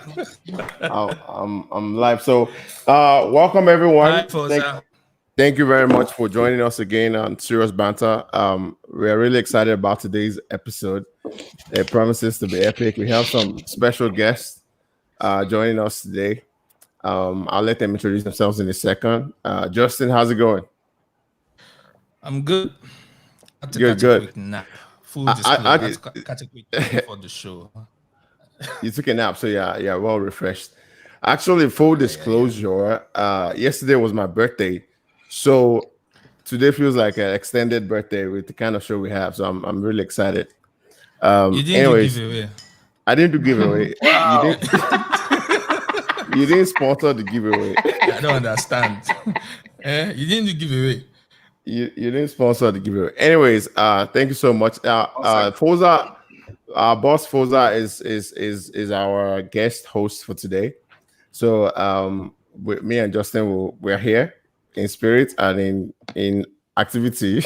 I'm live. So, welcome everyone. Hi, Thank Foza. thank you very much for joining us again on Serious Banter. We're really excited about today's episode. It promises to be epic. We have some special guests joining us today. I'll let them introduce themselves in a second. Justin, how's it going? I'm good. I had to Good, catch a good. quick nap. Full I disclosure, I had to catch a quick nap before the show. you took a nap, so yeah, well refreshed. Actually, full Yeah. disclosure, yesterday was my birthday, so today feels like an extended birthday with the kind of show we have. So I'm really excited. You didn't do Anyways, giveaway. I didn't do giveaway. You Wow. didn't you didn't sponsor the giveaway. I don't understand. You didn't do giveaway. You didn't sponsor the giveaway. Anyways, thank you so much. Awesome. Foza, our boss Foza is our guest host for today. So with me and Justin we're here in spirit and in activity.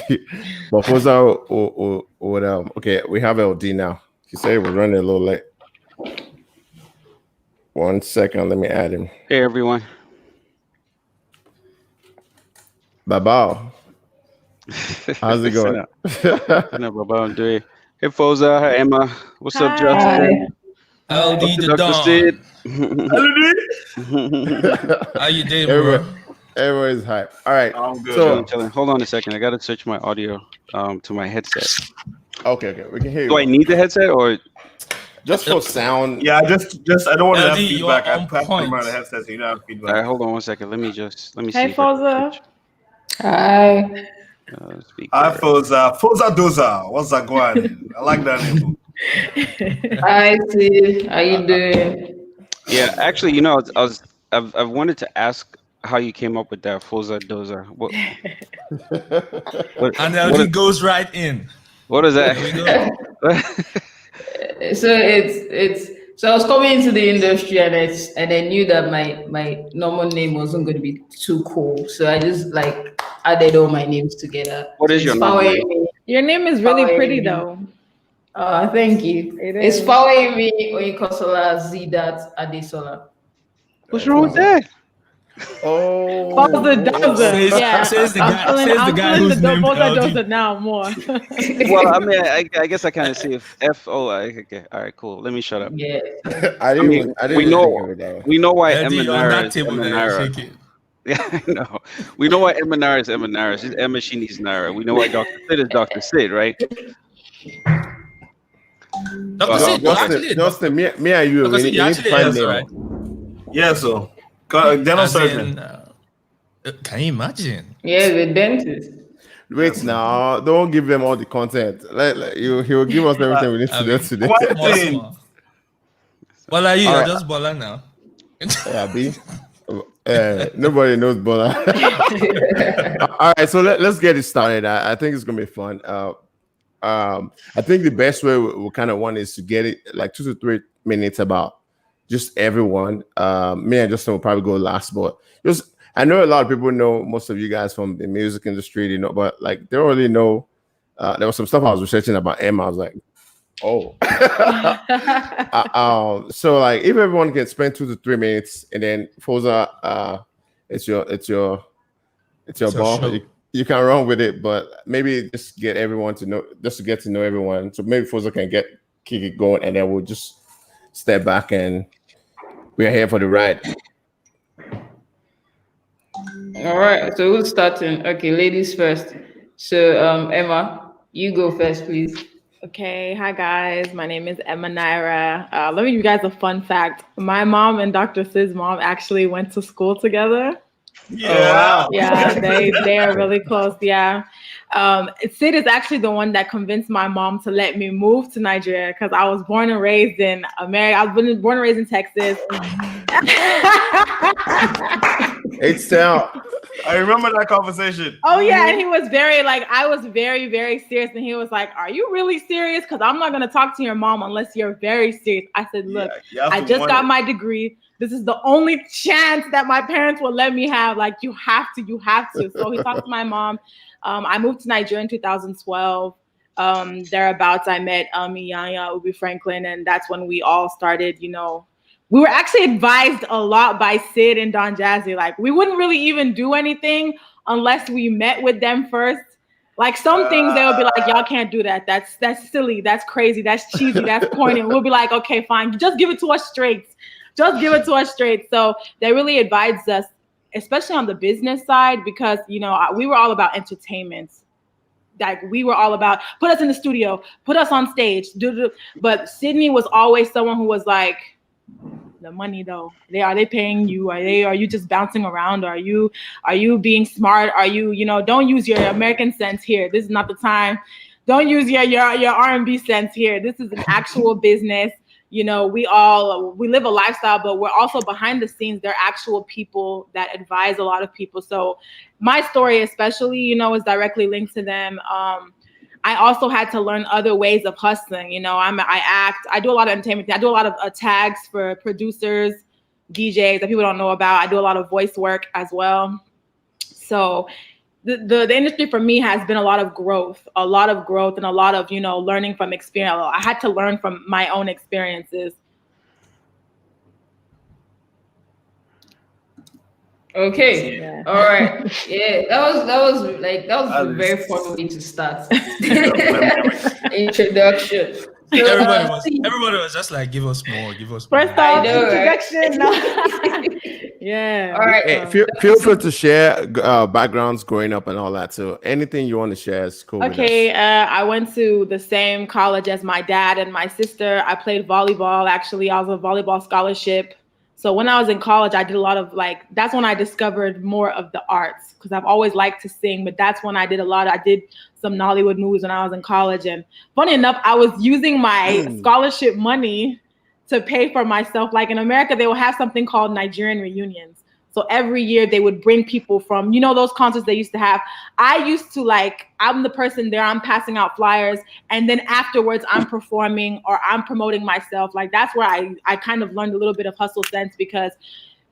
But Foza would okay, we have LD now. He said we're running a little late. 1 second, let me add him. Hey everyone. Bye bye. How's it going? Listen up, Baba. I'm doing. Hey Foza, hi Emma. What's up, Hi. Justin? LD What's the up, Dr. Don. Sid? How you doing, Everyone, bro? everyone's hype. All right. I'm good. So Chilling. Hold on a second. I gotta switch my audio to my headset. okay, we can hear you. Do I need the headset or Just for sound. Yeah, I don't want to have LD, you feedback. are I on packed them point. out of headsets so you don't have all feedback. right, hold on one second. Let me see. Hey, if I can Foza. switch, Hi. speaker. Hi, Foza. Foza Doza. What's that going? I like that name. Hi, Sid. How you doing? Yeah, actually, I've wanted to ask how you came up with that Foza Doza. What And what LD goes right in. what is Here we that? go. So it's so I was coming into the industry and I knew that my normal name wasn't going to be too cool. So I just like added all my names together. What So is your it's normal name? Fawemi. Your name is really pretty Fawemi. though. Thank you. It It's is. Fawemi Oyinkosola Zidat Adesola. What's wrong with Foza. that? Oh, Foza Doza. Says, Yeah. says the I'm guy. feeling, Says the I'm guy feeling the who's named Foza LD. Doza now more. Well, I mean, I guess I kind of see if okay, all right, cool. Let me shut up. Yeah. I I didn't mean, even I we didn't even think of know it that way. we know why LD, Emma you're on Naira that is table Emma there. Naira. Shake it. Yeah, I know. We know why Emma Naira is Emma Naira. She's Emma. She needs Naira. We know why Dr. Sid is Dr. Sid, right? Dr. Well, Sid, you're Justin, actually a Justin, doctor. me and you, Dr. we Sid, need, you're we need to actually a find doctor, name. right? Yeah, so dental As surgeon. in, can you imagine? Yeah, the dentist. Wait now, don't give them all the content. He will give us everything we need I to know mean, today. small, Quentin. small. Bola, you, All you're right, just Bola now. yeah, B. Nobody knows Bola. All right, so let's get it started. I think it's gonna be fun. I think the best way we kind of want is to get it like 2 to 3 minutes about just everyone. Me and Justin will probably go last, but just I know a lot of people know most of you guys from the music industry, you know, but like they don't really know. There was some stuff I was researching about Emma. I was like, oh. So like if everyone can spend 2 to 3 minutes, and then Foza, it's your It's your ball. show. You can run with it, but maybe just get everyone to know, just to get to know everyone. So maybe Foza can kick it going, and then we'll just step back and we're here for the ride. All right, so who's starting? Okay, ladies first. So, Emma, you go first, please. Okay, hi guys. My name is Emma Naira. Let me give you guys a fun fact. My mom and Dr. Sid's mom actually went to school together. Yeah. Yeah, they are really close. Yeah. Sid is actually the one that convinced my mom to let me move to Nigeria because I was born and raised in America. I've been born and raised in Texas. It's out. I remember that conversation. Oh yeah, and he was very like, I was very, very serious, and he was like, "Are you really serious? Because I'm not gonna talk to your mom unless you're very serious." I said, "Look, Yeah, you have I to just want got it. my degree. This is the only chance that my parents will let me have. Like, you have to." So he talked to my mom. I moved to Nigeria in 2012. Thereabouts, I met Iyanya, Ubi Franklin, and that's when we all started, we were actually advised a lot by Sid and Don Jazzy. Like, we wouldn't really even do anything unless we met with them first. Like, some things they would be like, y'all can't do that. That's silly. That's crazy. That's cheesy. That's corny. And we'll be like, okay, fine. Just give it to us straight. Just give it to us straight. So they really advised us, especially on the business side, because, you know, we were all about entertainment. Like, we were all about put us in the studio, put us on stage. But Sydney was always someone who was like, the money though, are they paying you? Are you just bouncing around? Are you being smart? Are you, you know, don't use your American sense here. This is not the time. Don't use your R&B sense here. This is an actual business. You know, we live a lifestyle, but we're also behind the scenes. They're actual people that advise a lot of people. So my story especially, you know, is directly linked to them. I also had to learn other ways of hustling. You know, I act, I do a lot of entertainment. I do a lot of tags for producers, DJs that people don't know about. I do a lot of voice work as well. So the industry for me has been a lot of growth and a lot of, you know, learning from experience. I had to learn from my own experiences. Okay. Yeah. All right. Yeah, that was a very fun way to start. Introduction. So, Everybody was just like, give us more. First more. off, know, right? introduction. No. Yeah. All right. Hey, feel free to share backgrounds growing up and all that. So anything you want to share is cool. Okay, I went to the same college as my dad and my sister. I played volleyball. Actually, I was a volleyball scholarship. So when I was in college, I did a lot of that's when I discovered more of the arts, because I've always liked to sing, but that's when I did I did some Nollywood movies when I was in college. And funny enough, I was using my scholarship money to pay for myself. Like, in America, they will have something called Nigerian reunions. So every year they would bring people from, you know, those concerts they used to have. I used to I'm the person there, I'm passing out flyers, and then afterwards I'm performing or I'm promoting myself. Like, that's where I kind of learned a little bit of hustle sense, because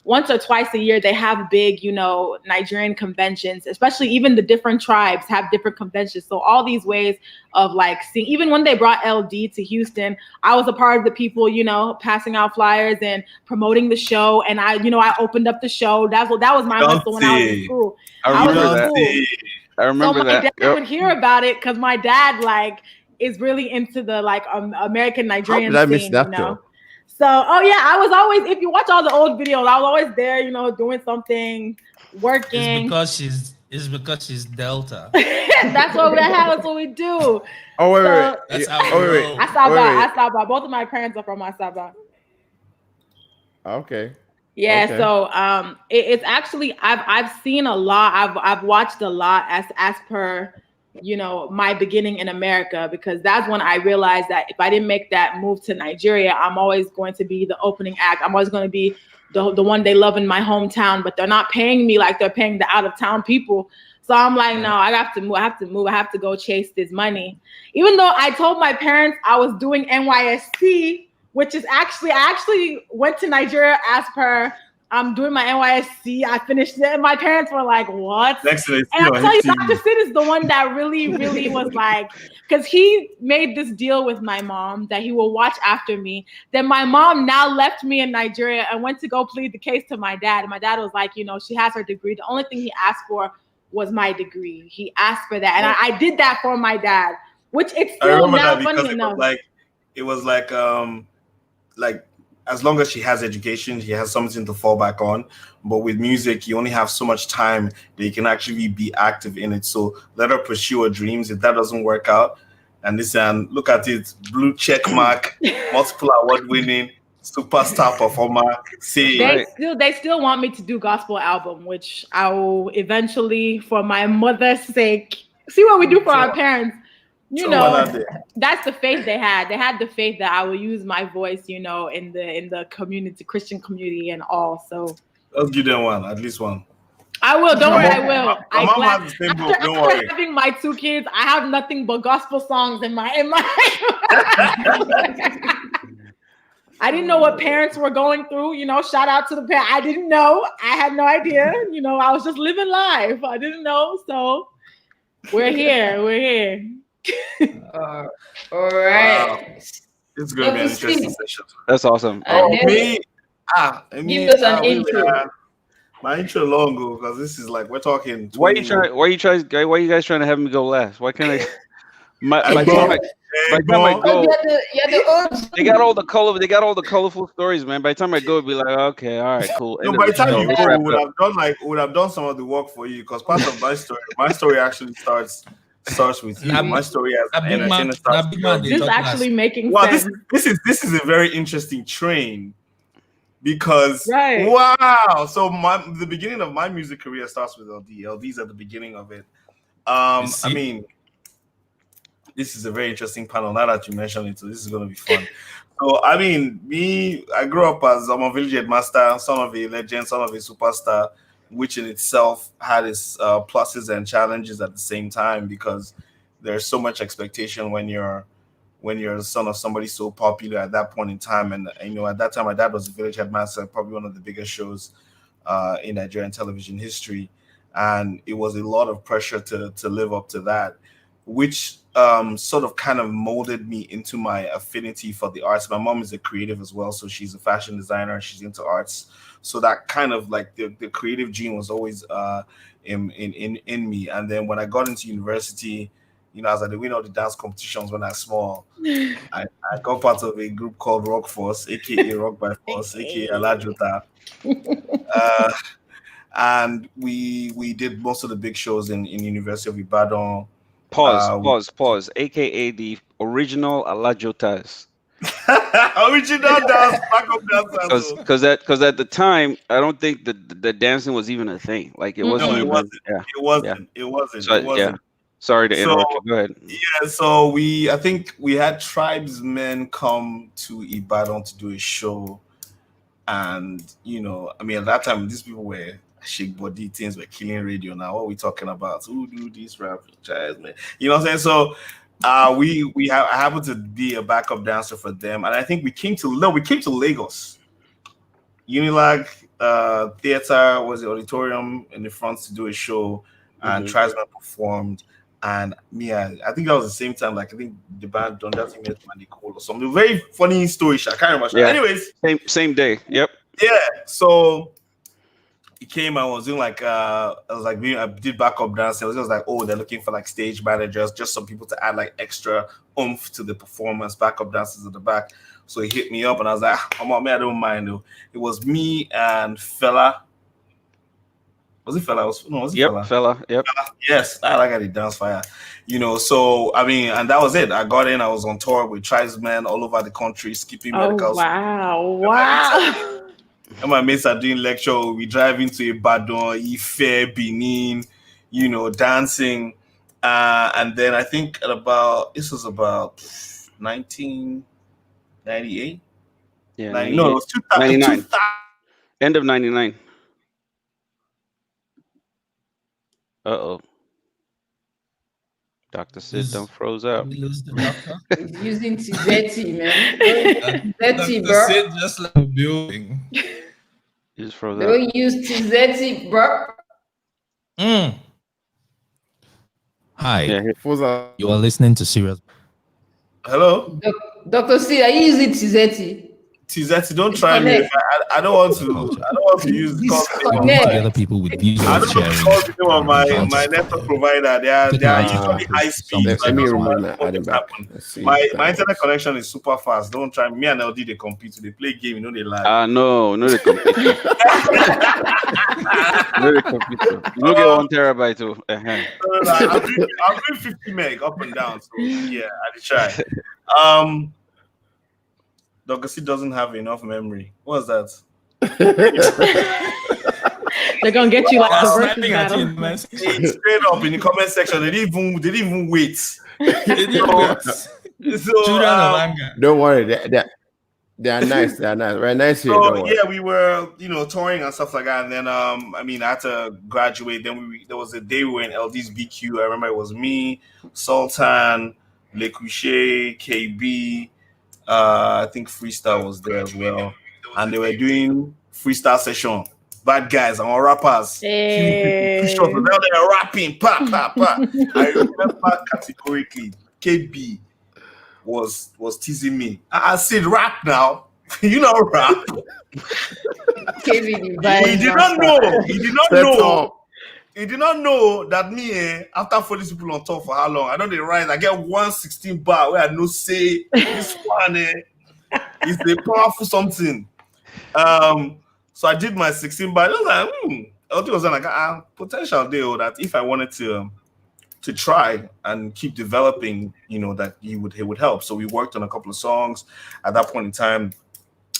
once or twice a year they have big, you know, Nigerian conventions, especially even the different tribes have different conventions. So all these ways of seeing, even when they brought LD to Houston, I was a part of the people, you know, passing out flyers and promoting the show. And I opened up the show. That was my hustle when I was in school. I remember that. I remember so my that. dad would hear about it, because my dad is really into the American Nigerian How did I miss scene, that, you know. though? So, I was always, if you watch all the old videos, I was always there, you know, doing something, working. It's because she's Delta. That's what we do. Oh, wait. That's how we roll. Asaba. Both of my parents are from Asaba. Okay. Yeah, Okay. so it's actually I've seen a lot. I've watched a lot as per, you know, my beginning in America, because that's when I realized that if I didn't make that move to Nigeria, I'm always going to be the opening act. I'm always going to be the one they love in my hometown, but they're not paying me like they're paying the out of town people. So I'm like, no, I have to move. I have to go chase this money. Even though I told my parents I was doing NYSC, which is I actually went to Nigeria as per I'm doing my NYSC. I finished it, and my parents were like, "What?" Excellent. And I tell you, Dr. Sid is the one that really, really was because he made this deal with my mom that he will watch after me. Then my mom now left me in Nigeria and went to go plead the case to my dad. And my dad was like, you know, she has her degree. The only thing he asked for was my degree. He asked for that, and I did that for my dad, which it's still now funny enough. It was like as long as she has education, she has something to fall back on. But with music, you only have so much time that you can actually be active in it. So let her pursue her dreams. If that doesn't work out, and look at it, blue check mark, multiple award winning, superstar performer. They still want me to do gospel album, which I will eventually, for my mother's sake, see what we do for our parents. You know, that's the faith they had. They had the faith that I will use my voice, you know, in the community, Christian community and all. So let's give them one, at least one. I will. Don't worry, I will. My mom has the same book. Don't worry. After having my 2 kids, I have nothing but gospel songs in my. I didn't know what parents were going through. You know, shout out to the parents. I didn't know. I had no idea. You know, I was just living life. I didn't know. So we're here. We're here. All right. Wow. It's going to be an interesting session. That's awesome. Me, I mean, Give us an intro. My intro long ago because this is like we're talking. Why 20 Why you guys trying to have me go last? Why can't I? By the Bro, time by the time I bro. Oh, go, you're the old. they got all the color. They got all the colorful stories, man. By the time I go, it'd be like, okay, all right, cool. No, End of by the the time show. you Let's go, wrap we it up. would have done some of the work for you because part of my story actually starts with you. Nah, My story as a an big man, entertainer starts big with man. you. They This is talk actually last. making Wow, sense. this is a very interesting train because Right. wow. So the beginning of my music career starts with LD. LD's at the beginning of it. You I see? mean, this is a very interesting panel. Now that you mentioned it, so this is going to be fun. So, I mean, I grew up as I'm a village headmaster, son of a legend, son of a superstar, which in itself had its pluses and challenges at the same time because there's so much expectation when you're the son of somebody so popular at that point in time. And you know, at that time, my dad was a village headmaster, probably one of the biggest shows in Nigerian television history, and it was a lot of pressure to live up to that, which sort of kind of molded me into my affinity for the arts. My mom is a creative as well, so she's a fashion designer. She's into arts, so that kind of like the creative gene was always in me. And then when I got into university, you know, as I did win all the dance competitions when I was small, I got part of a group called Rock Force, aka Rock by Force, aka Alajota. Uh, and we did most of the big shows in University of Ibadan. We Pause. AKA the original Alajotas. original dance, backup dancers. Because at the time, I don't think the dancing was even a thing. Like it wasn't No, it even. wasn't. Yeah. It wasn't. It wasn't. So, It wasn't. yeah. Sorry to So interrupt you. Go ahead. yeah, so I think we had tribesmen come to Ibadan to do a show, and you know, I mean, at that time, these people were shake body things were killing radio. Now, what are we talking about? Who do this rap tribesmen? You know what I'm saying? So, I happened to be a backup dancer for them, and I think we came to Lagos. Unilag Theater was the auditorium in the front to do a show, and Mhm. Tribesman performed. And me, I think that was the same time. Like I think the band Don Jazzy met Mandy Cole or something. Very funny story. I can't remember. Yeah. Anyways, Same day. Yep. yeah. So he came. I was doing like I did backup dancing. It was just like, oh, they're looking for like stage managers, just some people to add like extra oomph to the performance. Backup dancers at the back. So he hit me up, and I was like, "Come on, man, I don't mind though." It was me and Fella. Was it Fella? Was it Yep, Fella? fella. Yep. Yes, I like the dance fire. You know, so I mean, and that was it. I got in. I was on tour with tribesmen all over the country, skipping Oh medicals. wow. And my mates are doing lecture. We drive into Ibadan, Ife, Benin, you know, dancing. And then I think this was about 1998. Yeah. No, it was 2000. 99. End of 99. Uh-oh. Dr. Sid done froze up. We lose the doctor. He's using Tizeti, man. Tizeti, Dr. bro. Sid just left the building. You just froze up. Don't use Tizeti, bro. Hi, Yeah. Foza. you are listening to Serious. Hello? Dr. C, are you using Tizeti? Tizeti, don't try me. I don't want to. I don't want to use the Connect. Together people with visual I don't know sharing. the name of my network provider. They are usually high speed. Let I me don't know remove what my adding just back. happened. Let's see. My internet connection is super fast. Don't try me and LD. They compete. They play game. You know they lie. No, the computer. No, the computer. You don't get 1 terabyte too. Uh-huh. I'm doing 50 meg up and down. So yeah, I did try. Dr. C doesn't have enough memory. What's that? They're gonna get you like the versus Sniping at you battle. in the mess. Straight up in the comment section. They didn't even wait. So, Children of anger. Don't worry. They are nice. They are nice. Very nice here. Don't so worry. yeah, we were touring and stuff like that, and then I mean I had to graduate. Then there was a day we were in LD's BQ. I remember it was me, Sultan, Le Couché, KB. I think Freestyle was there as well, and they were doing freestyle session. Bad guys and rappers. Hey. They were rapping, pa pa pa. I remember categorically, KB was teasing me. I said, rap now. You know, rap. KB, He did not know. He did not know. He did not know that me, after 40 people on top for how long? I know they rise. I get 116 bar where I no say this one is a powerful something. So I did my 16 bar. I was like, LD was like, potential there that if I wanted to try and keep developing, that he would help. So we worked on a couple of songs. At that point in time,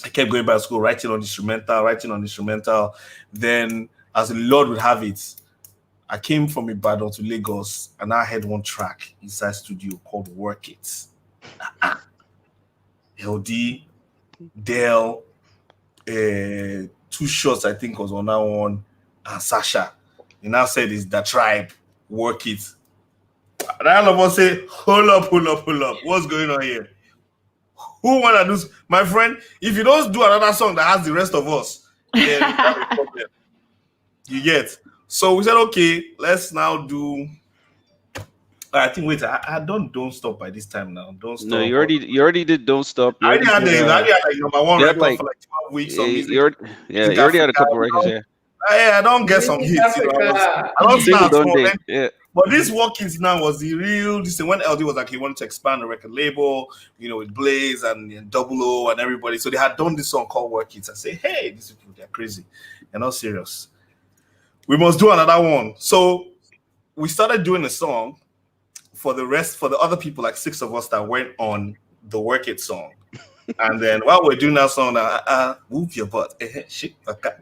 I kept going back to school, writing on instrumental. Then, as the Lord would have it, I came from Ibadan to Lagos, and I had one track inside studio called Work It. LD, Dale, 2 Shots, I think was on that one, and Sasha. He now said it's the tribe, Work It. And all of us say, hold up. What's going on here? Who wanna do? My friend, if you don't do another song that has the rest of us, then you have a problem. You get. So we said, okay, let's now do. I think I don't stop by this time now. Don't stop. No, you already did Don't Stop. I already had like number one record for like 12 weeks on music. You already had a couple records, yeah. I don't get some hits. I don't start small. Yeah. But this Walkins now was the real. This when LD was like he wanted to expand the record label, with Blaze and Double O and everybody. So they had done this song called Work It. I say, hey, these people, they're crazy. They're not serious. We must do another one. So we started doing a song for the other people, like 6 of us that went on the Work It song. And then while we're doing that song, move your butt. Shit, everybody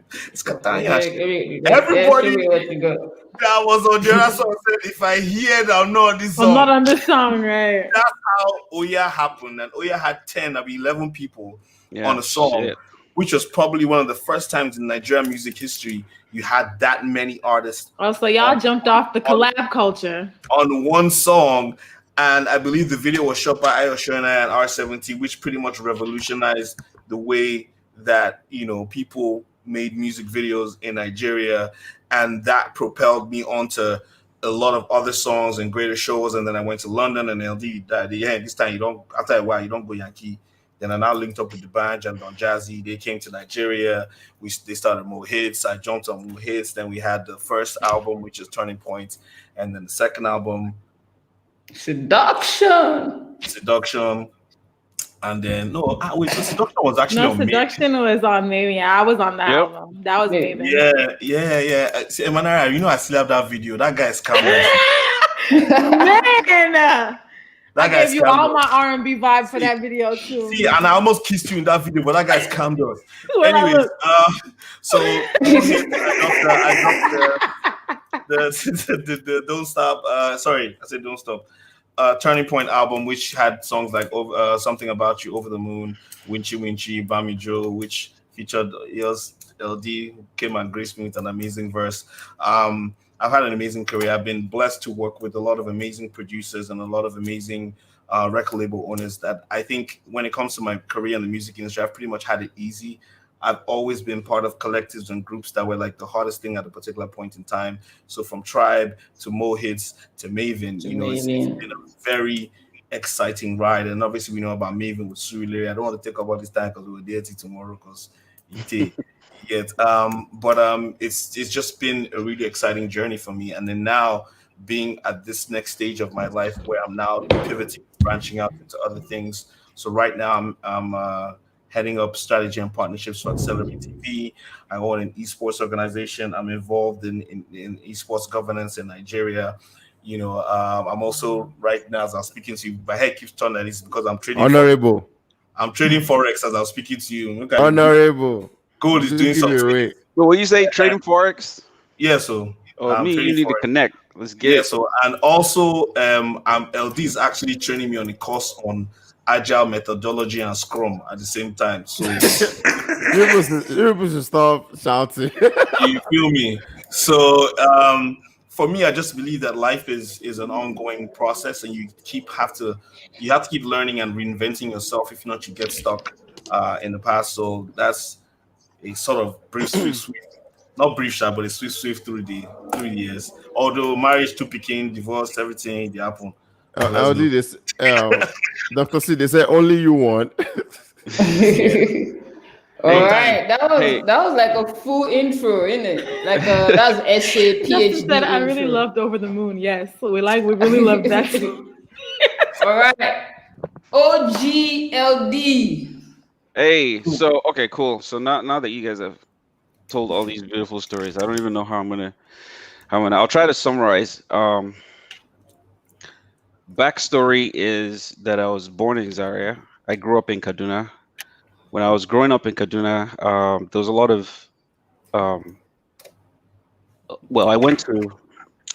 that was on the other song said, if I hear that I'm not on this song. I'm not on this song, right? That's how Oya happened. And Oya had 10 of 11 people on a song, which was probably one of the first times in Nigerian music history you had that many artists. Oh, so y'all jumped off the collab culture on one song. And I believe the video was shot by Ayo Shona and R70, which pretty much revolutionized the way that, people made music videos in Nigeria. And that propelled me onto a lot of other songs and greater shows. And then I went to London and LD died. Yeah, this time after a while, you don't go Yankee. Then I now linked up with the band and Don Jazzy. They came to Nigeria. They started more hits. I jumped on more hits. Then we had the first album, which is Turning Point. And then the second album, Seduction. And then Seduction was actually on Seduction was on Maybe. I was on that album. That was Maybe. Yeah. See, Emanara, I still have that video. That guy's coming. Man. I gave you all my R&B vibe for that video too. See, and I almost kissed you in that video, but that guy's scammed us. Anyways, so I got the Don't Stop. Sorry, I said Don't Stop. Turning Point album, which had songs like Something About You, Over the Moon, Winchy Winchy, Bami Joe, which featured LD, who came and graced me with an amazing verse. I've had an amazing career. I've been blessed to work with a lot of amazing producers and a lot of amazing record label owners that I think when it comes to my career in the music industry, I've pretty much had it easy. I've always been part of collectives and groups that were like the hardest thing at a particular point in time. So from Tribe to Mo Hits to Maven, it's been a very exciting ride. And obviously we know about Maven with Suri. I don't want to take up all this time because we'll there till tomorrow because it's just been a really exciting journey for me. And then now being at this next stage of my life where I'm now pivoting, branching out into other things. So right now I'm heading up strategy and partnerships for Accelerate TV. I own an esports organization. I'm involved in esports governance in Nigeria. I'm also right now as I'm speaking to you, my head keeps turning. It's because I'm trading. Honorable. I'm trading forex as I'm speaking to you. Honorable. Gold is doing something. Well, what you say, trading forex? Yeah, so. You need to connect. Let's get it. So, and also, LD is actually training me on a course on agile methodology and Scrum at the same time. So, you should stop shouting. You feel me? So, for me, I just believe that life is an ongoing process, and you have to keep learning and reinventing yourself. If not, you get stuck in the past. So that's a sort of brief, swift, not brief shot, but a swift through the years. Although marriage, two picking, divorce, everything, they happen. I'll do this. Dr. C, they say only you want. All Hey, right, hey, that was like a full intro, isn't it? Like that's essay Justin said, PhD "I really intro. loved Over the Moon." Yes, we really loved that too. All right, OGLD. hey. So okay, cool. So now that you guys have told all these beautiful stories, I don't even know how I'm gonna. I'll try to summarize. Backstory is that I was born in Zaria. I grew up in Kaduna. When I was growing up in Kaduna, there was a lot of um, well, I went to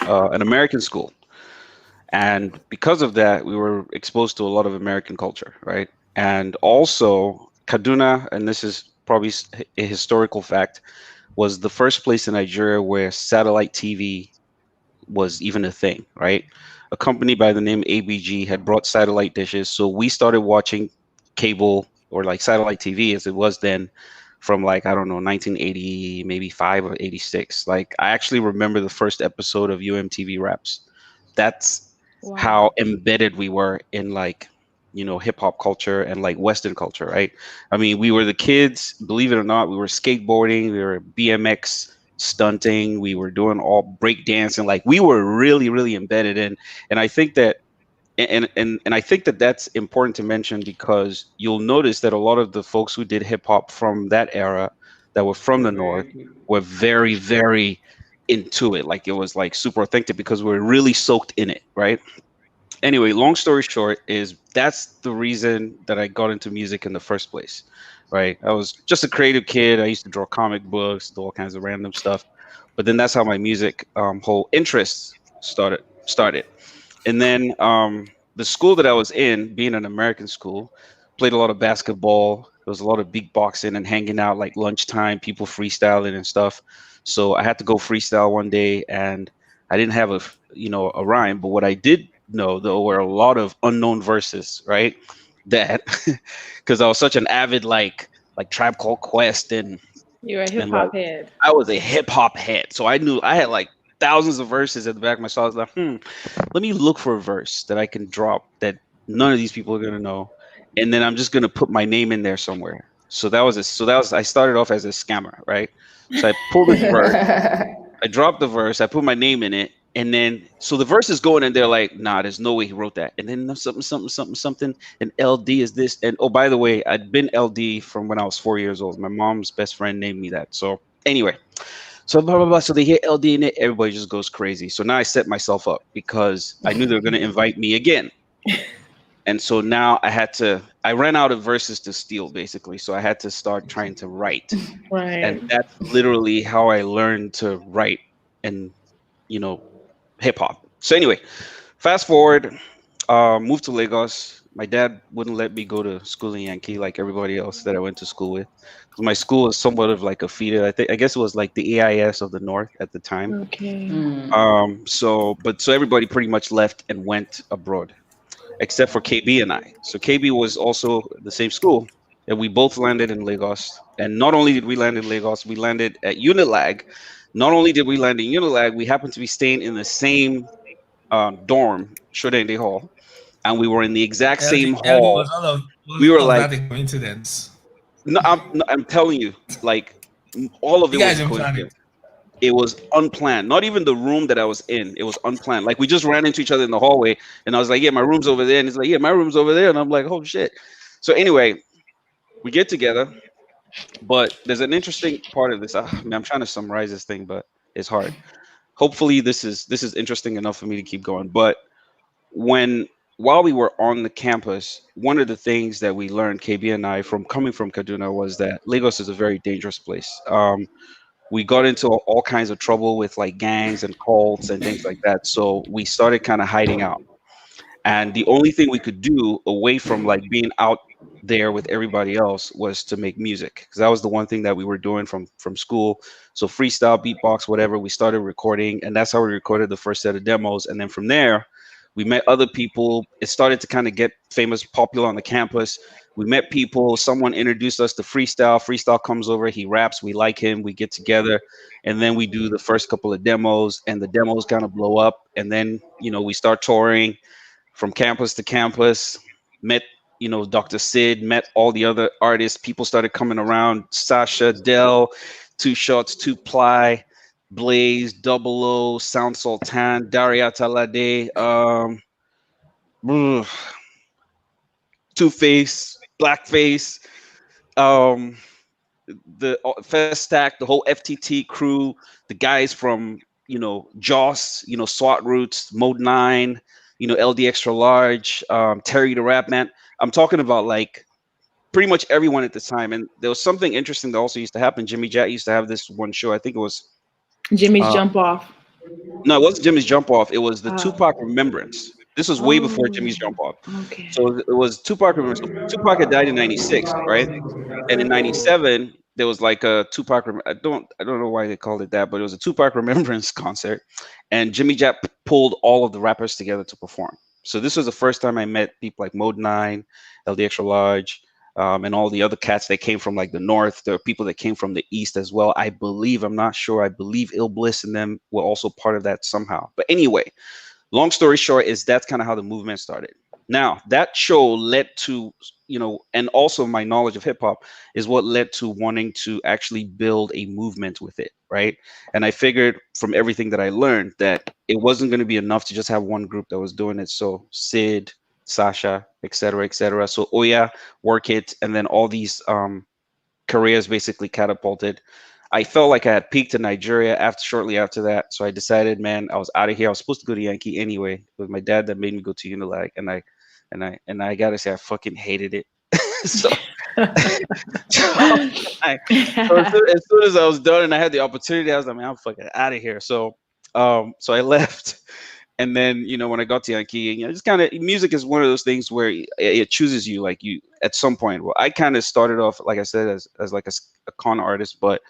an American school, and because of that, we were exposed to a lot of American culture, right? And also, Kaduna, and this is probably a historical fact, was the first place in Nigeria where satellite TV was even a thing, right? A company by the name ABG had brought satellite dishes, so we started watching cable or like satellite TV as it was then from like I don't know 1980 maybe 5 or 86. Like I actually remember the first episode of UMTV Raps. That's how Wow. embedded we were in like hip hop culture and like Western culture, right? I mean, we were the kids, believe it or not, we were skateboarding, we were BMX stunting, we were doing all break dancing, like we were really, really embedded in. And I think that and I think that that's important to mention because you'll notice that a lot of the folks who did hip hop from that era that were from the north were very, very into it. Like it was like super authentic because we are really soaked in it, right? Anyway, long story short is that's the reason that I got into music in the first place, right? I was just a creative kid. I used to draw comic books, do all kinds of random stuff, but then that's how my music whole interests started. And then the school that I was in, being an American school, played a lot of basketball. There was a lot of beatboxing and hanging out like lunchtime, people freestyling and stuff. So I had to go freestyle one day, and I didn't have a rhyme, but what I did know though were a lot of unknown verses, right? That because I was such an avid like Tribe Called Quest You're a hip and like hop head. I was a hip hop head, so I knew I had like thousands of verses at the back of my soul. I was like, let me look for a verse that I can drop that none of these people are gonna know, and then I'm just gonna put my name in there somewhere. So that was I started off as a scammer, right? So I pulled this verse, I dropped the verse, I put my name in it, and then so the verse is going, and they're like, "Nah, there's no way he wrote that." And then something, something, something, something, and LD is this, and oh, by the way, I'd been LD from when I was 4 years old. My mom's best friend named me that. So anyway, so blah blah blah. So they hear LD in it, everybody just goes crazy. So now I set myself up because I knew they were gonna invite me again. And so now I ran out of verses to steal basically. So I had to start trying to write. And Right. that's literally how I learned to write and, you know, hip hop. So anyway, fast forward, moved to Lagos. My dad wouldn't let me go to school in Yankee like everybody else that I went to school with. Because my school was somewhat of like a feeder. I guess it was like the AIS of the North at the time. Okay. So everybody pretty much left and went abroad, except for KB and I. So KB was also the same school, and we both landed in Lagos. And not only did we land in Lagos, we landed at Unilag. Not only did we land in Unilag, we happened to be staying in the same dorm, Shodende Hall, and we were in the exact same LD hall. was We were all of like, that a coincidence. no, I'm telling you, like all of it You was guys a didn't plan it. coincidence. It was unplanned. Not even the room that I was in. It was unplanned. Like we just ran into each other in the hallway, and I was like, "Yeah, my room's over there," and he's like, "Yeah, my room's over there," and I'm like, "Oh shit!" So anyway, we get together, but there's an interesting part of this. Man, I'm trying to summarize this thing, but it's hard. Hopefully, this is interesting enough for me to keep going. But when while we were on the campus, one of the things that we learned, KB and I, from coming from Kaduna, was that Lagos is a very dangerous place. We got into all kinds of trouble with like gangs and cults and things like that. So we started kind of hiding out. And the only thing we could do away from like being out there with everybody else was to make music, because that was the one thing that we were doing from school. So freestyle, beatbox, whatever, we started recording, and that's how we recorded the first set of demos. And then from there, we met other people. It started to kind of get famous, popular on the campus. We met people. Someone introduced us to freestyle. Freestyle comes over, he raps, we like him, we get together, and then we do the first couple of demos, and the demos kind of blow up. And then we start touring from campus to campus, met Dr. Sid, met all the other artists. People started coming around. Sasha, Dell, Two Shots, Two Ply, Blaze, Double O, Sound Sultan, Daria Talade, Two Face, Blackface, um, the Fest Stack, the whole FTT crew, the guys from Joss, SWAT Roots, Mode 9, LD Extra Large, Terry the Rap Man. I'm talking about like pretty much everyone at the time. And there was something interesting that also used to happen. Jimmy Jack used to have this one show. I think it was Jimmy's uh, Jump Off. no, it wasn't Jimmy's Jump Off. It was the Oh. Tupac Remembrance. This was way before Jimmy's Oh, Jump Off. okay. So it was Tupac Remembrance. So Tupac had died in '96, right? And in '97 there was like a Tupac. I don't know why they called it that, but it was a Tupac Remembrance concert, and Jimmy Jack pulled all of the rappers together to perform. So this was the first time I met people like Mode 9, LD Extra Large, and all the other cats that came from like the north. There were people that came from the east as well. I believe, I'm not sure. I believe Ill Bliss and them were also part of that somehow. But anyway, long story short is that's kind of how the movement started. Now that show led to, and also my knowledge of hip hop is what led to wanting to actually build a movement with it, right? And I figured from everything that I learned that it wasn't going to be enough to just have one group that was doing it. So Sid, Sasha, etc., etc. So Oya, Work It, and then all these careers basically catapulted. I felt like I had peaked in Nigeria shortly after that. So I decided, man, I was out of here. I was supposed to go to Yankee anyway. It was my dad that made me go to Unilag, and I gotta say I fucking hated it. so, as soon as I was done and I had the opportunity, I was like, man, I'm fucking out of here. So I left. And then, when I got to Yankee, just kind of music is one of those things where it chooses you, like you at some point. Well, I kind of started off, like I said, as like a con artist, but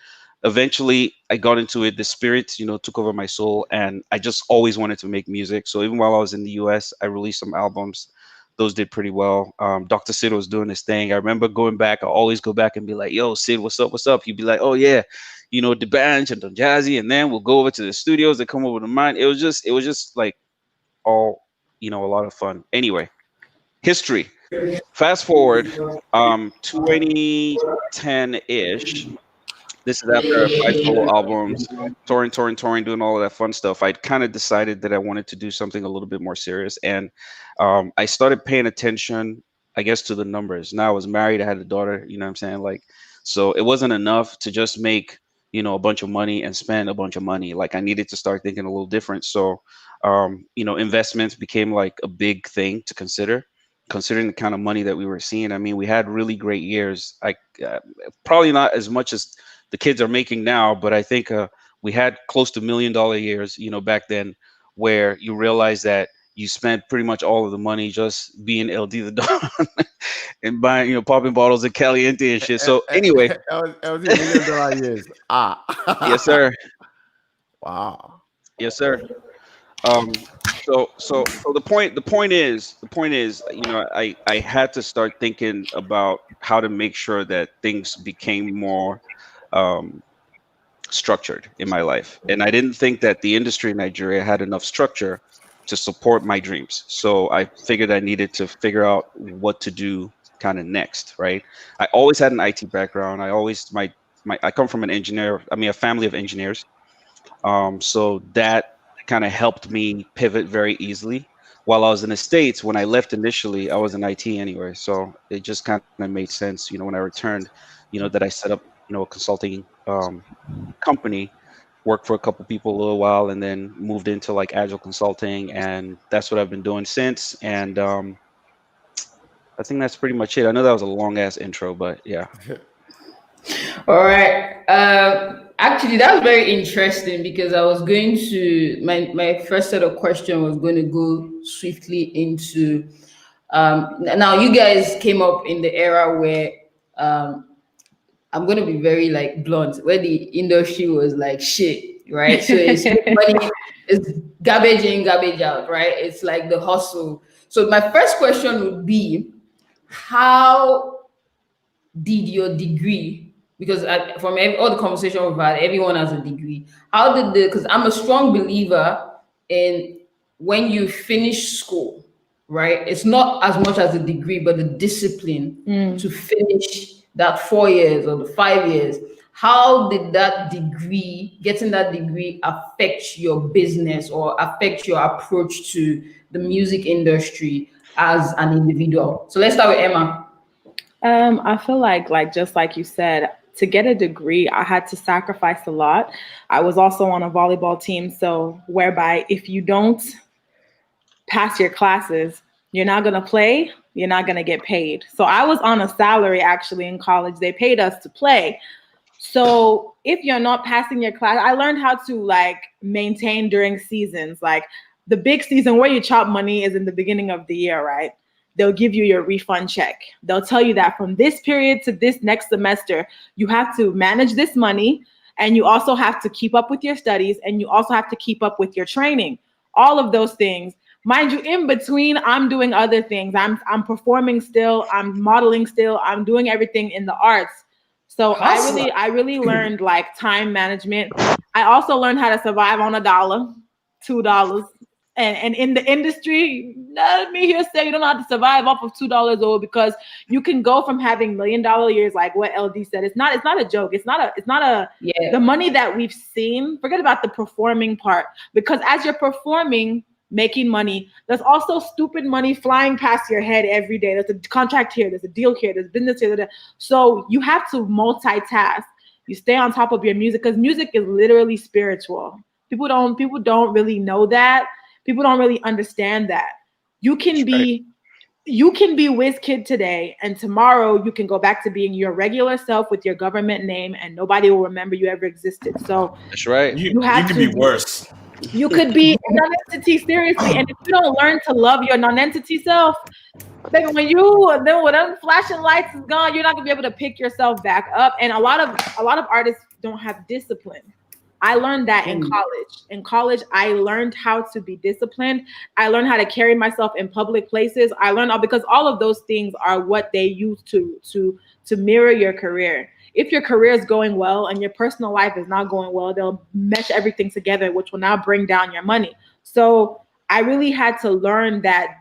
eventually I got into it. The spirit, took over my soul, and I just always wanted to make music. So even while I was in the US, I released some albums. Those did pretty well. Dr. Sid was doing his thing. I remember going back. I always go back and be like, yo, Sid, what's up? What's up? He'd be like, oh, yeah, the band and Don Jazzy. And then we'll go over to the studios. They come over to mine. It was just like all, a lot of fun. Anyway, history. Fast forward 2010-ish. This is after 5 solo albums, touring, doing all of that fun stuff. I'd kind of decided that I wanted to do something a little bit more serious. And I started paying attention, I guess, to the numbers. Now I was married, I had a daughter, you know what I'm saying? Like, so it wasn't enough to just make, a bunch of money and spend a bunch of money. Like I needed to start thinking a little different. So, investments became like a big thing to consider, considering the kind of money that we were seeing. I mean, we had really great years. Probably not as much as the kids are making now, but I think we had close to $1 million years, back then, where you realize that you spent pretty much all of the money just being LD the Don and buying, popping bottles of Caliente and shit. So anyway, that was $1 million years. yes, sir. Wow. Yes, sir. So the point is, I had to start thinking about how to make sure that things became more structured in my life. And I didn't think that the industry in Nigeria had enough structure to support my dreams. So I figured I needed to figure out what to do kind of next, right? I always had an IT background. I come from a family of engineers. So that kind of helped me pivot very easily. While I was in the States, when I left initially, I was in IT anyway. So it just kind of made sense, when I returned, that I set up, a consulting company, worked for a couple people a little while, and then moved into like agile consulting. And that's what I've been doing since. And I think that's pretty much it. I know that was a long ass intro, but yeah. All right. Actually, that was very interesting because I was going to my first set of questions was going to go swiftly into now you guys came up in the era where I'm going to be very like blunt, where the industry was like shit, right? So it's money, it's garbage in, garbage out, right? It's like the hustle. So my first question would be, how did your degree, because from all the conversation we've had, everyone has a degree. How did because I'm a strong believer in when you finish school, right? It's not as much as the degree, but the discipline to finish that 4 years or the 5 years. How did that degree, getting that degree, affect your business or affect your approach to the music industry as an individual? So let's start with Emma. I feel like just like you said, to get a degree, I had to sacrifice a lot. I was also on a volleyball team, so whereby if you don't pass your classes, you're not going to play, you're not going to get paid. So I was on a salary actually in college. They paid us to play. So if you're not passing your class, I learned how to like maintain during seasons. Like the big season where you chop money is in the beginning of the year, right? They'll give you your refund check. They'll tell you that from this period to this next semester, you have to manage this money, and you also have to keep up with your studies, and you also have to keep up with your training. All of those things. Mind you, in between, I'm doing other things. I'm performing still, I'm modeling still, I'm doing everything in the arts. So I really learned like time management. I also learned how to survive on $1, $2. And in the industry, let me here say you don't know how to survive off of $2 or because you can go from having $1 million years, like what LD said. It's not a joke. It's not a the money that we've seen. Forget about the performing part, because as you're performing, making money, there's also stupid money flying past your head every day. There's a contract here, there's a deal here, there's business here. So you have to multitask. You stay on top of your music, because music is literally spiritual. People don't really know that. People don't really understand that. You can be WizKid today, and tomorrow you can go back to being your regular self with your government name, and nobody will remember you ever existed. So That's right. You could be worse. You could be a non-entity, seriously. And if you don't learn to love your non-entity self, baby, when them flashing lights is gone, you're not gonna be able to pick yourself back up. And a lot of artists don't have discipline. I learned that in college. In college, I learned how to be disciplined. I learned how to carry myself in public places. I learned because all of those things are what they use to mirror your career. If your career is going well and your personal life is not going well, they'll mesh everything together, which will now bring down your money. So I really had to learn that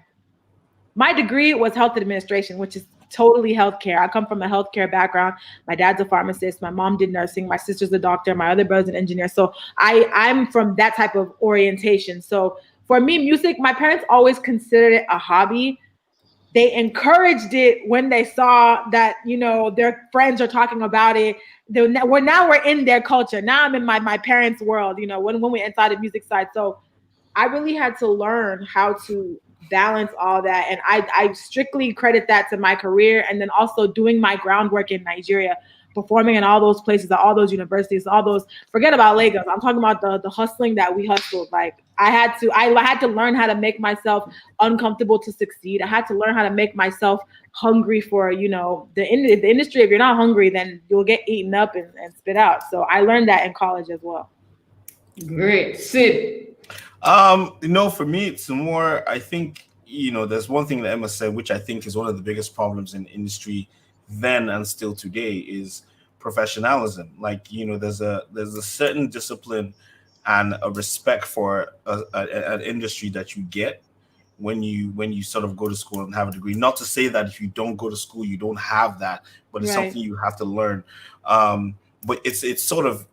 my degree was health administration, which is totally healthcare. I come from a healthcare background. My dad's a pharmacist. My mom did nursing. My sister's a doctor. My other brother's an engineer. So I'm from that type of orientation. So for me, music, my parents always considered it a hobby. They encouraged it when they saw that, their friends are talking about it. We're in their culture. Now I'm in my parents' world, when we're inside the music side. So I really had to learn how to balance all that. And I strictly credit that to my career, and then also doing my groundwork in Nigeria, performing in all those places, at all those universities, forget about Lagos. I'm talking about the hustling that we hustled. Like I had to learn how to make myself uncomfortable to succeed. I had to learn how to make myself hungry for, the industry. If you're not hungry, then you'll get eaten up and spit out. So I learned that in college as well. Great. Sid. For me, it's more, I think, there's one thing that Emma said, which I think is one of the biggest problems in industry then and still today, is professionalism. Like, there's a certain discipline and a respect for an industry that you get when you sort of go to school and have a degree. Not to say that if you don't go to school, you don't have that, but it's something you have to learn. But it's sort of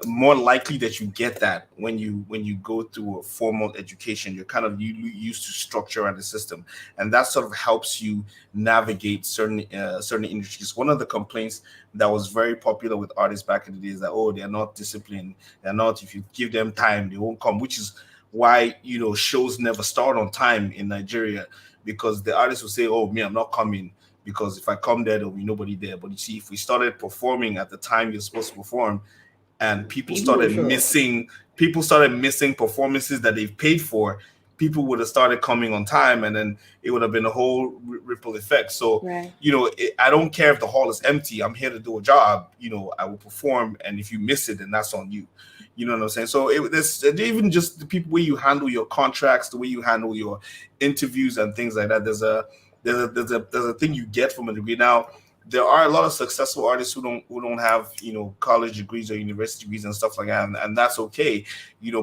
more likely that you get that when you go through a formal education. You're kind of used to structure and the system, and that sort of helps you navigate certain industries. One of the complaints that was very popular with artists back in the day is that, they're not disciplined. They're not. If you give them time, they won't come. Which is why shows never start on time in Nigeria, because the artists will say, me, I'm not coming, because if I come there, there'll be nobody there. But you see, if we started performing at the time you're supposed to perform, and people started missing performances that they've paid for, people would have started coming on time, and then it would have been a whole ripple effect. So, I don't care if the hall is empty. I'm here to do a job. I will perform, and if you miss it, then that's on you. You know what I'm saying? So there's even just the people, way you handle your contracts, the way you handle your interviews and things like that. There's a thing you get from a degree. Now, there are a lot of successful artists who don't have, college degrees or university degrees and stuff like that, and that's okay,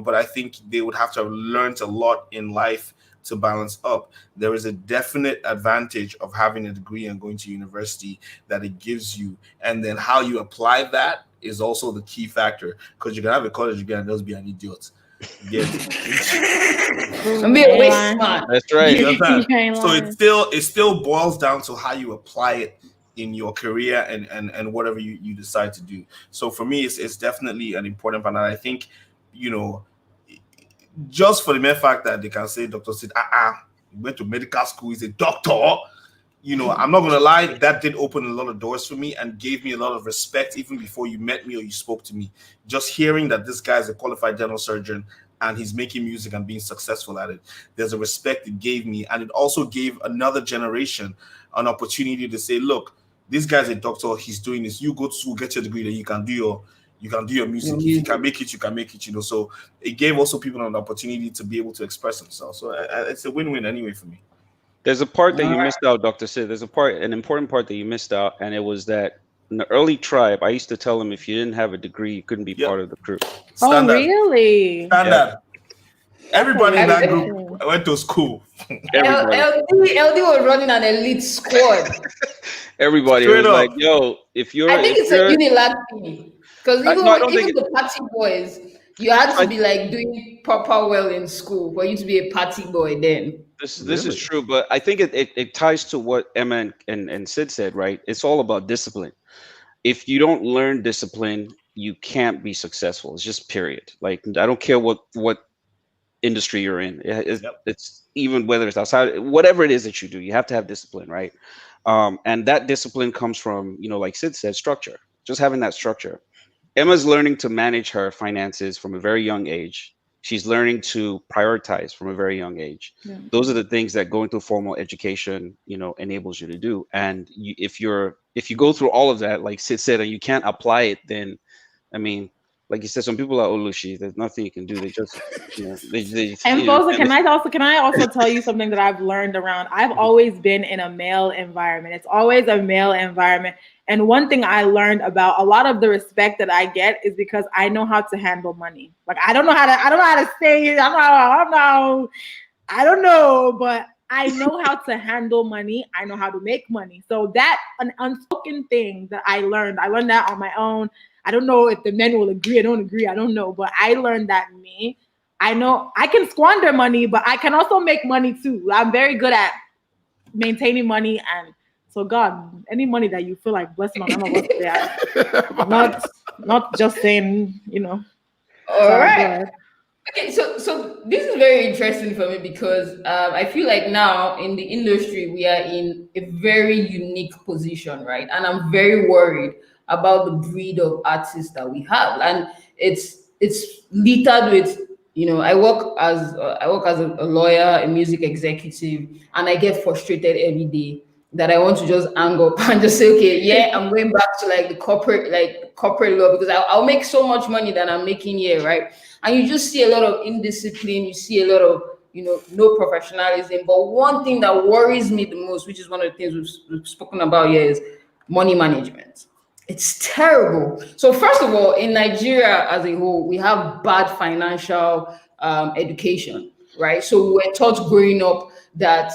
but I think they would have to have learned a lot in life to balance up. There is a definite advantage of having a degree and going to university that it gives you, and then how you apply that is also the key factor, because you can have a college degree and just be an idiot. Yes. I'm being a waste man. That's right. You understand? You ain't So lying. it still boils down to how you apply it in your career and whatever you decide to do. So for me, it's definitely an important part. And I think, just for the mere fact that they can say Dr. Sid, he went to medical school, he's a doctor. I'm not gonna lie, that did open a lot of doors for me and gave me a lot of respect even before you met me or you spoke to me. Just hearing that this guy is a qualified dental surgeon and he's making music and being successful at it, there's a respect it gave me, and it also gave another generation an opportunity to say, look, this guy's a doctor, he's doing this. You go to school, get your degree, then you can do your music. If you can make it, you can make it. So it gave also people an opportunity to be able to express themselves. So it's a win-win anyway for me. There's a part that you missed out, Dr. Sid. There's an important part that you missed out, and it was that in the early tribe, I used to tell them if you didn't have a degree, you couldn't be part of the crew. Standard. Oh, really? Standard. Everybody in that group went to school. LD was running an elite squad. Everybody Straight was up. like, yo, if you're... I think it's a Unilag thing. Because even the party boys, you had to be like doing proper well in school for you to be a party boy then. This is true, but I think it ties to what Emma and Sid said, right? It's all about discipline. If you don't learn discipline, you can't be successful. It's just period. Like, I don't care what industry you're in. It's even whether it's outside, whatever it is that you do, you have to have discipline, right? And that discipline comes from, like Sid said, structure. Just having that structure. Emma's learning to manage her finances from a very young age. She's learning to prioritize from a very young age. Yeah. Those are the things that going through formal education, enables you to do. And if you go through all of that, like Sid said, and you can't apply it, then, I mean, like you said, some people are Olushi. There's nothing you can do. They just, they and Foza, can I also tell you something that I've learned around? I've always been in a male environment. It's always a male environment. And one thing I learned about a lot of the respect that I get is because I know how to handle money. Like I don't know how to say it. I don't know, but I know how to handle money. I know how to make money. So that's an unspoken thing that I learned. I learned that on my own. I don't know if the men will agree. I don't agree. I don't know. But I learned that I know I can squander money, but I can also make money too. I'm very good at maintaining money. And so God, any money that you feel like blessing on, I'm not just saying, All right. Okay, so this is very interesting for me because I feel like now in the industry we are in a very unique position, right? And I'm very worried about the breed of artists that we have, and it's littered with, I work as a lawyer, a music executive, and I get frustrated every day that I want to just hang up and just say, okay, yeah, I'm going back to like the corporate law because I'll make so much money that I'm making here, right? And you just see a lot of indiscipline, you see a lot of, no professionalism. But one thing that worries me the most, which is one of the things we've spoken about here, is money management. It's terrible. So first of all, in Nigeria as a whole, we have bad financial education, right? So we're taught growing up that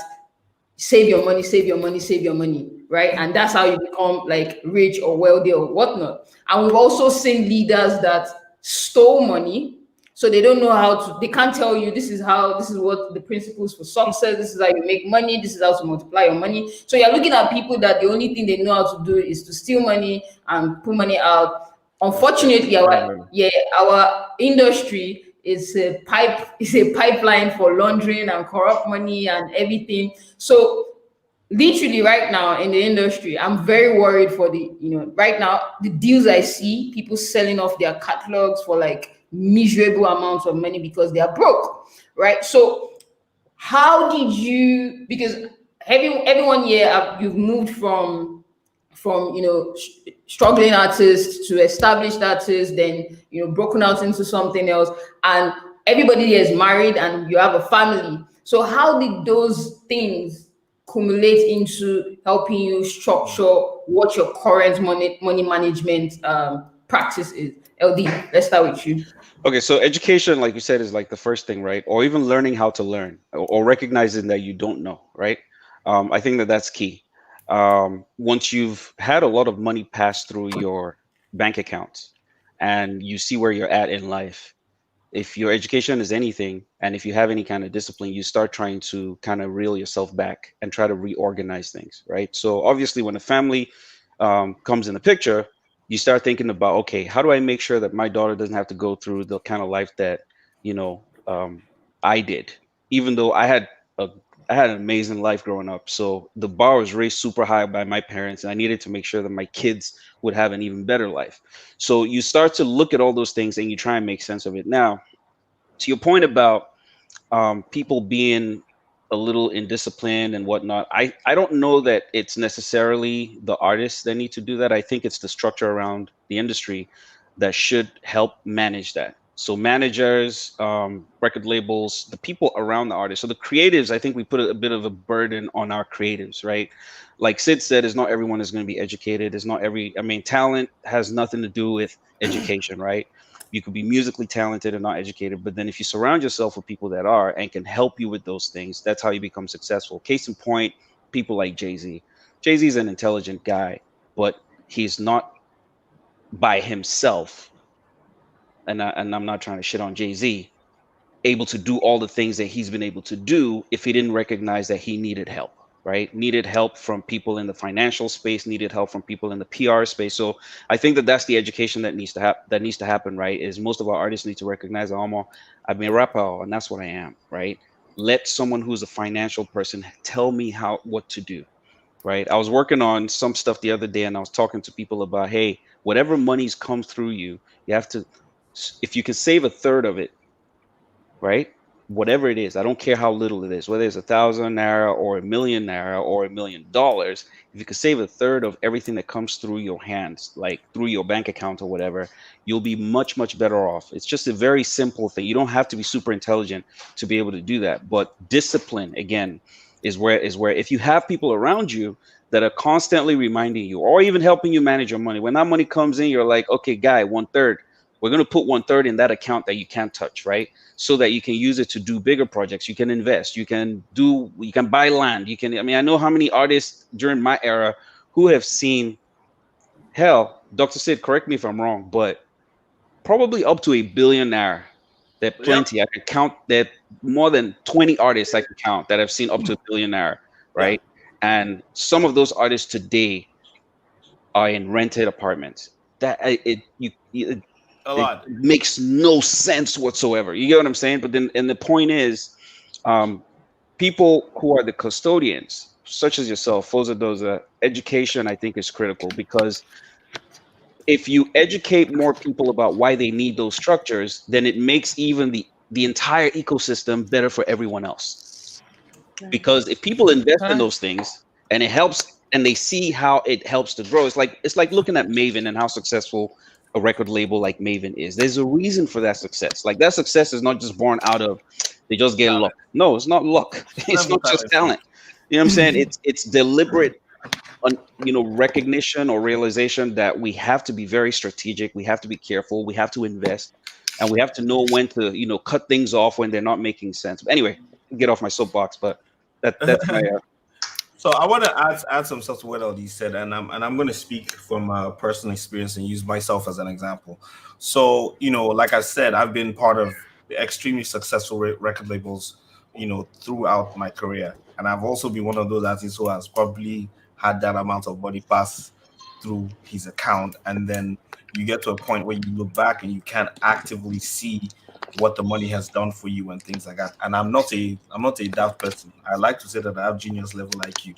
save your money, save your money, save your money, right? And that's how you become like rich or wealthy or whatnot. And we've also seen leaders that stole money. So they don't know they can't tell you this is what the principles for success, this is how you make money, this is how to multiply your money. So you're looking at people that the only thing they know how to do is to steal money and put money out. Unfortunately, our industry is a pipeline for laundering and corrupt money and everything. So literally right now in the industry, I'm very worried for right now, the deals I see, people selling off their catalogs for like miserable amounts of money because they are broke, right? So how did you, because every 1 year you've moved from struggling artists to established artists, then broken out into something else, and everybody is married and you have a family. So how did those things accumulate into helping you structure what your current money management practice is? LD, let's start with you. Okay, so education, like you said, is like the first thing, right? Or even learning how to learn, or recognizing that you don't know, right? I think that that's key. Once you've had a lot of money pass through your bank accounts and you see where you're at in life, if your education is anything, and if you have any kind of discipline, you start trying to kind of reel yourself back and try to reorganize things, right? So obviously, when a family comes in the picture, you start thinking about, okay, how do I make sure that my daughter doesn't have to go through the kind of life that I did, even though a I had an amazing life growing up. So the bar was raised super high by my parents, and I needed to make sure that my kids would have an even better life. So you start to look at all those things and you try and make sense of it. Now, to your point about people being a little indisciplined and whatnot, I don't know that it's necessarily the artists that need to do that. I think it's the structure around the industry that should help manage that. So managers, record labels, the people around the artist. So the creatives, I think we put a bit of a burden on our creatives, right? Like Sid said, is not everyone is going to be educated. Is not every, I mean, talent has nothing to do with education, right? You could be musically talented and not educated, but then if you surround yourself with people that are and can help you with those things, that's how you become successful. Case in point, people like Jay-Z. Jay-Z is an intelligent guy, but he's not by himself, and I'm not trying to shit on Jay-Z, able to do all the things that he's been able to do if he didn't recognize that he needed help, right? Needed help from people in the financial space, needed help from people in the PR space. So I think that that's the education that needs to happen, right? Is most of our artists need to recognize that I've been a rapper and that's what I am, right? Let someone who's a financial person tell me what to do, right? I was working on some stuff the other day and I was talking to people about, hey, whatever money's comes through you, you have to, if you can save a third of it, right? Whatever it is, I don't care how little it is, whether it's 1,000 naira or a million dollars. If you could save a third of everything that comes through your hands, like through your bank account or whatever, you'll be much, much better off. It's just a very simple thing. You don't have to be super intelligent to be able to do that. But discipline, again, is where if you have people around you that are constantly reminding you or even helping you manage your money, when that money comes in, you're like, okay, guy, 1/3. We're going to put 1/3 in that account that you can't touch, right? So that you can use it to do bigger projects. You can invest, you can buy land. I mean, I know how many artists during my era who have seen, hell, Dr. Sid, correct me if I'm wrong, but probably up to a billionaire. There are plenty. I could count that more than 20 artists I could count that have seen up to a billionaire, right? And some of those artists today are in rented apartments. That A lot. it makes no sense whatsoever. You get what I'm saying? But then, and the point is, people who are the custodians, such as yourself, Foza Doza, education, I think, is critical because if you educate more people about why they need those structures, then it makes even the entire ecosystem better for everyone else. Because if people invest in those things and it helps and they see how it helps to grow, it's like looking at Maven and how successful a record label like Maven is. There's a reason for that success. Like that success is not just born out of they just get luck. No, it's not luck. It's not just talent. You know what I'm saying? It's deliberate recognition or realization that we have to be very strategic, we have to be careful, we have to invest, and we have to know when to cut things off when they're not making sense. But anyway, get off my soapbox, but that's my So I want to add some stuff to what LD said, and I'm going to speak from personal experience and use myself as an example. So like I said, I've been part of extremely successful record labels, throughout my career, and I've also been one of those artists who has probably had that amount of money pass through his account, and then you get to a point where you look back and you can't actively see what the money has done for you and things like that. And I'm not a daft person. I like to say that I have genius level IQ,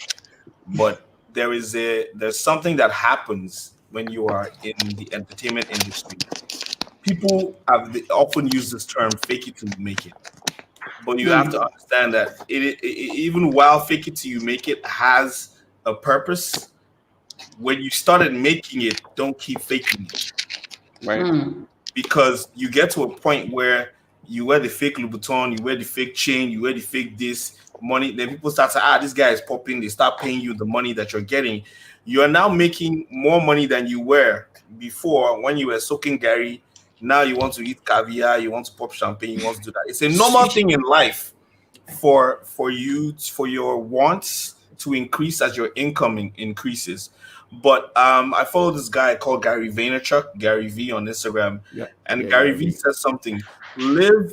but there's something that happens when you are in the entertainment industry. People often use this term "fake it till you make it," but you have to understand that even while "fake it till you make it" has a purpose, when you started making it, don't keep faking it. right. Because you get to a point where you wear the fake Louboutin, you wear the fake chain, you wear the fake this, money. Then people start to this guy is popping. They start paying you the money that you're getting. You are now making more money than you were before when you were soaking Gary. Now you want to eat caviar, you want to pop champagne, you want to do that. It's a normal thing in life for your wants to increase as your income increases. But I follow this guy called Gary Vaynerchuk, Gary V on Instagram, and Gary V says something: live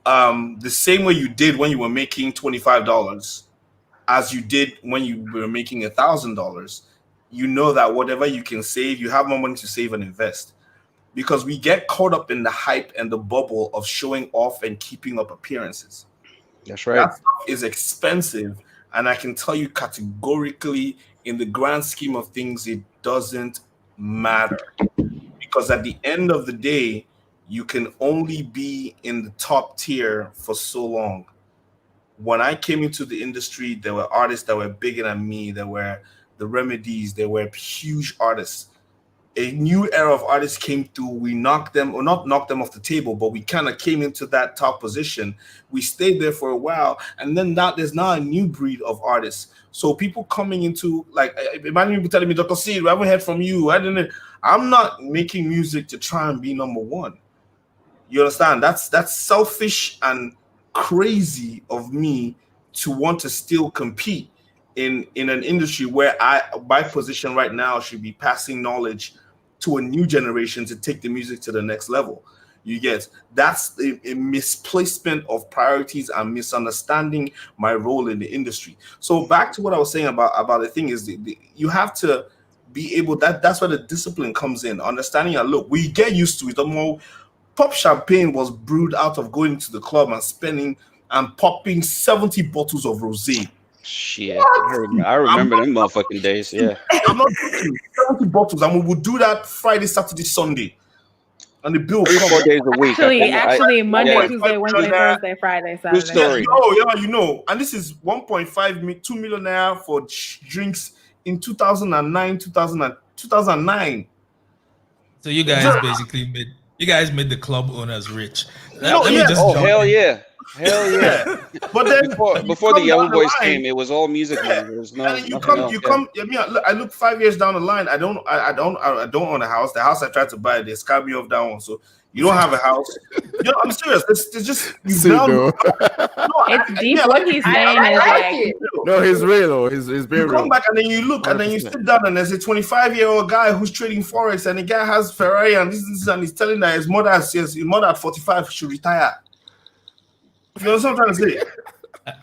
the same way you did when you were making $25 as you did when you were making $1,000. You know that whatever you can save, you have more money to save and invest. Because we get caught up in the hype and the bubble of showing off and keeping up appearances. That's right. That stuff is expensive. And I can tell you categorically, in the grand scheme of things, it doesn't matter. Because at the end of the day, you can only be in the top tier for so long. When I came into the industry, there were artists that were bigger than me. There were the Remedies. There were huge artists. A new era of artists came through. We knocked them, or not knocked them off the table, but we kind of came into that top position. We stayed there for a while, and then there's now a new breed of artists. So people coming into, like, imagine people telling me, Dr. C, I haven't heard from you. I'm not making music to try and be number one. You understand? That's selfish and crazy of me to want to still compete in an industry where my position right now should be passing knowledge to a new generation to take the music to the next level. You get that's a misplacement of priorities and misunderstanding my role in the industry. So back to what I was saying about the thing is you have to be able that's where the discipline comes in. Understanding that look, we get used to it. The more pop champagne was brewed out of going to the club and spending and popping 70 bottles of rosé. Shit, I remember them motherfucking days. Yeah, I'm not joking. 70 bottles, and we would do that Friday, Saturday, Sunday, and the bill 4 days a week. Actually, Monday, yeah. Tuesday, Wednesday, Thursday, Friday, Saturday. Good story. And this is 1.2 million naira for drinks in 2009, 2009. So you guys basically made the club owners rich. Hell in. Hell yeah! But then before the Young Boys came, it was all music money. There was no. And you come. I look 5 years down the line. I don't own a house. The house I tried to buy, they scared me off that one. So you don't have a house. I'm serious. It's just It's deep. What he's saying is like. No, he's real. He's being you come real. back and then you look 100%. And then you sit down and there's a 25-year-old guy who's trading forex and the guy has Ferrari and this and he's telling that his mother at 45 should retire. You know what I'm trying to say?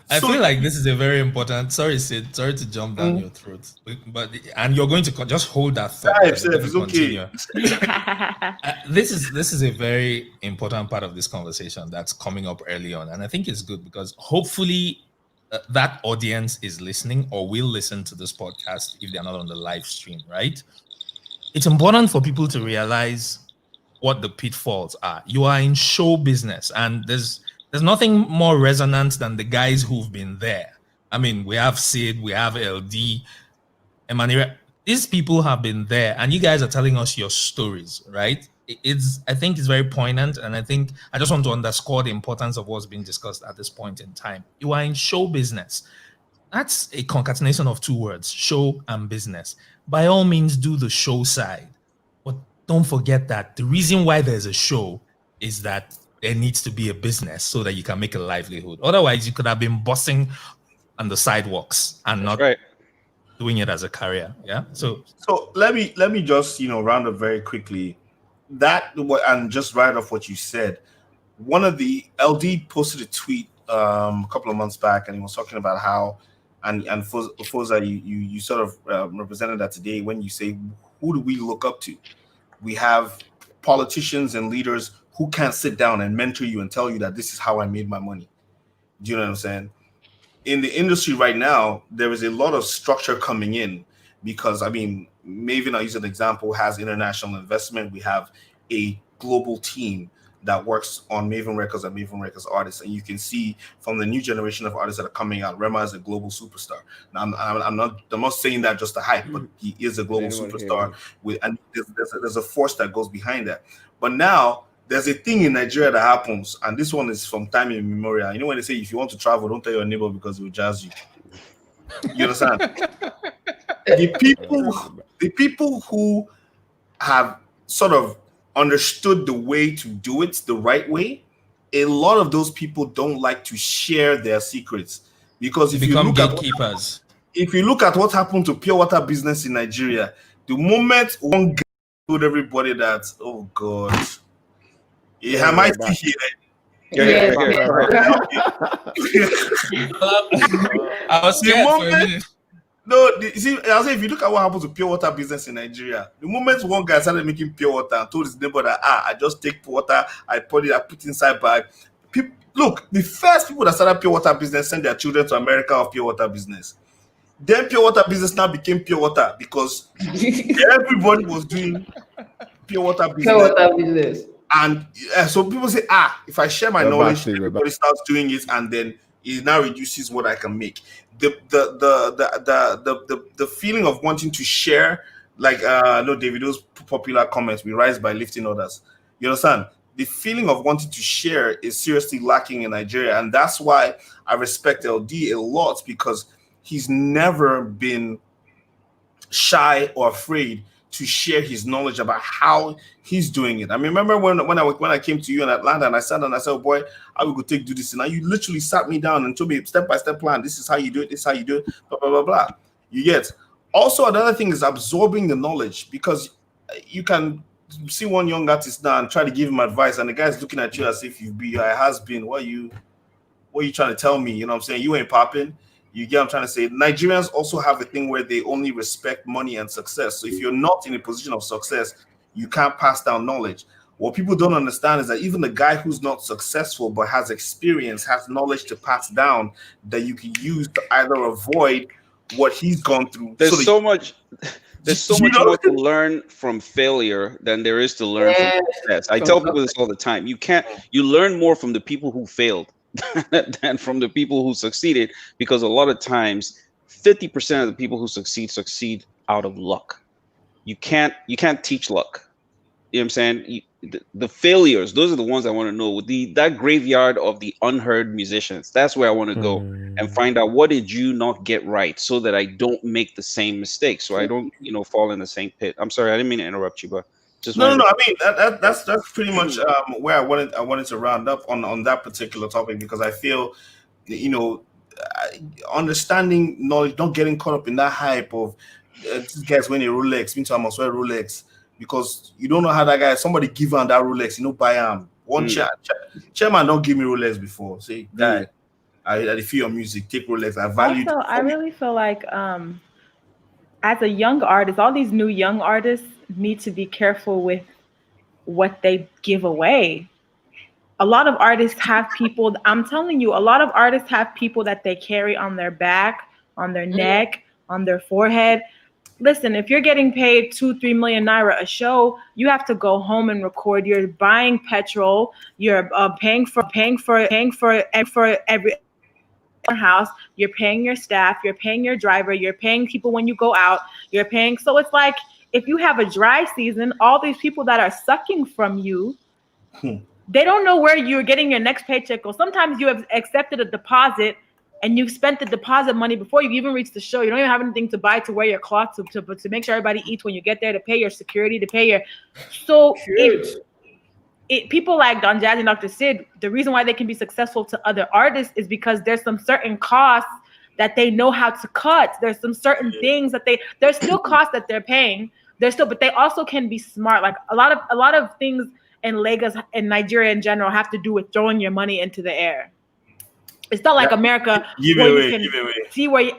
I feel like this is a very important. Sorry, Sid. Sorry to jump down your throat, but you're going to just hold that thought. It's okay. This is a very important part of this conversation that's coming up early on, and I think it's good because hopefully that audience is listening or will listen to this podcast if they're not on the live stream. Right? It's important for people to realize what the pitfalls are. You are in show business, and there's nothing more resonant than the guys who've been there. I mean, we have Sid, we have LD, Emmanuel. These people have been there, and you guys are telling us your stories, right? I think it's very poignant, and I just want to underscore the importance of what's being discussed at this point in time. You are in show business. That's a concatenation of two words, show and business. By all means, do the show side, but don't forget that the reason why there's a show is that there needs to be a business so that you can make a livelihood. Otherwise, you could have been bossing on the sidewalks and not doing it as a career. Yeah. So let me just round up very quickly. And just right off what you said, one of the LD posted a tweet a couple of months back, and he was talking about how and Foza, you sort of represented that today when you say, who do we look up to? We have politicians and leaders who can't sit down and mentor you and tell you that this is how I made my money. Do you know what I'm saying? In the industry right now, there is a lot of structure coming in because, I mean, Maven, I'll use an example, has international investment. We have a global team that works on Maven Records and Maven Records artists. And you can see from the new generation of artists that are coming out, Rema is a global superstar. Now, I'm not saying that just to hype, but he is a global superstar. And there's a force that goes behind that. But now there's a thing in Nigeria that happens, and this one is from time immemorial. You know when they say if you want to travel, don't tell your neighbor because he will jazz you. You understand? The people who have sort of understood the way to do it the right way, a lot of those people don't like to share their secrets, because if you become look gatekeepers. if you look at what happened to pure water business in Nigeria, the moment one guy told everybody that, oh God, yeah, am I still here? Yes, I was The scared for a moment- minute. No, see, I'll say if you look at what happened to pure water business in Nigeria, the moment one guy started making pure water and told his neighbor that I just take pure water, I put inside bag. Look, the first people that started pure water business sent their children to America of pure water business. Then pure water business now became pure water because everybody was doing pure water business. Pure water business. And so people say, if I share my knowledge, everybody starts doing it, and then it now reduces what I can make. The feeling of wanting to share, like no Davido's popular comments, we rise by lifting others. You understand? The feeling of wanting to share is seriously lacking in Nigeria, and that's why I respect LD a lot, because he's never been shy or afraid to share his knowledge about how he's doing it. I mean, remember when I came to you in Atlanta and I sat down and I said, oh boy, how we go do this? And now you literally sat me down and told me step-by-step plan. This is how you do it. This is how you do it. Blah, blah, blah, blah. You get. Also, another thing is absorbing the knowledge, because you can see one young artist now and try to give him advice, and the guy's looking at you as if you've been a has-been. What are you trying to tell me? You know what I'm saying? You ain't popping. You get what I'm trying to say? Nigerians also have a thing where they only respect money and success. So if you're not in a position of success, you can't pass down knowledge. What people don't understand is that even the guy who's not successful but has experience, has knowledge to pass down that you can use to either avoid what he's gone through. There's so much more to learn from failure than there is to learn from success. I tell people this all the time. You learn more from the people who failed than from the people who succeeded, because a lot of times 50% of the people who succeed out of luck. You can't teach luck. You know what I'm saying? The failures, those are the ones I want to know. That graveyard of the unheard musicians, that's where I want to go and find out, what did you not get right, so that I don't make the same mistakes, so I don't fall in the same pit. I'm sorry, I didn't mean to interrupt you, but no. I mean that's pretty much where I wanted to round up on that particular topic, because I feel, understanding knowledge, not getting caught up in that hype of these guys wearing a Rolex, means I must wear Rolex, because you don't know how that guy, somebody give him that Rolex, buy him one chairman don't give me Rolex before. Say, guy, I feel your music, take Rolex. I value. Also, I really feel like as a young artist, all these new young artists need to be careful with what they give away. A lot of artists have people, I'm telling you, a lot of artists have people that they carry on their back, on their neck, on their forehead. Listen, if you're getting paid 2-3 million naira a show, you have to go home and record. You're buying petrol. You're paying for every house. You're paying your staff. You're paying your driver. You're paying people when you go out. You're paying. So it's like, if you have a dry season, all these people that are sucking from you, they don't know where you're getting your next paycheck. Or sometimes you have accepted a deposit and you've spent the deposit money before you even reach the show. You don't even have anything to buy, to wear your cloth, to make sure everybody eats when you get there, to pay your security, to pay your. So people like Don Jazzy and Dr. Sid, the reason why they can be successful to other artists is because there's some certain costs that they know how to cut. There's some certain things that there's still costs that they're paying. But they also can be smart. Like a lot of things in Lagos and Nigeria in general have to do with throwing your money into the air. It's not like America where you can see where you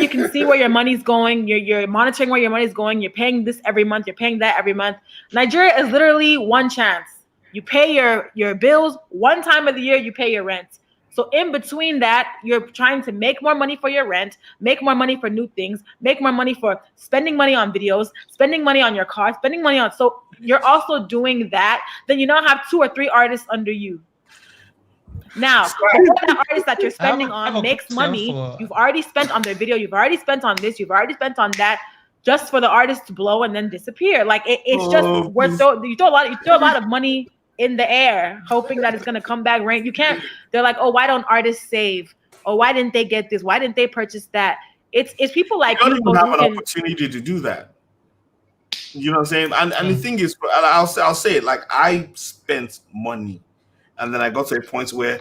can see where your money's going. You're monitoring where your money's going. You're paying this every month. You're paying that every month. Nigeria is literally one chance. You pay your bills one time of the year. You pay your rent. So in between that, you're trying to make more money for your rent, make more money for new things, make more money for spending money on videos, spending money on your car, spending money on. So you're also doing that. Then you now have 2 or 3 artists under you. Now, before that artist that you're spending on makes money, you've already spent on their video, you've already spent on this, you've already spent on that, just for the artist to blow and then disappear. Like it's just you throw a lot of money in the air, hoping that it's gonna come back rain. You can't. They're like, oh, why don't artists save? Or why didn't they get this? Why didn't they purchase that? It's people like You you don't even have who an can. opportunity to do that. You know what I'm saying? And the thing is, and I'll say it, like, I spent money, and then I got to a point where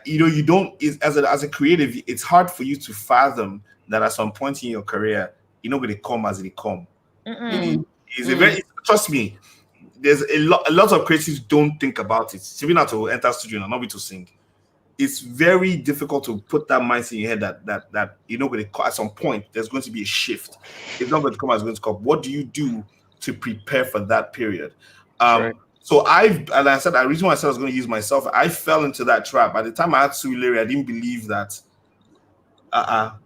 you don't, as a creative, it's hard for you to fathom that at some point in your career, going to come as they come. It's a very, trust me, there's a lot of creatives don't think about it. So we not to enter studio and not be to sing. It's very difficult to put that mindset in your head that at some point there's going to be a shift. It's not going to come as it's going to come. What do you do to prepare for that period? Right. So the reason why I said I was going to use myself, I fell into that trap. By the time I had Surulere, I didn't believe that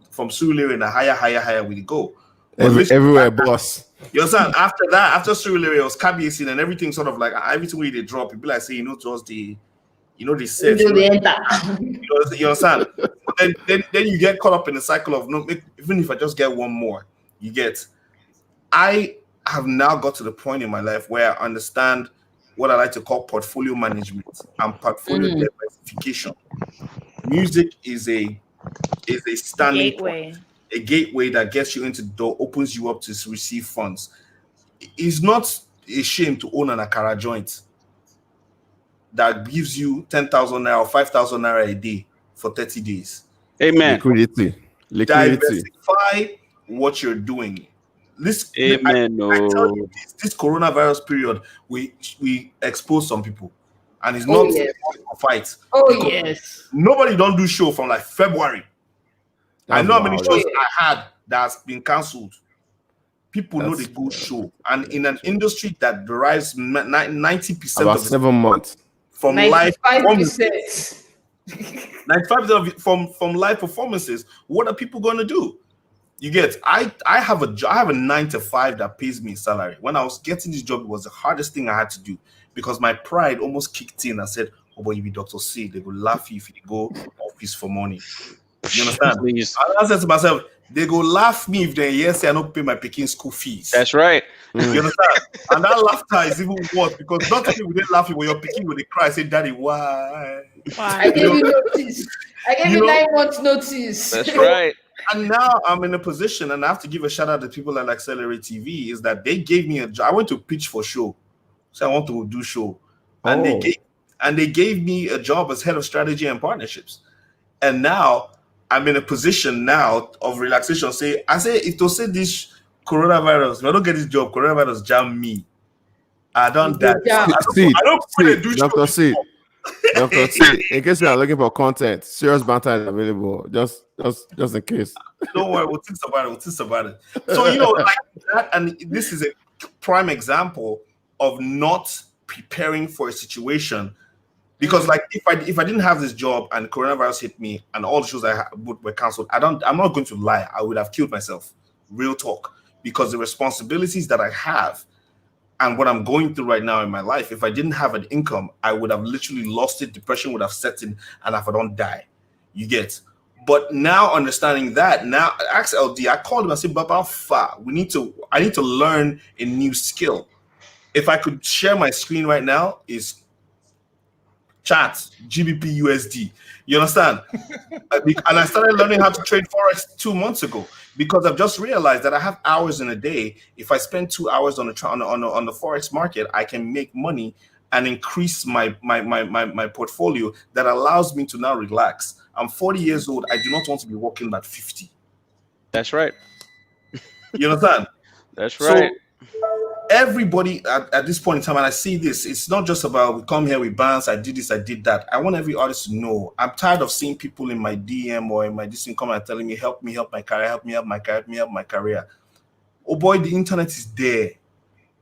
from Surulere and higher we go. Everywhere, boss. You understand? After that, after Surulere, it was Kabiesi and everything sort of like everything we they drop, people like say, just the they set. You understand? But then you get caught up in the cycle of even if I just get one more, I have now got to the point in my life where I understand what I like to call portfolio management and portfolio diversification. Music is a standing point, a gateway that gets you into the door, opens you up to receive funds. It's not a shame to own an Akara joint that gives you 10,000 naira or 5,000 naira a day for 30 days. Amen. Liquidity. Diversify what you're doing. Amen. I tell you this coronavirus period, we expose some people, and it's not a fight. Oh yes. Nobody don't do show from like February. I know how many shows I had that's been cancelled. People know they go show, and in an industry that derives 90% about of 7 months from live 95%. 95% of it from live performances. What are people going to do? You get, I have a 9 to 5 that pays me salary. When I was getting this job, it was the hardest thing I had to do because my pride almost kicked in and said, "Oh boy, you be Dr. C. They will laugh you if you go office for money." You understand? Please. I said to myself, they go laugh me if they say I don't pay my picking school fees. That's right. You understand? And that laughter is even worse because not only will they laugh you when you're picking, when they cry, say, "Daddy, why?" I gave you notice. I gave you 9 months notice. That's right. And now I'm in a position, and I have to give a shout out to people at Accelerate TV, is that they gave me a job. I went to pitch for show. So I want to do show. And they gave me a job as head of strategy and partnerships. And now I'm in a position now of relaxation. I say if to say this coronavirus, if I don't get this job, coronavirus jam me. I don't die. I don't do Dr. C. Dr. C, in case you are looking for content, serious banter is available. Just in case. Don't worry, we'll think about it. So like that, and this is a prime example of not preparing for a situation. Because like if I didn't have this job and coronavirus hit me and all the shows I had were canceled, I'm not going to lie, I would have killed myself. Real talk. Because the responsibilities that I have and what I'm going through right now in my life, if I didn't have an income, I would have literally lost it. Depression would have set in, and if I don't die, you get. But now understanding that, now ask LD, I called him and said, "Baba, I need to learn a new skill." If I could share my screen right now, is chat GBP USD. You understand? And I started learning how to trade Forex 2 months ago because I've just realized that I have hours in a day. If I spend 2 hours on the Forex market, I can make money and increase my portfolio that allows me to now relax. I'm 40 years old. I do not want to be working at 50. That's right. You understand? That's right. So everybody at this point in time, and I see this, it's not just about we come here, we bounce, I did this, I did that. I want every artist to know. I'm tired of seeing people in my DM or in my Discord come and telling me, help me, help my career, help me, help my career, help me, help my career. Oh boy, the internet is there.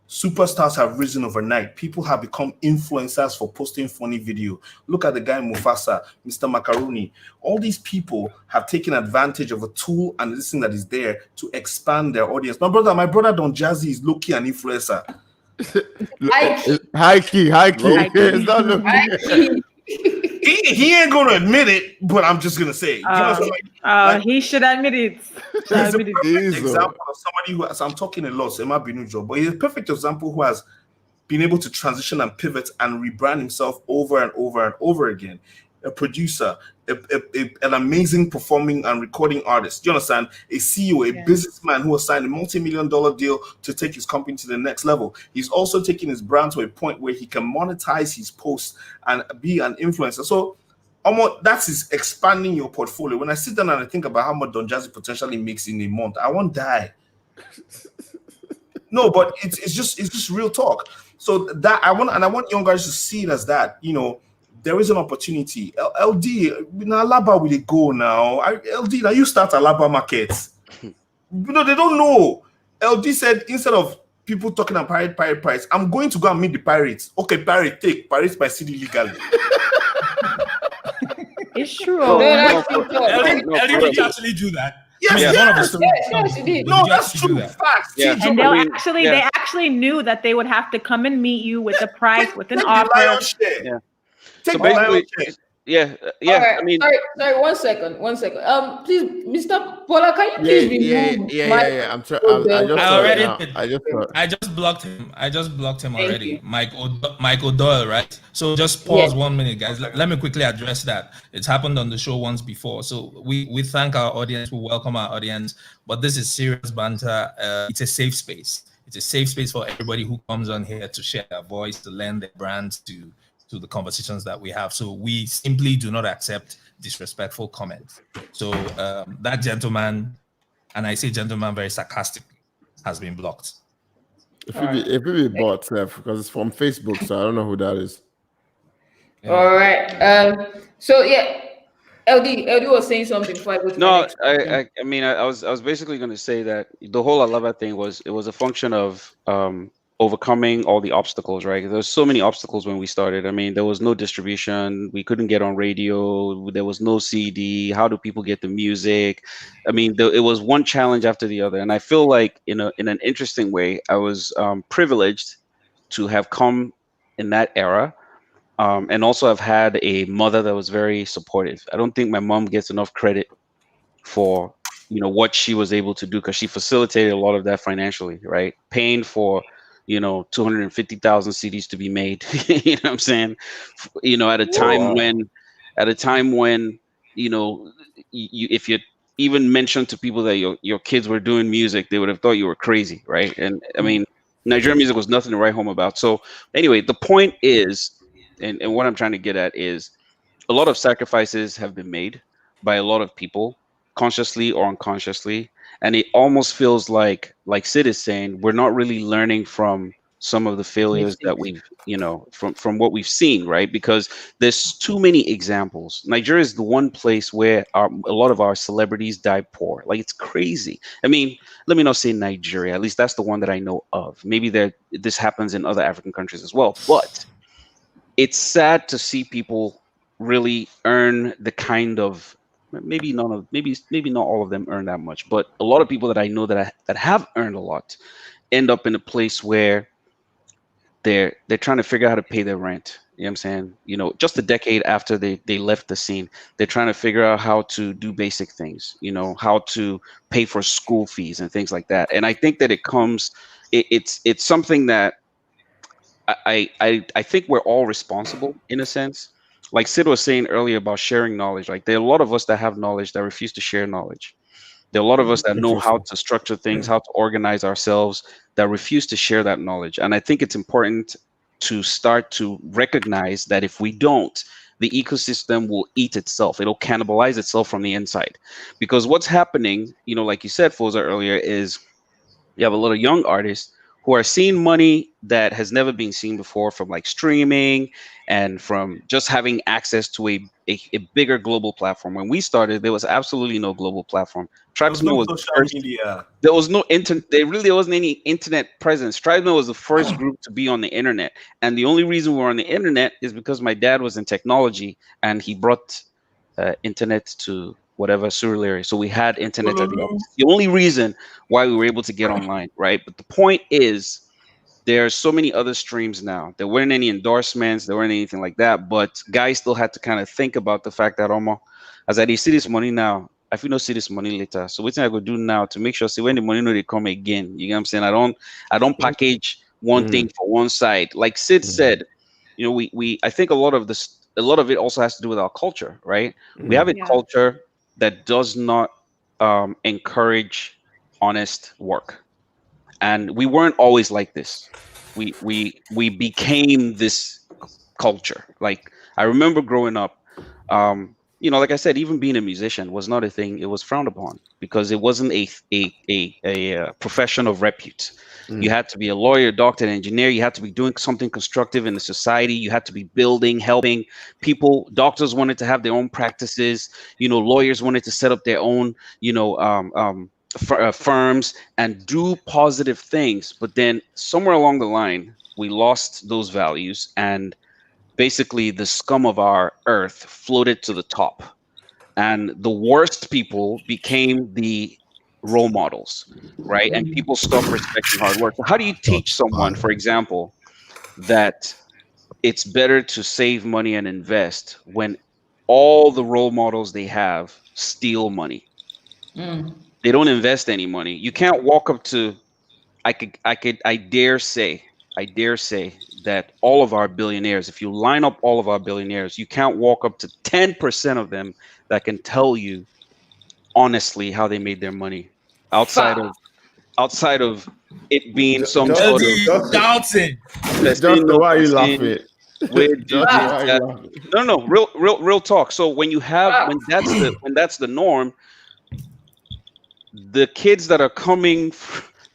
Superstars have risen overnight. People have become influencers for posting funny video. Look at the guy Mufasa, Mr. Macaroni. All these people have taken advantage of a tool and this thing that is there to expand their audience. My brother Don Jazzy is low-key an influencer. High key. It's not low-key. He ain't gonna admit it, but I'm just gonna say it. He should admit it. He's a perfect example of somebody who has, I'm talking a lot, so it might be new job, but he's a perfect example who has being able to transition and pivot and rebrand himself over and over and over again. A producer, an amazing performing and recording artist. Do you understand? A CEO, a businessman who has signed a multi-million-dollar deal to take his company to the next level. He's also taking his brand to a point where he can monetize his posts and be an influencer. So that is expanding your portfolio. When I sit down and I think about how much Don Jazzy potentially makes in a month, I won't die. No, but it's just real talk. So that I want young guys to see it as that, there is an opportunity. LD, now Alaba will go now. LD, now you start Alaba markets. They don't know. LD said instead of people talking about pirate price, I'm going to go and meet the pirates. Okay, pirates by CD legally. It's true. LD did actually do that. Yes, he did. No, that's true. Facts. Yeah. And they actually knew that they would have to come and meet you with a price, with an offer. Yeah. Take So basically, yeah. Right. I mean, sorry. 1 second. Please, Mr. Paula, can you please remove yeah. I'm trying. I just blocked him. I just blocked him Thank already. you. Mike O'Doyle, right? So just pause 1 minute, guys. Let me quickly address that. It's happened on the show once before. So we thank our audience. We welcome our audience. But this is serious banter. It's a safe space. It's a safe space for everybody who comes on here to share their voice, to lend their brand to the conversations that we have. So we simply do not accept disrespectful comments. So that gentleman, and I say gentleman very sarcastically, has been blocked. It will be bought, because it's from Facebook, so I don't know who that is. Yeah. All right. So yeah, LD was saying something before I go to no, the next I mean, I was basically going to say that the whole Alaba thing was a function of overcoming all the obstacles, right? There's so many obstacles when we started. I mean, there was no distribution. We couldn't get on radio. There was no CD. How do people get the music? I mean, it was one challenge after the other. And I feel like in an interesting way, I was privileged to have come in that era. And also I've had a mother that was very supportive. I don't think my mom gets enough credit for what she was able to do, because she facilitated a lot of that financially, right? Paying for 250,000 CDs to be made. You know what I'm saying? At a time when if you even mentioned to people that your kids were doing music, they would have thought you were crazy, right? And I mean, Nigerian music was nothing to write home about. So anyway, the point is, and what I'm trying to get at is, a lot of sacrifices have been made by a lot of people, consciously or unconsciously, and it almost feels like Sid is saying, we're not really learning from some of the failures that we've from what we've seen, right? Because there's too many examples. Nigeria is the one place where a lot of our celebrities die poor. Like, it's crazy. I mean, let me not say Nigeria, at least that's the one that I know of. Maybe this happens in other African countries as well, but it's sad to see people really earn the kind of, maybe not all of them earn that much, but a lot of people that I know that have earned a lot end up in a place where they're trying to figure out how to pay their rent. You know what I'm saying? Just a decade after they left the scene, they're trying to figure out how to do basic things, how to pay for school fees and things like that. And I think that it's something that I think we're all responsible in a sense. Like Sid was saying earlier about sharing knowledge. Like, there are a lot of us that have knowledge that refuse to share knowledge. There are a lot of us that know how to structure things, how to organize ourselves, that refuse to share that knowledge. And I think it's important to start to recognize that if we don't, the ecosystem will eat itself. It'll cannibalize itself from the inside. Because what's happening, like you said, Foza, earlier, is you have a lot of young artists who are seeing money that has never been seen before, from like streaming and from just having access to a bigger global platform. When we started, there was absolutely no global platform. Tribesman was social first, media. there was no internet. There wasn't any internet presence. Tribesman was the first group to be on the internet, and the only reason we're on the internet is because my dad was in technology and he brought internet to whatever Surulere. So we had internet at the office. The only reason why we were able to get online, right? But the point is, there are so many other streams now. There weren't any endorsements, there weren't anything like that. But guys still had to kind of think about the fact that, as I see this money now, I feel not see this money later. So what I go do now to make sure, see when the money no they come again. You know what I'm saying? I don't package one thing for one side. Like Sid said, you know, we I think a lot of it also has to do with our culture, right? We have a Yeah. culture that does not encourage honest work, and we weren't always like this. We became this culture. Like I remember growing up, you know, like I said, even being a musician was not a thing. It was frowned upon because it wasn't a profession of repute. You had to be a lawyer, doctor, and engineer. You had to be doing something constructive in the society. You had to be building, helping people. Doctors wanted to have their own practices. You know, lawyers wanted to set up their own, you know, firms and do positive things. But then somewhere along the line, we lost those values, and basically the scum of our earth floated to the top, and the worst people became the role models, right? And people stopped respecting hard work. So how do you teach someone, for example, that it's better to save money and invest when all the role models they have steal money? They don't invest any money. You can't walk up to, I dare say that all of our billionaires, if you line up all of our billionaires, you can't walk up to 10% of them that can tell you honestly how they made their money outside of outside of it being some sort of LD Johnson. Justin, casino why are you cuisine laughing? where Justin, this, why are you that. laughing? No, real talk. So when you have when that's the norm, the kids that are coming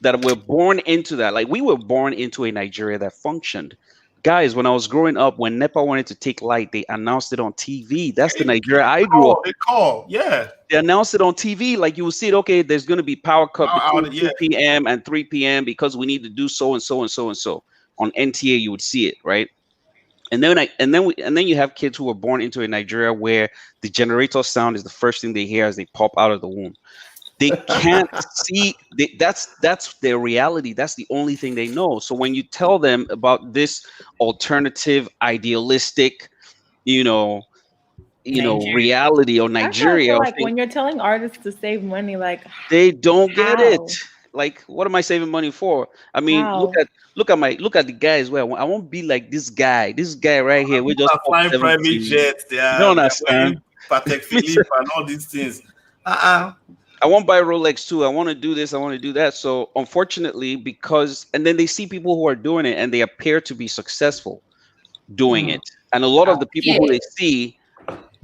that were born into that, like we were born into a Nigeria that functioned. Guys, when I was growing up, when NEPA wanted to take light, they announced it on TV. That's the Nigeria I grew up. They call, yeah. They announced it on TV, like you will see it. Okay, there's going to be power cut between Yeah. 2 p.m. and 3 p.m. because we need to do so and so and so and so. On NTA, you would see it, right? And then you have kids who were born into a Nigeria where the generator sound is the first thing they hear as they pop out of the womb. They can't see that's their reality. That's the only thing they know. So when you tell them about this alternative, idealistic, you know, reality or That's why I Nigeria, feel or like thing, when you're telling artists to save money, like they don't get it. how? Like, what am I saving money for? I mean, How? look at the guys where I won't be like this guy. This guy right here. We People just are pop flying 70. private jets. They You are, don't they're understand. wearing Patek Philippe and all these things. Uh-uh. I want to buy Rolex too. I want to do this. I want to do that. So unfortunately, because and then they see people who are doing it and they appear to be successful doing it, and a lot of the people who they see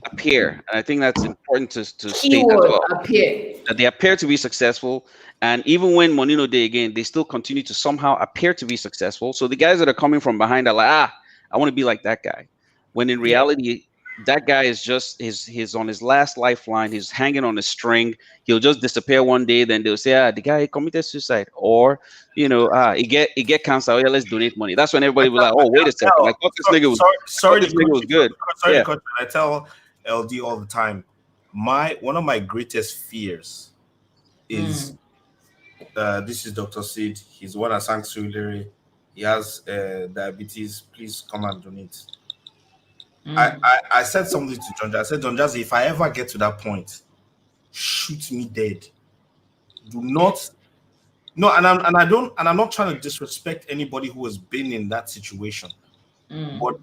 appear, and I think that's important to state as Keyword well, appear. that they appear to be successful, and even when Monino Day again, they still continue to somehow appear to be successful. So the guys that are coming from behind are like, I want to be like that guy, when in reality, that guy is just his on his last lifeline. He's hanging on a string. He'll just disappear one day. Then they'll say, the guy committed suicide, or he get cancer. Oh yeah, let's donate money. That's when everybody will like, oh wait a second, I thought this nigga was, I thought Sorry this nigga was good. to Yeah. cut you. I tell LD all the time. One of my greatest fears is this is Dr. Sid. He's the one that sang Suilere. He has diabetes. Please come and donate. I said something to John Jazz. I said, John Jazz, if I ever get to that point, shoot me dead. Do not. No, and I'm not trying to disrespect anybody who has been in that situation. But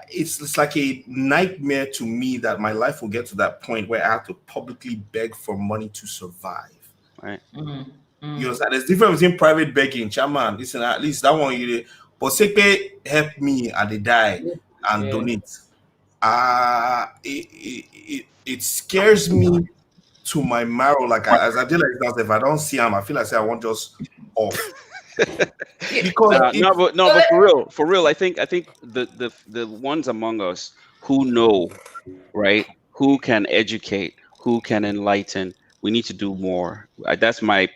it's like a nightmare to me that my life will get to that point where I have to publicly beg for money to survive. Right. You know, there's difference between private begging, chairman. Listen, at least that one you. But say, help me, and they die and donate. It scares me to my marrow. Like as I did like that, if I don't see him, I feel like I want just off. Because but for real, I think the ones among us who know, right, who can educate, who can enlighten, we need to do more. That's my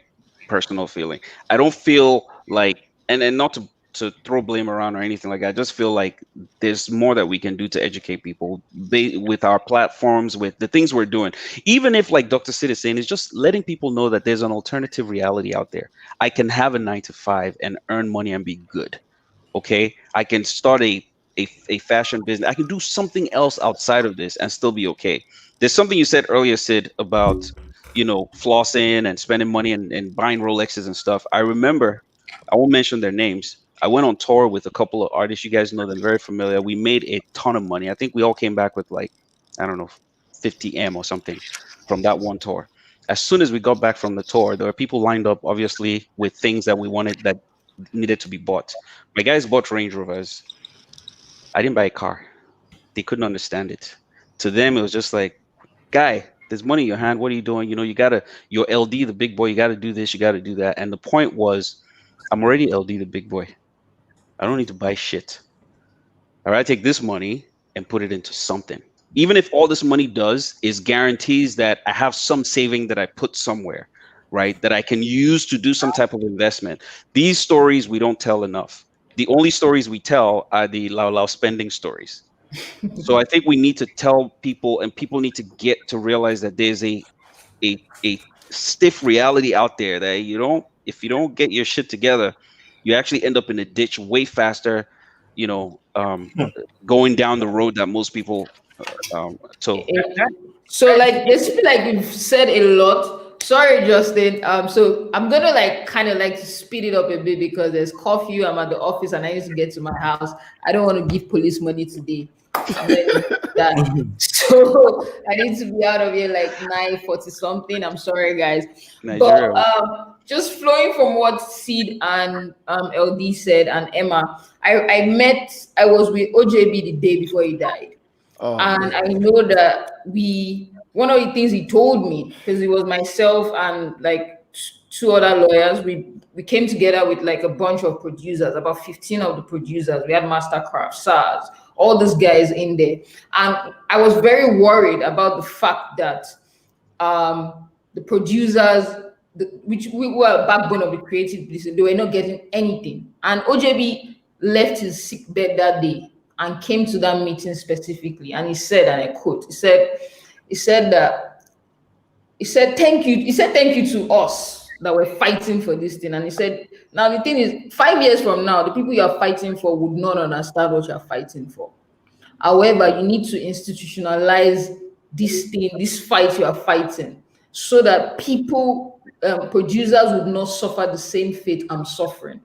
personal feeling. I don't feel like, and not to throw blame around or anything like that. I just feel like there's more that we can do to educate people with our platforms, with the things we're doing. Even if, like Dr. Sid is saying, is just letting people know that there's an alternative reality out there. I can have a 9 to 5 and earn money and be good. Okay, I can start a fashion business. I can do something else outside of this and still be okay. There's something you said earlier, Sid, about flossing and spending money and buying Rolexes and stuff. I remember I won't mention their names. I went on tour with a couple of artists. You guys know them, very familiar. We made a ton of money. I think we all came back with like, I don't know, 50M or something from that one tour. As soon as we got back from the tour, there were people lined up, obviously, with things that we wanted that needed to be bought. My guys bought Range Rovers. I didn't buy a car. They couldn't understand it. To them, it was just like, guy, there's money in your hand. What are you doing? You know, you're LD, the big boy. You got to do this. You got to do that. And the point was, I'm already LD, the big boy. I don't need to buy shit. All right, take this money and put it into something. Even if all this money does is guarantees that I have some saving that I put somewhere, right? That I can use to do some type of investment. These stories we don't tell enough. The only stories we tell are the Lao spending stories. So I think we need to tell people, and people need to get to realize that there's a stiff reality out there that if you don't get your shit together, you actually end up in a ditch way faster, going down the road that most people. So So like basically, like you've said a lot. Sorry, Justin. So I'm gonna like kind of like to speed it up a bit because there's curfew. I'm at the office and I need to get to my house. I don't want to give police money today. So I need to be out of here like 9:40 something. I'm sorry, guys. Nigeria. But just flowing from what Sid and LD said and Emma, I was with OJB the day before he died. Oh, And I know that one of the things he told me, because it was myself and like two other lawyers, we came together with like a bunch of producers, about 15 of the producers. We had Mastercraft, SARS, all these guys in there. And I was very worried about the fact that the producers, which we were a backbone of the creative business, they were not getting anything. And OJB left his sick bed that day and came to that meeting specifically. And he said, and I quote, he said thank you. He said thank you to us that we're fighting for this thing. And he said, now the thing is, 5 years from now, the people you are fighting for would not understand what you're fighting for. However, you need to institutionalize this thing, this fight you are fighting, so that people, producers would not suffer the same fate I'm suffering.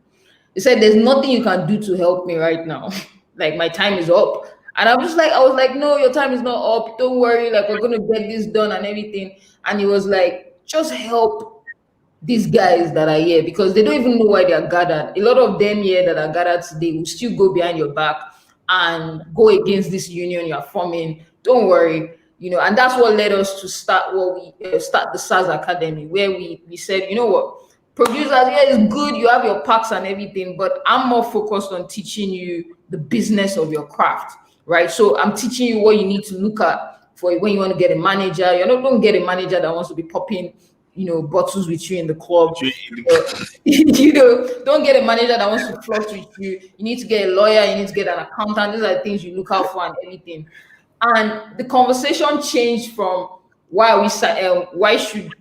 He said, there's nothing you can do to help me right now. Like my time is up. And I was like, no, your time is not up. Don't worry. Like we're going to get this done and everything. And he was like, just help these guys that are here because they don't even know why they are gathered. A lot of them here that are gathered today will still go behind your back and go against this union you're forming. Don't worry. And that's what led us to start start the SARS Academy, where we said, you know what? Producers, yeah, it's good. You have your packs and everything, but I'm more focused on teaching you the business of your craft, right? So I'm teaching you what you need to look at for when you want to get a manager. Don't get a manager that wants to be popping, bottles with you in the club. Don't get a manager that wants to flirt with you. You need to get a lawyer. You need to get an accountant. These are the things you look out for and everything. And the conversation changed from why should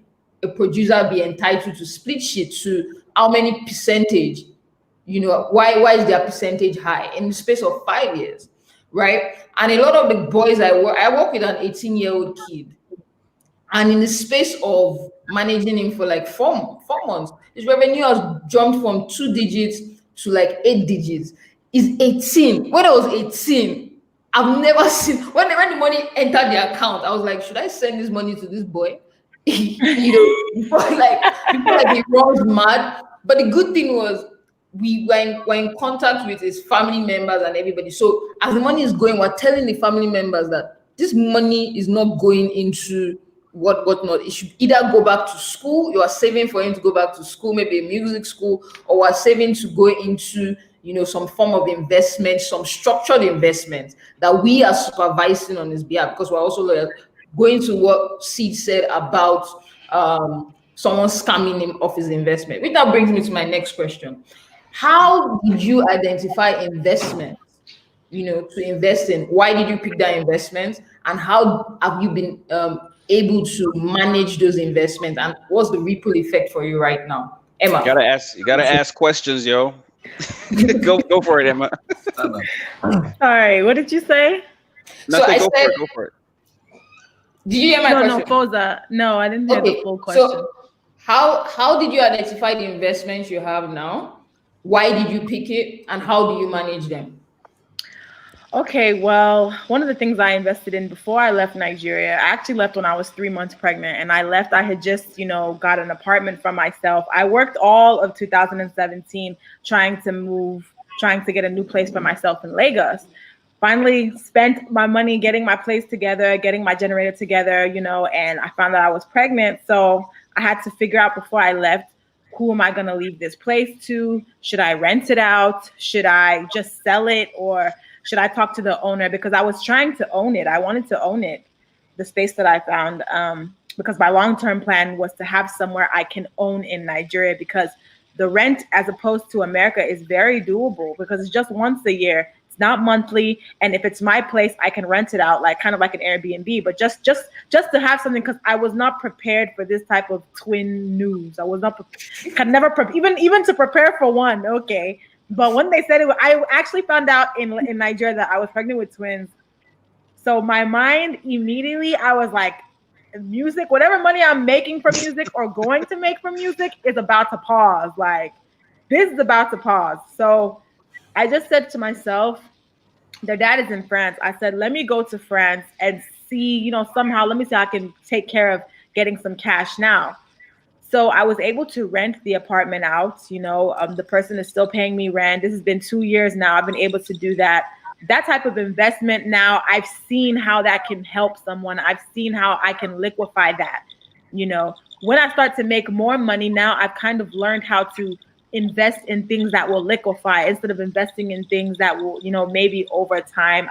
a producer be entitled to split shit to how many percentage, why is their percentage high in the space of 5 years, right? And a lot of the boys I work with an 18-year-old kid, and in the space of managing him for like four months, his revenue has jumped from 2 digits to like 8 digits. Is 18. When I was 18, I've never seen when the money entered the account, I was like, should I send this money to this boy? Before he runs mad. But the good thing was we were in contact with his family members and everybody. So as the money is going, we're telling the family members that this money is not going into whatnot. It should either go back to school. You are saving for him to go back to school, maybe a music school, or we're saving to go into some form of investment, some structured investment that we are supervising on his behalf, because we're also going to what Sid said about someone scamming him off his investment. Which now brings me to my next question. How did you identify investment, to invest in? Why did you pick that investment? And how have you been able to manage those investments? And what's the ripple effect for you right now? Emma. You gotta ask questions, yo. go for it, Emma. Sorry, what did you say? Go for it. Did you hear my question? No, Foza. No, I didn't hear the full question. So how did you identify the investments you have now? Why did you pick it, and how do you manage them? Okay, well, one of the things I invested in before I left Nigeria, I actually left when I was 3 months pregnant, and I left. I had just, got an apartment for myself. I worked all of 2017 trying to move, trying to get a new place for myself in Lagos. Finally, spent my money getting my place together, getting my generator together, and I found out I was pregnant. So I had to figure out before I left, who am I going to leave this place to? Should I rent it out? Should I just sell it? Or should I talk to the owner? Because I was trying to own it. I wanted to own it, the space that I found, because my long-term plan was to have somewhere I can own in Nigeria, because the rent, as opposed to America, is very doable because it's just once a year. It's not monthly, and if it's my place, I can rent it out, like kind of like an Airbnb. But just to have something, because I was not prepared for this type of twin news. I was not had never even to prepare for one. Okay, but when they said it, I actually found out in Nigeria that I was pregnant with twins. So my mind immediately, I was like, music, whatever money I'm making from music or going to make from music is about to pause. Like, this is about to pause. So I just said to myself, their dad is in France. I said, let me go to France and see, somehow, let me see how I can take care of getting some cash now. So I was able to rent the apartment out. The person is still paying me rent. This has been 2 years now. I've been able to do that. That type of investment now, I've seen how that can help someone. I've seen how I can liquefy that. When I start to make more money now, I've kind of learned how to invest in things that will liquefy instead of investing in things that will, maybe over time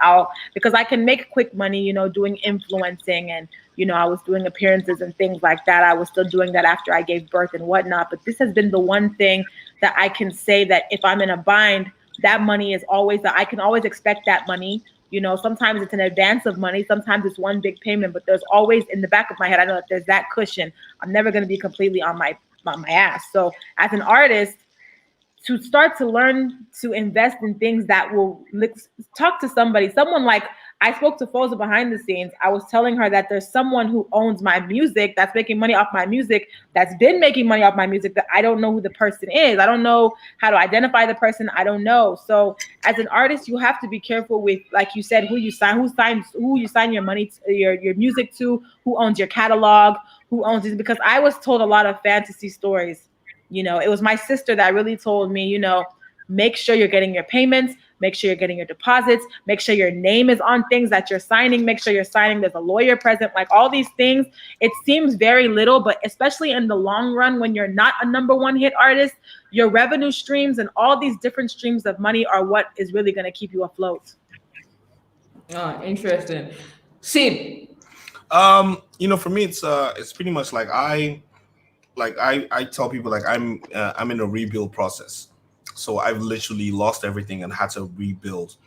because I can make quick money, doing influencing, and, I was doing appearances and things like that. I was still doing that after I gave birth and whatnot. But this has been the one thing that I can say that if I'm in a bind, that money is always that I can always expect that money. Sometimes it's an advance of money. Sometimes it's one big payment, but there's always in the back of my head, I know that there's that cushion. I'm never going to be completely on my ass. So as an artist, to start to learn to invest in things that will talk to someone like I spoke to Foza behind the scenes. I was telling her that there's someone who owns my music, that's making money off my music, that's been making money off my music, that I don't know who the person is. I don't know how to identify the person. I don't know. So as an artist, you have to be careful with, like you said, who you sign your money to, your music to, who owns your catalog, who owns it. Because I was told a lot of fantasy stories. It was my sister that really told me, make sure you're getting your payments, make sure you're getting your deposits, make sure your name is on things that you're signing, make sure you're signing, there's a lawyer present, like all these things. It seems very little, but especially in the long run, when you're not a #1 hit artist, your revenue streams and all these different streams of money are what is really going to keep you afloat. Interesting. Sid. For me, it's pretty much like I tell people, like, I'm in a rebuild process. So I've literally lost everything and had to rebuild.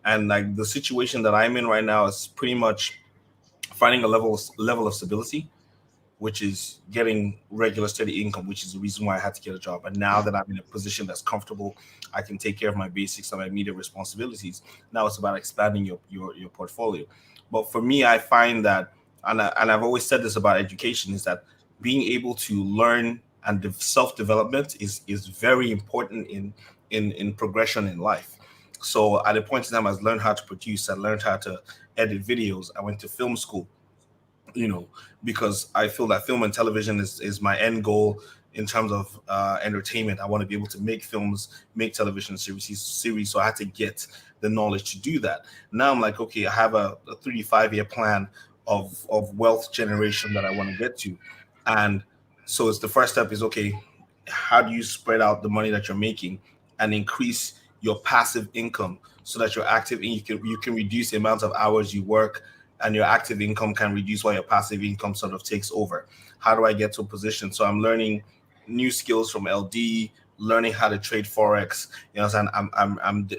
And like the situation that I'm in right now is pretty much finding a level of stability, which is getting regular steady income, which is the reason why I had to get a job. And now that I'm in a position that's comfortable, I can take care of my basics and my immediate responsibilities. Now it's about expanding your portfolio. But for me, I find that, and I've always said this about education, is that being able to learn and self-development is very important in progression in life. So at a point in time, I learned how to produce, I learned how to edit videos, I went to film school, because I feel that film and television is my end goal in terms of entertainment. I want to be able to make films, make television series. So I had to get the knowledge to do that. Now I'm like, okay, I have a 3 to 5 year plan of wealth generation that I want to get to. And so it's the first step is, okay, how do you spread out the money that you're making and increase your passive income so that your active you can reduce the amount of hours you work, and your active income can reduce while your passive income sort of takes over. How do I get to a position? So I'm learning new skills from LD, learning how to trade forex. And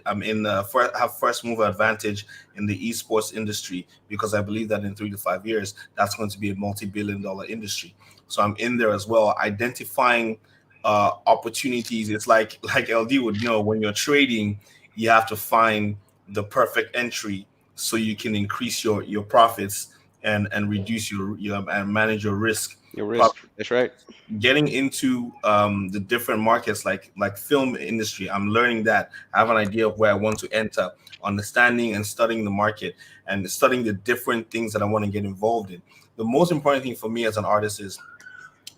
I'm in have first mover advantage in the esports industry, because I believe that in 3 to 5 years that's going to be a multi-billion-dollar industry. So I'm in there as well, identifying opportunities. It's like LD would know, when you're trading, you have to find the perfect entry so you can increase your profits and reduce your and manage your risk. Your risk. That's right. Getting into the different markets like film industry, I'm learning that I have an idea of where I want to enter, understanding and studying the market and studying the different things that I want to get involved in. The most important thing for me as an artist is,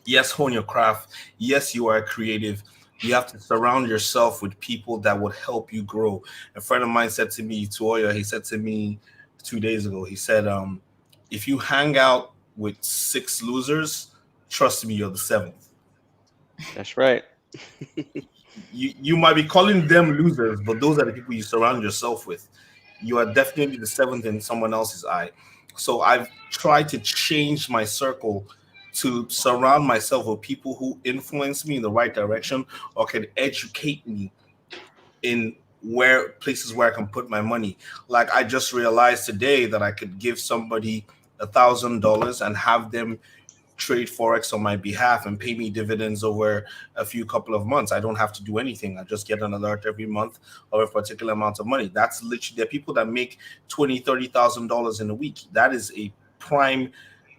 yes, hone your craft. Yes, you are creative. You have to surround yourself with people that would help you grow. A friend of mine said to me, Tuoya, he said to me 2 days ago, he said, if you hang out with six losers, trust me, you're the seventh. That's right. You might be calling them losers, but those are the people you surround yourself with. You are definitely the seventh in someone else's eye. So I've tried to change my circle to surround myself with people who influence me in the right direction or can educate me in where places where I can put my money. Like I just realized today that I could give somebody $1,000 and have them trade forex on my behalf and pay me dividends over a few couple of months. I don't have to do anything. I just get an alert every month of a particular amount of money. That's literally, there are people that make $20,000-$30,000 in a week. That is a prime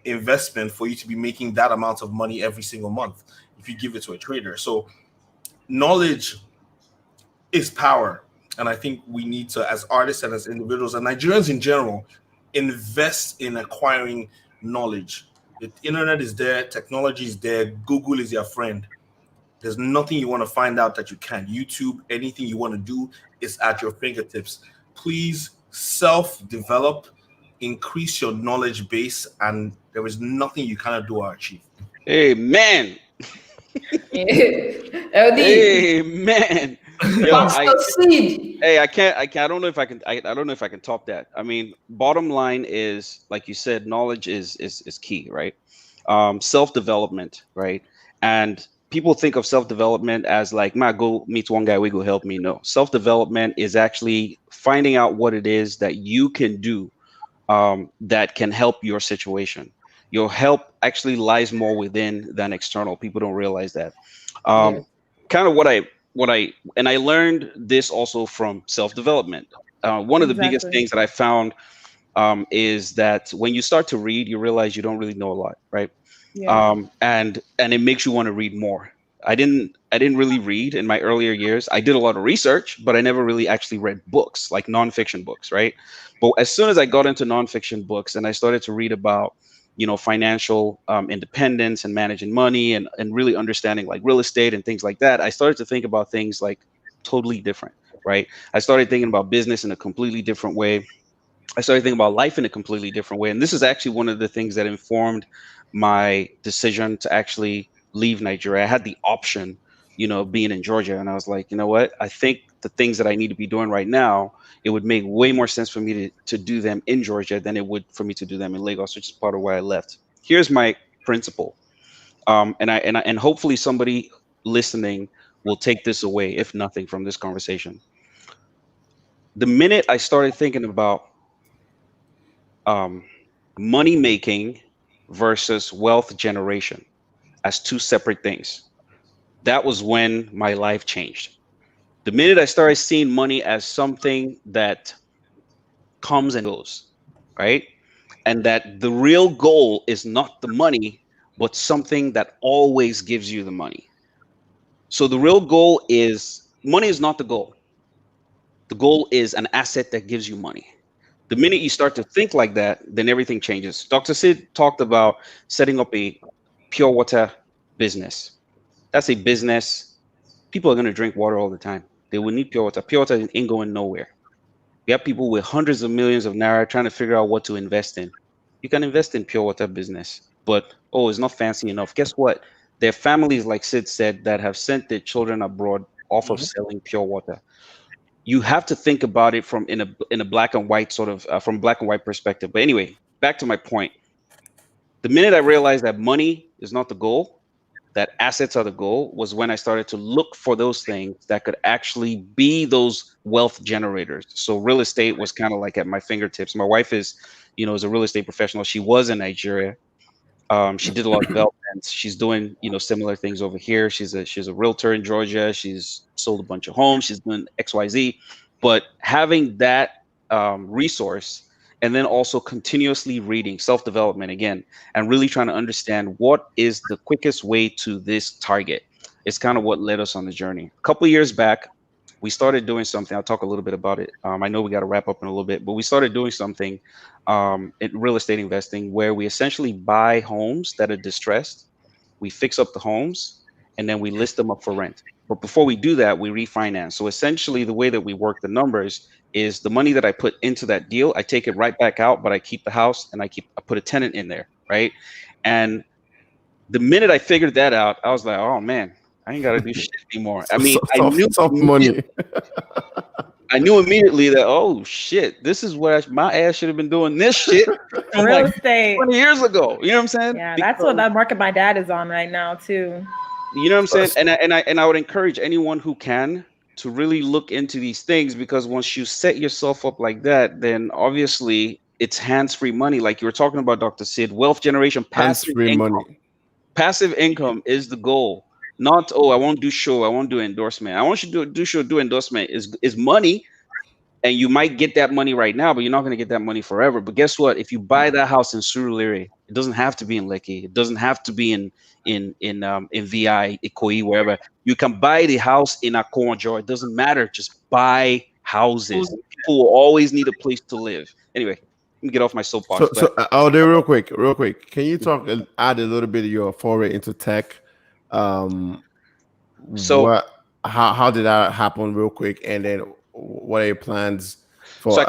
investment for you to be making that amount of money every single month if you give it to a trader. So knowledge is power. And I think we need to, as artists and as individuals and Nigerians in general, invest in acquiring knowledge. The internet is there, technology is there, Google is your friend. There's nothing you want to find out that you can't. YouTube, anything you want to do is at your fingertips. Please self-develop, increase your knowledge base, and there is nothing you cannot do or achieve. Amen. LD, Amen. Yo, Pastor Seed. hey, I don't know if I can, I don't know if I can top that. I mean, bottom line is, like you said, knowledge is key, right? Self-development, right? And people think of self-development as like, man, go meet one guy, we go help me. No, self-development is actually finding out what it is that you can do, that can help your situation. Your help actually lies more within than external. People don't realize that. Yeah, Kind of what I and I learned this also from self-development. One of the biggest Exactly. things that I found, is that when you start to read, you realize you don't really know a lot, right? Yeah. And it makes you want to read more. I didn't really read in my earlier years. I did a lot of research, but I never really actually read books, like nonfiction books, right? But as soon as I got into nonfiction books and I started to read about, financial, independence and managing money, and really understanding like real estate and things like that, I started to think about things like totally different, right? I started thinking about business in a completely different way. I started thinking about life in a completely different way. And this is actually one of the things that informed my decision to actually leave Nigeria. I had the option, being in Georgia. And I was like, you know what? I think the things that I need to be doing right now, it would make way more sense for me to do them in Georgia than it would for me to do them in Lagos, which is part of why I left. Here's my principle. And hopefully somebody listening will take this away, if nothing, from this conversation. The minute I started thinking about, um, money making versus wealth generation as two separate things, that was when my life changed. The minute I started seeing money as something that comes and goes, right? And that the real goal is not the money, but something that always gives you the money. So the real goal is, money is not the goal. The goal is an asset that gives you money. The minute you start to think like that, then everything changes. Dr. Sid talked about setting up a pure water business. That's a business. People are going to drink water all the time. They will need pure water. Pure water ain't going nowhere. We have people with hundreds of millions of naira trying to figure out what to invest in. You can invest in pure water business, but oh, it's not fancy enough. Guess what? There are families, like Sid said, that have sent their children abroad off of Mhm. selling pure water. You have to think about it from in a black and white sort of, from black and white perspective. But anyway, back to my point. The minute I realized that money is not the goal, that assets are the goal, was when I started to look for those things that could actually be those wealth generators. So real estate was kind of like at my fingertips. My wife is a real estate professional. She was in Nigeria. She did a lot of developments. She's doing, similar things over here. She's a realtor in Georgia. She's sold a bunch of homes. She's doing XYZ. But having that, resource and then also continuously reading, self-development again, and really trying to understand what is the quickest way to this target. It's kind of what led us on the journey. A couple years back, we started doing something. I'll talk a little bit about it. I know we got to wrap up in a little bit, but we started doing something in real estate investing where we essentially buy homes that are distressed. We fix up the homes and then we list them up for rent. But before we do that, we refinance. So essentially, the way that we work the numbers is the money that I put into that deal, I take it right back out, but I keep the house and I put a tenant in there, right? And the minute I figured that out, I was like, oh man, I ain't got to do shit anymore. I mean, Soft money. I knew immediately that, oh shit, this is what my ass should have been doing this shit from Real like estate. 20 years ago. You know what I'm saying? Yeah, that's what that market my dad is on right now too. You know what I'm saying? And I would encourage anyone who can to really look into these things, because once you set yourself up like that, then obviously it's hands-free money. Like you were talking about, Dr. Sid, wealth generation, passive Hands-free income. money. Passive income is the goal. Not, oh, I won't do show, I won't do endorsement. I want you to do show, do endorsement is money. And you might get that money right now, but you're not going to get that money forever. But guess what? If you buy that house in Surulere, it doesn't have to be in Lekki. It doesn't have to be in VI, Ikoyi, wherever. You can buy the house in Akonjo. It doesn't matter. Just buy houses. People will always need a place to live. Anyway, let me get off my soapbox. I'll do real quick. Can you add a little bit of your foray into tech? So how did that happen, real quick? And then what are your plans for? So I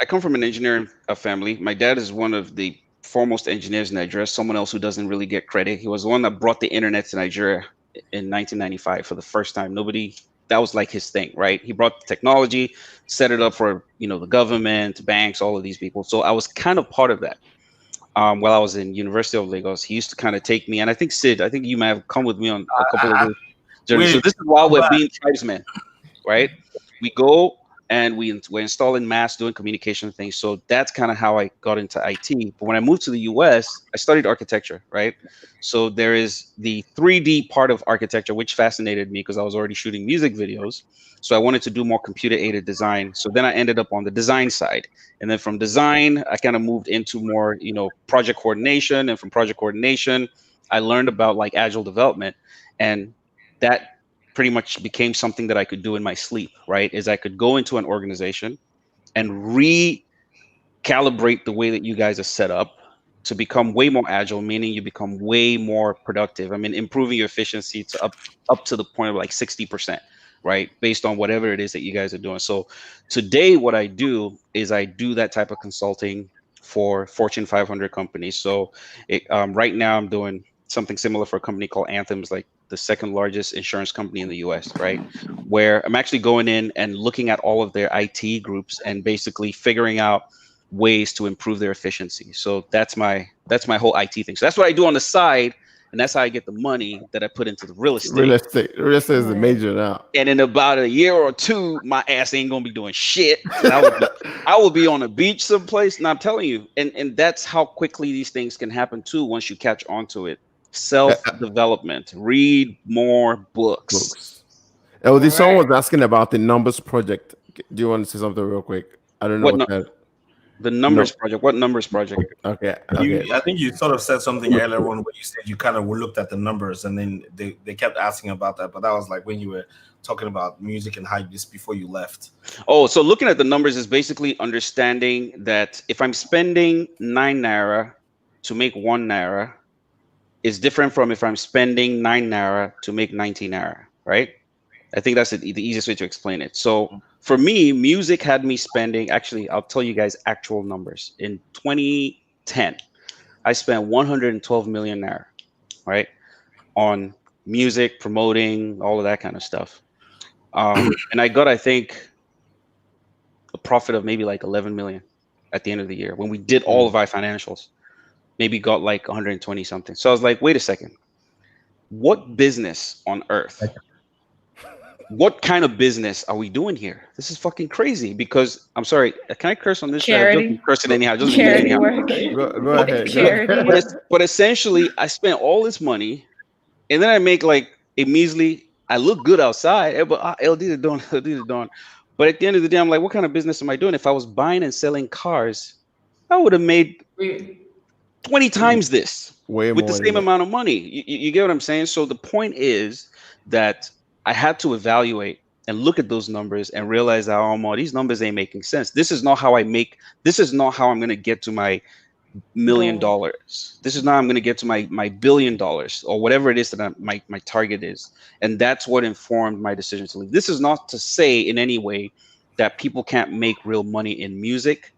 come from an engineering family. My dad is one of the foremost engineers in Nigeria. Someone else who doesn't really get credit. He was the one that brought the internet to Nigeria in 1995 for the first time. That was like his thing, right? He brought the technology, set it up for the government, banks, all of these people. So I was kind of part of that. While I was in University of Lagos, he used to kind of take me, and I think Sid, I think you might have come with me on a couple of those journeys. So this is while we're being tribesmen, right? We go and we're installing masts, doing communication things. So that's kind of how I got into IT. But when I moved to the US, I studied architecture, right? So there is the 3D part of architecture, which fascinated me because I was already shooting music videos. So I wanted to do more computer-aided design. So then I ended up on the design side. And then from design, I kind of moved into more, project coordination. And from project coordination, I learned about like agile development. And that pretty much became something that I could do in my sleep, right? Is I could go into an organization and recalibrate the way that you guys are set up to become way more agile, meaning you become way more productive. I mean, improving your efficiency to up to the point of like 60%, right? Based on whatever it is that you guys are doing. So today what I do is I do that type of consulting for Fortune 500 companies. So right now I'm doing something similar for a company called Anthem's, like the second largest insurance company in the US, right? Where I'm actually going in and looking at all of their IT groups and basically figuring out ways to improve their efficiency. So that's my whole IT thing. So that's what I do on the side, and that's how I get the money that I put into the real estate. Real estate is the major now. And in about a year or two, my ass ain't gonna be doing shit. And I will be on a beach someplace. And I'm telling you, and that's how quickly these things can happen too once you catch on to it. Self-development. Read more books. Oh, someone was asking about the numbers project. Do you want to say something real quick? I don't know the numbers project. What numbers project? Okay. I think you sort of said something earlier on where you said you kind of looked at the numbers, and then they kept asking about that. But that was like when you were talking about music and hype just before you left. Oh, so looking at the numbers is basically understanding that if I'm spending 9 naira to make 1 naira, is different from if I'm spending 9 naira to make 19 naira, right? I think that's the easiest way to explain it. So for me, music had me spending, actually, I'll tell you guys actual numbers. In 2010, I spent 112 million naira, right? On music, promoting, all of that kind of stuff. And I got, I think, a profit of maybe like 11 million at the end of the year when we did all of our financials. Maybe got like 120 something. So I was like, wait a second. What business on earth? What kind of business are we doing here? This is fucking crazy. Because I'm sorry, can I curse on this show? Just cursing anyhow. Just Charity anyhow. work. Go ahead. Charity. But essentially, I spent all this money, and then I make like a measly. I look good outside, but LD is doing. But at the end of the day, I'm like, what kind of business am I doing? If I was buying and selling cars I would have made We- 20 times this Way with the more than same that. amount of money. You get what I'm saying? So the point is that I had to evaluate and look at those numbers and realize that, oh, these numbers ain't making sense. This is not how this is not how I'm going to get to my $1 million. This is not how I'm going to get to my $1 billion or whatever it is that my target is. And that's what informed my decision to leave. This is not to say in any way that people can't make real money in music.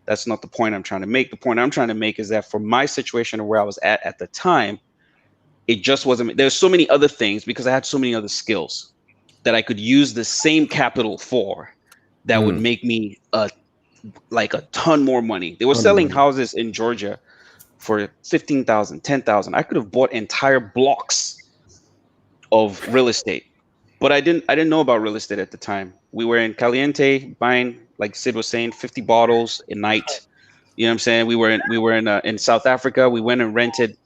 That's not the point I'm trying to make. The point I'm trying to make is that for my situation and where I was at the time, it just wasn't. There's so many other things because I had so many other skills that I could use the same capital for that would make me like a ton more money. They were Ton of selling money. houses in Georgia for 15,000, 10,000. I could have bought entire blocks of real estate, but I didn't know about real estate at the time. We were in Caliente buying, like Sid was saying, 50 bottles a night. You know what I'm saying? We were in South Africa. We went and rented,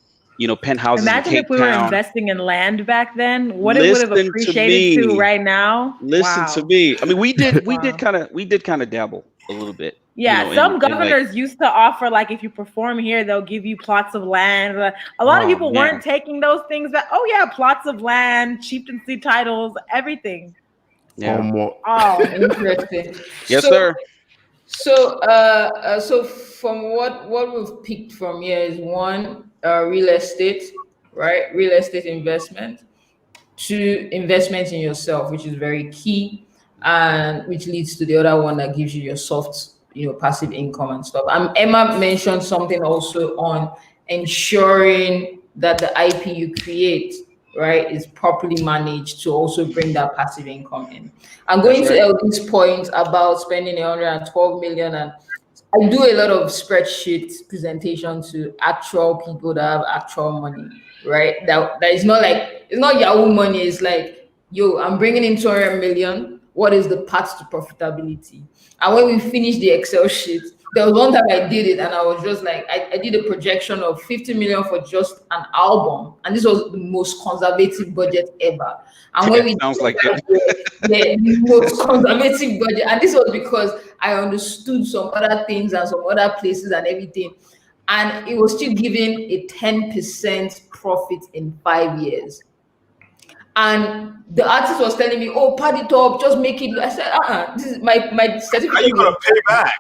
penthouses in Imagine Cape if we were Town. investing in land back then, what it would have Listen to appreciated to me. right now. Listen Wow. to me. I mean, we did Wow. kind of dabble a little bit. Yeah, some governors used to offer, like, if you perform here, they'll give you plots of land. A lot of Oh, people man. weren't taking those things. But oh yeah, plots of land, chieftaincy titles, everything. Yeah. Oh, Interesting. Yes, So, sir. so from what we've picked from here is one, real estate, right? Real estate investment. Two, investment in yourself, which is very key, and which leads to the other one that gives you your soft, passive income and stuff. Emma mentioned something also on ensuring that the IP you create, right, is properly managed to also bring that passive income in. I'm going That's to right. Elvin's point about spending 112 million, and I do a lot of spreadsheet presentation to actual people that have actual money, right? That is not like, it's not Yahoo money. It's like, yo, I'm bringing in 200 million. What is the path to profitability? And when we finished the Excel sheet, there was one time I did it and I was just like, I did a projection of 50 million for just an album. And this was the most conservative budget ever. And when we Sounds did like that, the most conservative budget, and this was because I understood some other things and some other places and everything. And it was still giving a 10% profit in 5 years. And the artist was telling me, "Oh, pad it up, just make it." I said, this is my How certificate. you gonna pay back?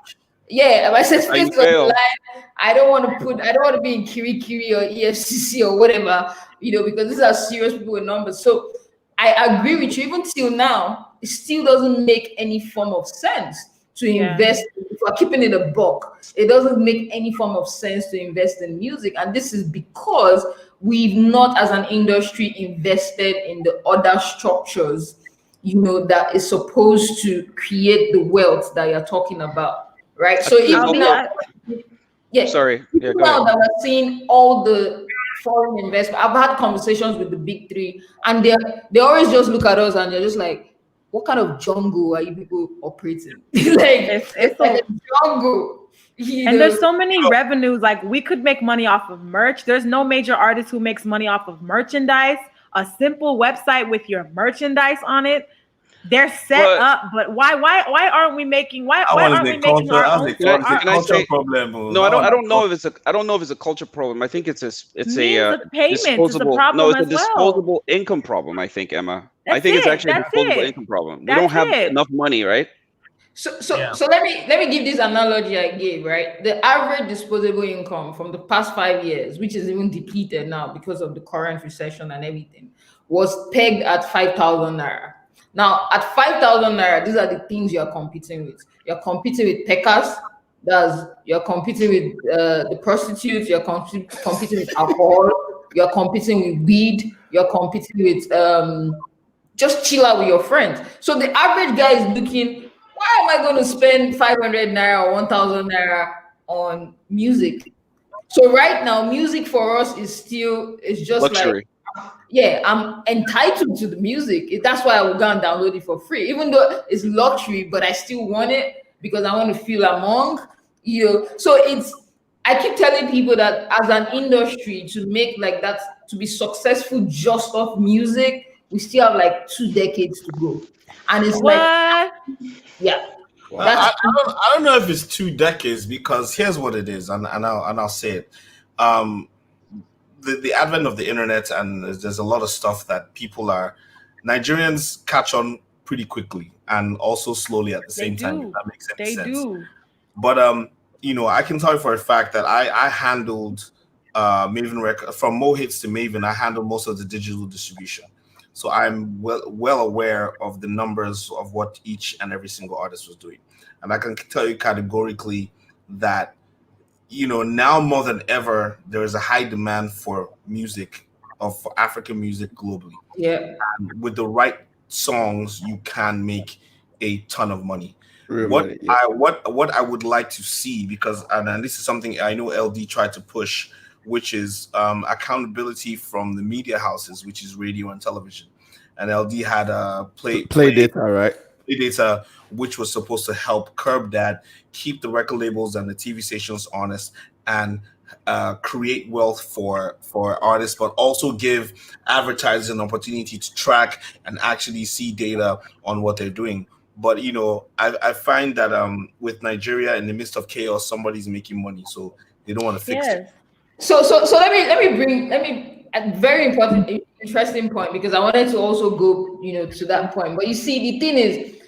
Yeah, my certificate is on the fail. line. I don't want to be in Kiri or EFCC or whatever, because these are serious people with numbers. So I agree with you. Even till now, it still doesn't make any form of sense to invest. If we're keeping it a buck, it doesn't make any form of sense to invest in music. And this is because we've not, as an industry, invested in the other structures, that is supposed to create the wealth that you're talking about. Right. So even now, Sorry. Yeah, even go now ahead. that we're seeing all the foreign investment, I've had conversations with the big three, and they always just look at us and they're just like, "What kind of jungle are you people operating?" Like it's like a jungle. And there's so many revenues. Like, we could make money off of merch. There's no major artist who makes money off of merchandise. A simple website with your merchandise on it. They're set up, but why aren't we making our own? Culture problem. No, I don't know if it's a culture problem. I think it's a disposable. No, it's a disposable income problem. I think, Emma. I think it's actually a disposable income problem. We don't have enough money, right? So let me give this analogy I gave, right? The average disposable income from the past 5 years, which is even depleted now because of the current recession and everything, was pegged at 5,000 naira. Now, at 5,000 naira, these are the things you're competing with. You're competing with peckers. You're competing with the prostitutes. You're competing with alcohol. You're competing with weed. You're competing with just chill out with your friends. So the average guy is looking, why am I going to spend 500 naira or 1,000 naira on music? So right now, music for us is just luxury. Like, I'm entitled to the music. That's why I will go and download it for free, even though it's luxury, but I still want it because I want to feel among, So I keep telling people that as an industry, to make like that, to be successful just off music, we still have like 2 decades to go. And it's I don't know if it's 2 decades, because here's what it is, and I'll say it. The advent of the internet, and there's a lot of stuff that Nigerians catch on pretty quickly and also slowly at the same time. If that makes any sense. They do. But I can tell you for a fact that I handled Maven Record from Mo Hits to Maven. I handled most of the digital distribution, so I'm well aware of the numbers of what each and every single artist was doing, and I can tell you categorically that now more than ever there is a high demand for music, for African music globally. Yeah, and with the right songs, you can make a ton of money. What I would like to see, because and this is something I know LD tried to push, which is accountability from the media houses, which is radio and television. And LD had a play data, right? Play data, which was supposed to help curb that, keep the record labels and the TV stations honest, and create wealth for artists, but also give advertisers an opportunity to track and actually see data on what they're doing. But I find that with Nigeria, in the midst of chaos, somebody's making money, so they don't want to fix it. So let me a very important, interesting point, because I wanted to also go to that point. But you see, the thing is,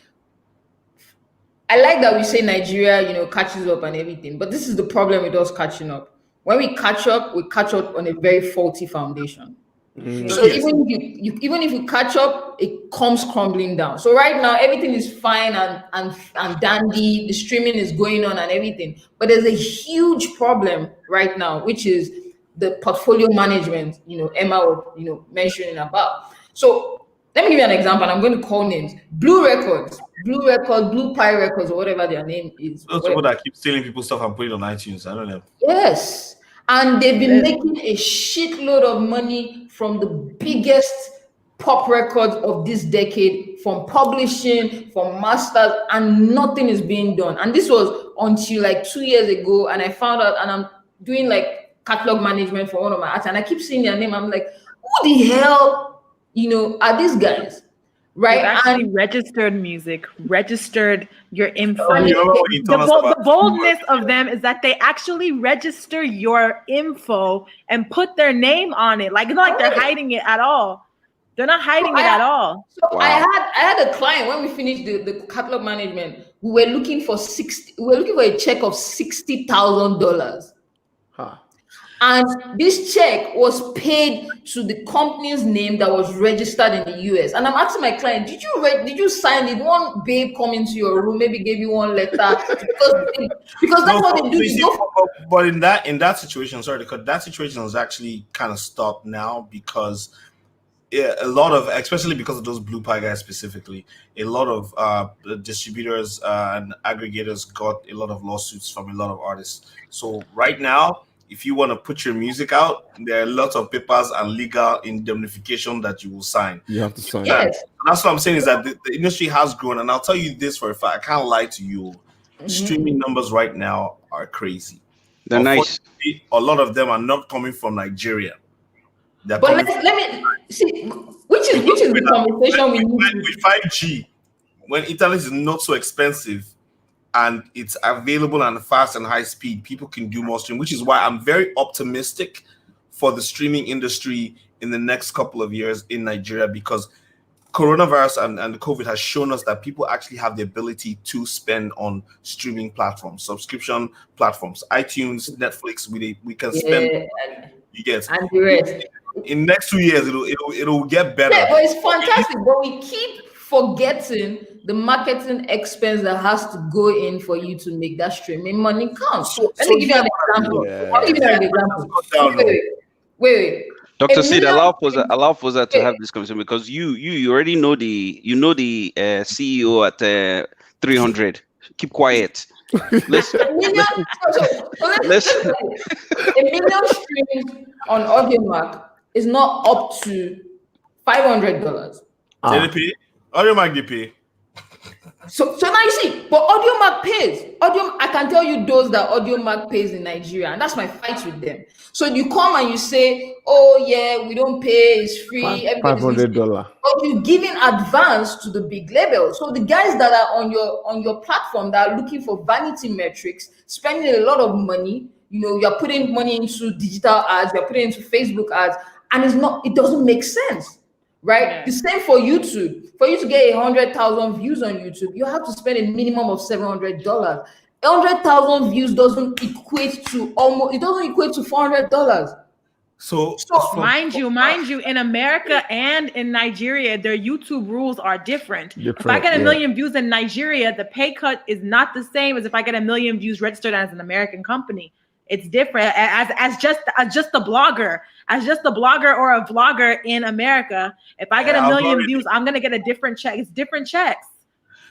I like that we say Nigeria catches up and everything, but this is the problem with us catching up. When we catch up on a very faulty foundation. So even if you catch up, it comes crumbling down. So right now everything is fine and dandy. The streaming is going on and everything, but there's a huge problem right now, which is the portfolio management. Emma was mentioning about. So let me give you an example, and I'm going to call names: Blue Pie Records, or whatever their name is. Those people that keep stealing people's stuff and putting it on iTunes. I don't know. Yes. And they've been making a shitload of money from the biggest pop records of this decade, from publishing, from masters, and nothing is being done. And this was until like 2 years ago, and I found out, and I'm doing like catalog management for one of my artists, and I keep seeing their name. I'm like, who the hell, are these guys? Right? They've actually registered music, registered your info. The boldness of them is that they actually register your info and put their name on it. Like, it's not like they're hiding it at all. They're not hiding it at all. So wow. I had a client, when we finished the catalog management, we were looking for a check of $60,000. Huh. And this check was paid to the company's name that was registered in the US. And I'm asking my client, did you sign it? One babe come into your room, maybe gave you one letter, because that's what they do. But in that situation, because that situation is actually kind of stopped now, because a lot of, especially because of those Blue Pie guys specifically, a lot of distributors and aggregators got a lot of lawsuits from a lot of artists. So right now, if you want to put your music out, there are lots of papers and legal indemnification that you will sign. You have to sign. Yes. That's what I'm saying, is that the industry has grown. And I'll tell you this for a fact, I can't lie to you. Mm-hmm. Streaming numbers right now are crazy. They're nice. A lot of them are not coming from Nigeria. But let me see, which is the conversation we need with 5G, when internet is not so expensive, and it's available and fast and high speed, people can do more streaming, which is why I'm very optimistic for the streaming industry in the next couple of years in Nigeria, because coronavirus and COVID has shown us that people actually have the ability to spend on streaming platforms, subscription platforms, iTunes, Netflix. We can spend. You get. And the rest. In next 2 years, it'll get better. Yeah, but it's fantastic. But we keep forgetting the marketing expense that has to go in for you to make that streaming money count. Let me give you an example. Wait. Dr. Sid, allow Foza to have this conversation, because you already know the CEO at 300. Keep quiet. Listen. A million streams on AudioMac is not up to $500. DP? AudioMac DP? So now you see, but AudioMac pays. I can tell you those that AudioMac pays in Nigeria, and that's my fight with them. So you come and you say, "Oh yeah, we don't pay; it's free." $500. But you give in advance to the big labels. So the guys that are on your platform that are looking for vanity metrics, spending a lot of money. You're putting money into digital ads, you're putting into Facebook ads, and it doesn't make sense. Right? Yeah. The same for YouTube. For you to get 100,000 views on YouTube, you have to spend a minimum of $700. 100,000 views doesn't equate to $400. So mind you, in America and in Nigeria, their YouTube rules are different. If I get a million views in Nigeria, the pay cut is not the same as if I get a million views registered as an American company. It's different. As just a blogger or a vlogger in America, if I get a million views, I'm gonna get a different check. It's different checks.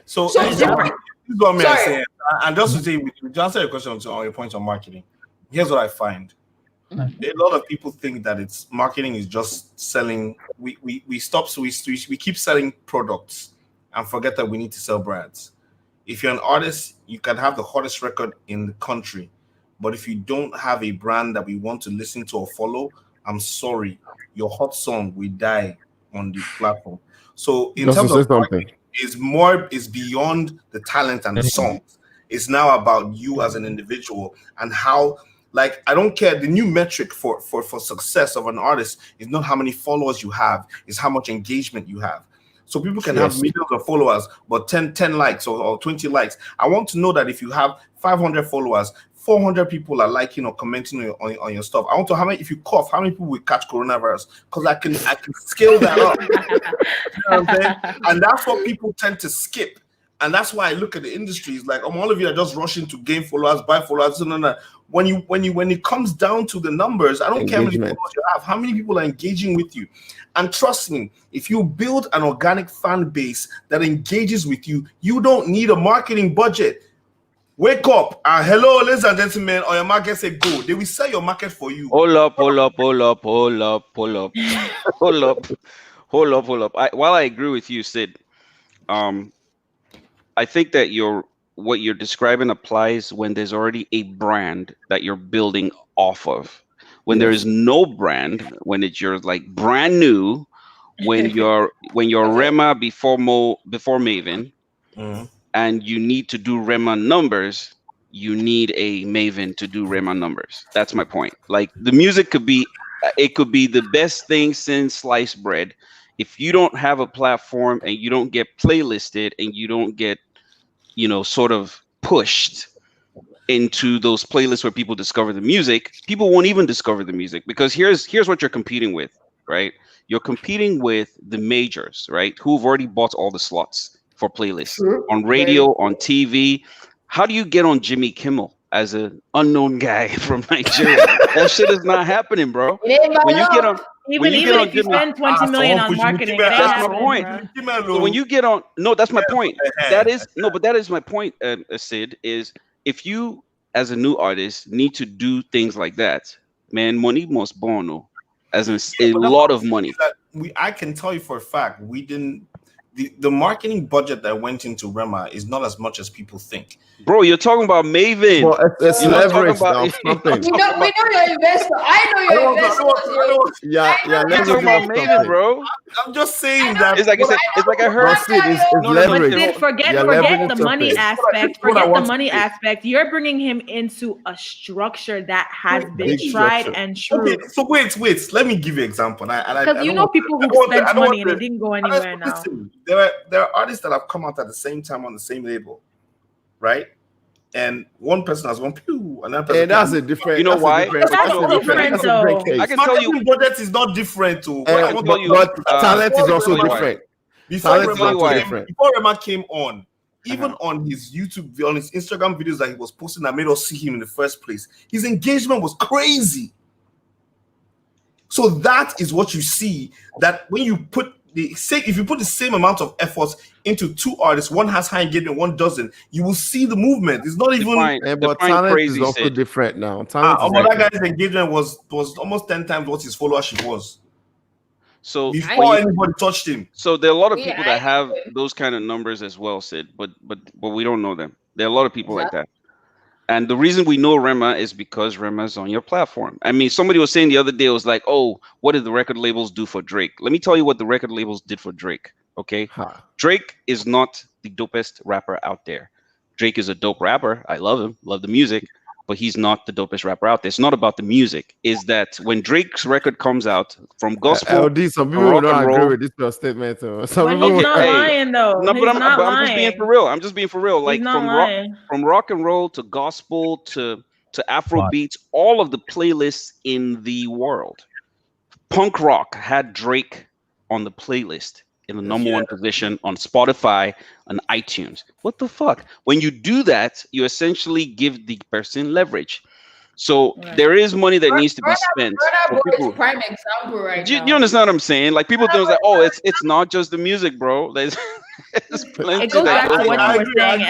So it's different. This is what I'm saying. And just to say, to answer your question on your point on marketing, here's what I find. A lot of people think that it's marketing is just selling. We keep selling products and forget that we need to sell brands. If you're an artist, you can have the hottest record in the country, but if you don't have a brand that we want to listen to or follow, I'm sorry, your hot song will die on the platform. So in terms of marketing, is beyond the talent and the songs. It's now about you as an individual and how. Like, I don't care. The new metric for success of an artist is not how many followers you have, it's how much engagement you have. So people can have millions of followers, but 10 likes or 20 likes. I want to know that if you have 500 followers, 400 people are liking or commenting on your stuff. I want to know how many, if you cough, how many people will catch coronavirus? Because I can scale that up. You know what I'm saying? And that's what people tend to skip. And that's why I look at the industry. It's like, all of you are just rushing to gain followers, buy followers. No. When it comes down to the numbers, I don't care how many followers you have, how many people are engaging with you. And trust me, if you build an organic fan base that engages with you, you don't need a marketing budget. Wake up. Hello, ladies and gentlemen, or your market say go. They will sell your market for you. Hold up. While I agree with you, Sid, I think that what you're describing applies when there's already a brand that you're building off of. When there is no brand, when you're like brand new, when you're Rema before Maven, and you need to do Rema numbers, you need a Maven to do Rema numbers. That's my point. Like, the music could be the best thing since sliced bread. If you don't have a platform and you don't get playlisted and you don't get, sort of pushed into those playlists where people discover the music, people won't even discover the music, because here's what you're competing with, right? You're competing with the majors, right? Who've already bought all the slots for playlists on radio, on TV. How do you get on Jimmy Kimmel as an unknown guy from Nigeria? That shit is not happening, bro. When you get on, even if you spend 20 million on marketing, that's my point. So when you get on, that's my point. That is my point, Sid, is if you as a new artist need to do things like that, man, money must bono, as in a lot of money. I can tell you for a fact, we didn't. The marketing budget that went into Rema is not as much as people think. Bro, you're talking about Maven. Well, it's leverage now. We know you're investor. I know you're investor. Yeah, you're talking about Maven, bro. I'm just saying that. It's like I heard. It's leverage. Forget the money aspect. Forget the money aspect. You're bringing him into a structure that has been tried and true. Okay, so wait. Let me give you an example. Because people who spent money and it didn't go anywhere now. Listen, there are artists that have come out at the same time on the same label, right? And one person has one pew, another person. That's a different. You know why? That's different, though. I can tell you, budget is not different too. But talent is also different. Before Rema came on, even on his YouTube, on his Instagram videos that he was posting that made us see him in the first place, his engagement was crazy. So that is what you see. That when you put if you put the same amount of effort into two artists, one has high engagement, one doesn't, you will see the movement. It's not even. But talent is also different now. That guy's engagement was almost 10 times what his followership was. So before anybody touched him. so there are a lot of Yeah, people that have those kind of numbers as well, Sid, but we don't know them. There are a lot of people like that. And the reason we know Rema is because Rema's on your platform. I mean, somebody was saying the other day, it was like, oh, what did the record labels do for Drake? Let me tell you what the record labels did for Drake. Okay. Huh. Drake is not the dopest rapper out there. Drake is a dope rapper. I love him, love the music, but he's not the dopest rapper out there. It's not about the music. Is that when Drake's record comes out from gospel LD, some to people rock don't and agree roll, with this your statement. Some But people he's not hey, lying though. no, He's not I'm just being lying. for real. I'm just being for real. He's Like not lying. from rock and roll to gospel to Afro beats, all of the playlists in the world. Punk rock had Drake on the playlist in the number one position on Spotify and iTunes. What the fuck? When you do that, you essentially give the person leverage. So there is money that needs to be spent. Burna For Boy people. is prime example right Do now. you understand what I'm saying? Like people think like, oh, it's not just the music, bro. There's plenty It goes that back to goes what on. you were saying,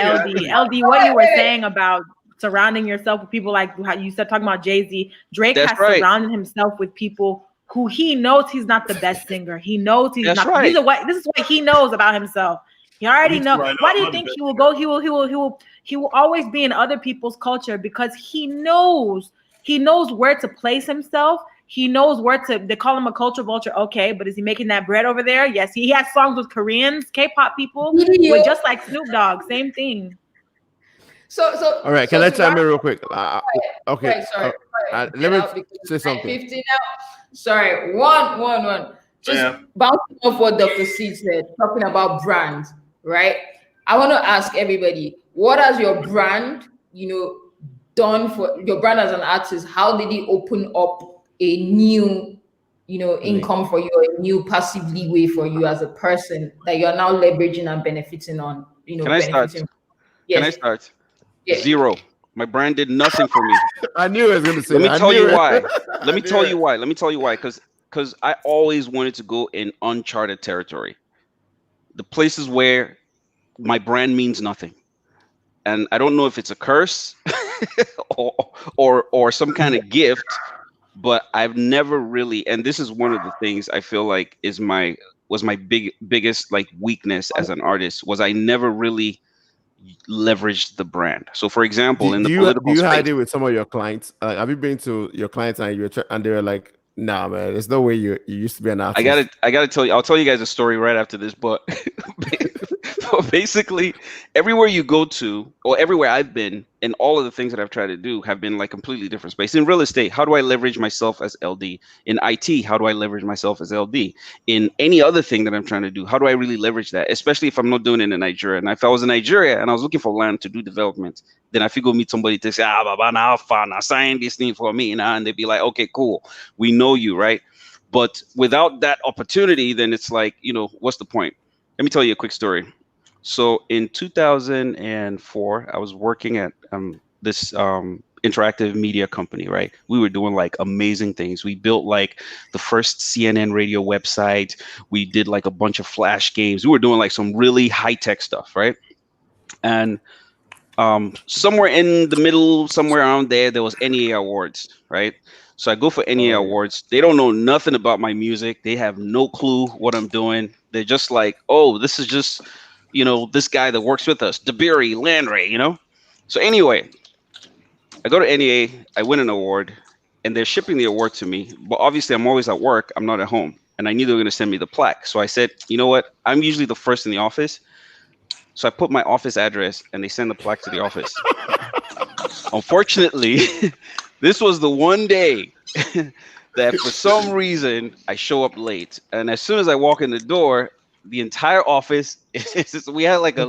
LD, what you were saying about surrounding yourself with people like how you said talking about Jay-Z. Drake That's has right. surrounded himself with people who he knows he's not the best singer. He knows he's That's not. right. This is what he knows about himself. He already knows. Why do you think he will go? He will always be in other people's culture because he knows where to place himself. He knows where to. They call him a culture vulture. Okay, but is he making that bread over there? Yes, he has songs with Koreans, K-pop people, with just like Snoop Dogg. Same thing. So all right, can I chime in real quick? Okay, right, sorry. let me say something. 15 out. Sorry, one. Just bouncing off what Dr. C said, talking about brands, right? I want to ask everybody, what has your brand, done for your brand as an artist? How did it open up a new, income for you, or a new passive leeway for you as a person that you're now leveraging and benefiting on? Can I start? Yes. Can I start? Yes. Zero. My brand did nothing for me. I knew I was going to say Let that. me tell you why. Let me tell you why. Let me tell you why. Because I always wanted to go in uncharted territory. The places where my brand means nothing. And I don't know if it's a curse or some kind of gift, but I've never really, and this is one of the things I feel like was my biggest like weakness as an artist, was I never really leveraged the brand. So for example, in the political do you space, hide it with some of your clients? Have you been to your clients and they were like, nah, man, there's no way you used to be an artist. I gotta tell you, I'll tell you guys a story right after this, but basically everywhere you go to, or everywhere I've been, and all of the things that I've tried to do have been like completely different space. In real estate, how do I leverage myself as LD? In IT, how do I leverage myself as LD? In any other thing that I'm trying to do, how do I really leverage that? Especially if I'm not doing it in Nigeria. And if I was in Nigeria and I was looking for land to do development, then I figure meet somebody to say, Baba, now fine, now sign this thing for me, and they'd be like, okay, cool, we know you, right? But without that opportunity, then it's like, what's the point? Let me tell you a quick story. So in 2004, I was working at this interactive media company, right? We were doing like amazing things. We built like the first CNN radio website. We did like a bunch of flash games. We were doing like some really high tech stuff, right? And somewhere in the middle, somewhere around there was NEA Awards, right? So I go for NEA Awards. They don't know nothing about my music. They have no clue what I'm doing. They're just like, oh, this is just, this guy that works with us, Dabiri Landry, So anyway, I go to NEA, I win an award, and they're shipping the award to me. But obviously, I'm always at work. I'm not at home. And I knew they were going to send me the plaque. So I said, you know what? I'm usually the first in the office. So I put my office address, and they send the plaque to the office. Unfortunately, this was the one day that for some reason I show up late. And as soon as I walk in the door, the entire office, we had like a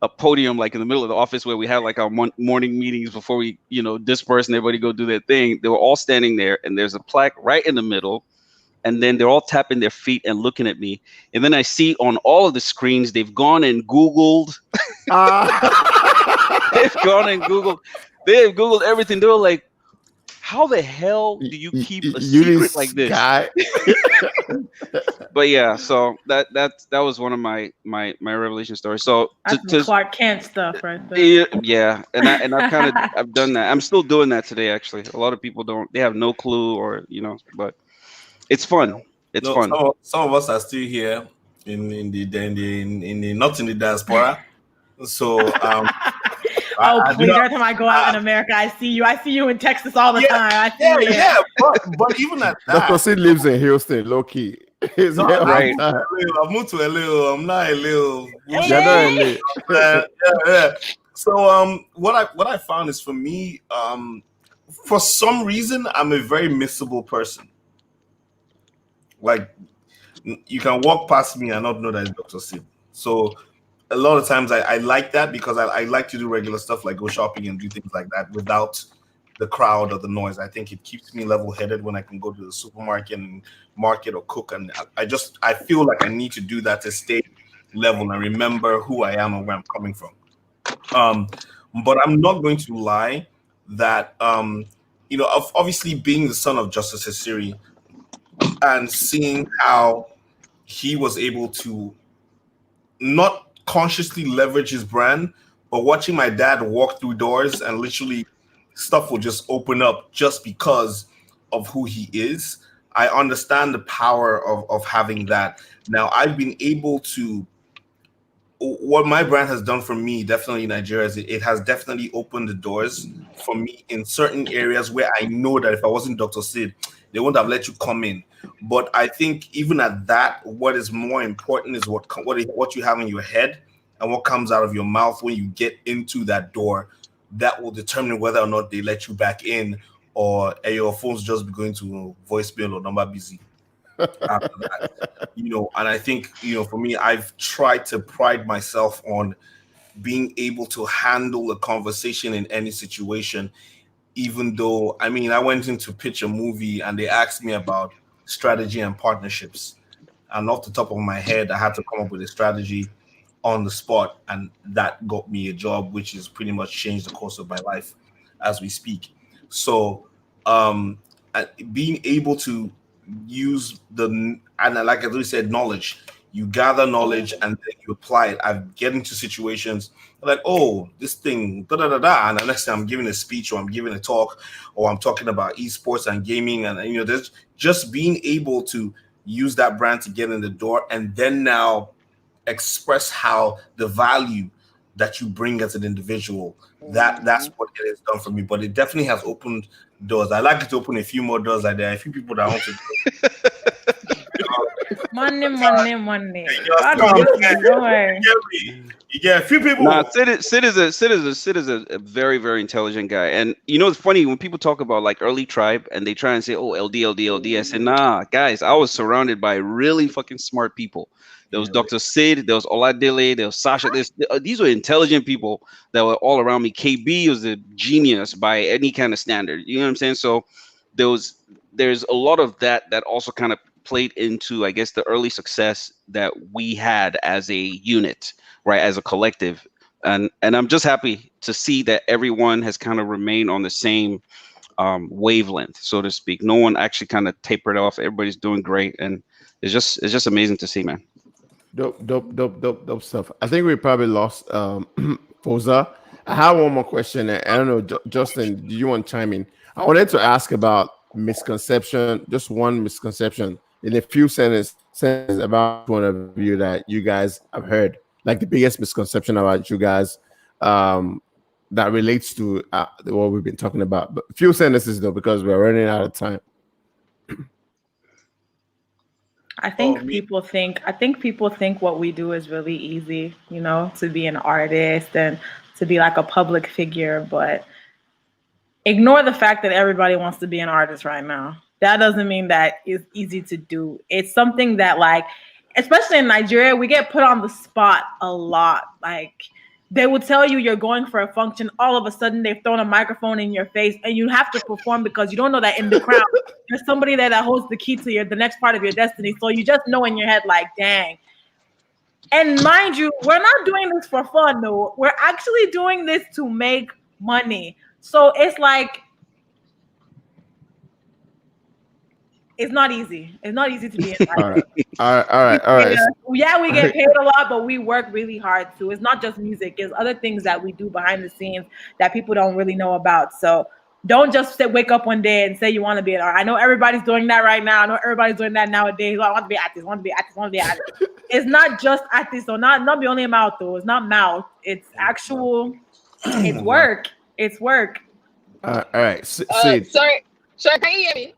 podium like in the middle of the office where we had like our morning meetings before we, disperse and everybody go do their thing. They were all standing there, and there's a plaque right in the middle. And then they're all tapping their feet and looking at me. And then I see on all of the screens, they've gone and Googled. They've Googled everything. They were like, how the hell do you keep a secret like this? But yeah, so that was one of my revelation stories. So that's Clark Kent stuff right there. Yeah, and I've done that. I'm still doing that today. Actually, a lot of people they have no clue, or but it's fun. It's No, fun. some of us are still here in not in the diaspora. So Oh, I do please! not. Every time I go out in America, I see you. I see you in Texas all the Yeah, time. I see yeah, you there. yeah. But even at Dr. that, Sid lives in Houston, low key. He's no, here all the Right. time. I've moved to LA. I'm not LA. You're Bullshit. not LA. in late. Yeah, yeah. So what I found is for me, for some reason I'm a very missable person. Like you can walk past me and not know that it's Dr. Sid. So a lot of times I like that because I like to do regular stuff like go shopping and do things like that without the crowd or the noise. I think it keeps me level headed when I can go to the supermarket and market or cook. And I feel like I need to do that to stay level and remember who I am and where I'm coming from. Um, but I'm not going to lie that obviously being the son of Justice Hisiri and seeing how he was able to not consciously leverage his brand, but watching my dad walk through doors and literally stuff will just open up just because of who he is. I understand the power of having that. Now I've been able to what my brand has done for me, definitely in Nigeria, is it has definitely opened the doors for me in certain areas where I know that if I wasn't Dr. Sid, they wouldn't have let you come in. But I think even at that, what is more important is what you have in your head and what comes out of your mouth when you get into that door. That will determine whether or not they let you back in, or your phone's just be going to voicemail or number busy after that. And I think, for me, I've tried to pride myself on being able to handle a conversation in any situation, even though, I mean, I went in to pitch a movie and they asked me about strategy and partnerships. And off the top of my head, I had to come up with a strategy on the spot, and that got me a job, which has pretty much changed the course of my life as we speak. So, being able to use and like I already said, knowledge. You gather knowledge and then you apply it. I get into situations like, oh, this thing, da da da da, and the next time I'm giving a speech or I'm giving a talk or I'm talking about esports and gaming, and there's just being able to use that brand to get in the door, and then now express how the value that you bring as an individual. That's what it has done for me. But it definitely has opened doors. I like it to open a few more doors. Like there are a few people that want to Money, money, money. God Come on, bless you. Don't worry. you get a few people. Nah, Sid is a very, very intelligent guy. And it's funny when people talk about like early tribe and they try and say, oh, LD, LD, LD. I say, nah, guys, I was surrounded by really fucking smart people. There was Dr. Sid, there was Oladile, there was Sasha. These were intelligent people that were all around me. KB was a genius by any kind of standard. You know what I'm saying? So there's a lot of that also kind of played into, I guess, the early success that we had as a unit, right, as a collective. And I'm just happy to see that everyone has kind of remained on the same wavelength, so to speak. No one actually kind of tapered off. Everybody's doing great, and it's just amazing to see, man. Dope stuff. I think we probably lost Foza. I have one more question. I don't know, Justin, do you want to chime in? I wanted to ask about misconception, just one misconception in a few sentences about one of you that you guys have heard, like the biggest misconception about you guys that relates to what we've been talking about. But a few sentences though, because we're running out of time. I think people think what we do is really easy, to be an artist and to be like a public figure, but ignore the fact that everybody wants to be an artist right now. That doesn't mean that it's easy to do. It's something that, like, especially in Nigeria, we get put on the spot a lot. Like, they will tell you you're going for a function. All of a sudden, they've thrown a microphone in your face, and you have to perform because you don't know that in the crowd there's somebody there that holds the key to the next part of your destiny. So you just know in your head, like, dang. And mind you, we're not doing this for fun, though. We're actually doing this to make money. So it's like, it's not easy. It's not easy to be an artist. All right. Yeah, we get paid a lot, but we work really hard too. It's not just music. It's other things that we do behind the scenes that people don't really know about. So Don't just wake up one day and say you want to be an artist. I know everybody's doing that right now. I know everybody's doing that nowadays. Oh, I want to be an artist. I want to be an artist. I want to be an artist. It's not just artist, so not be only mouth though. It's not mouth. It's actual. It's work. It's work. All right. Sorry, can you hear me?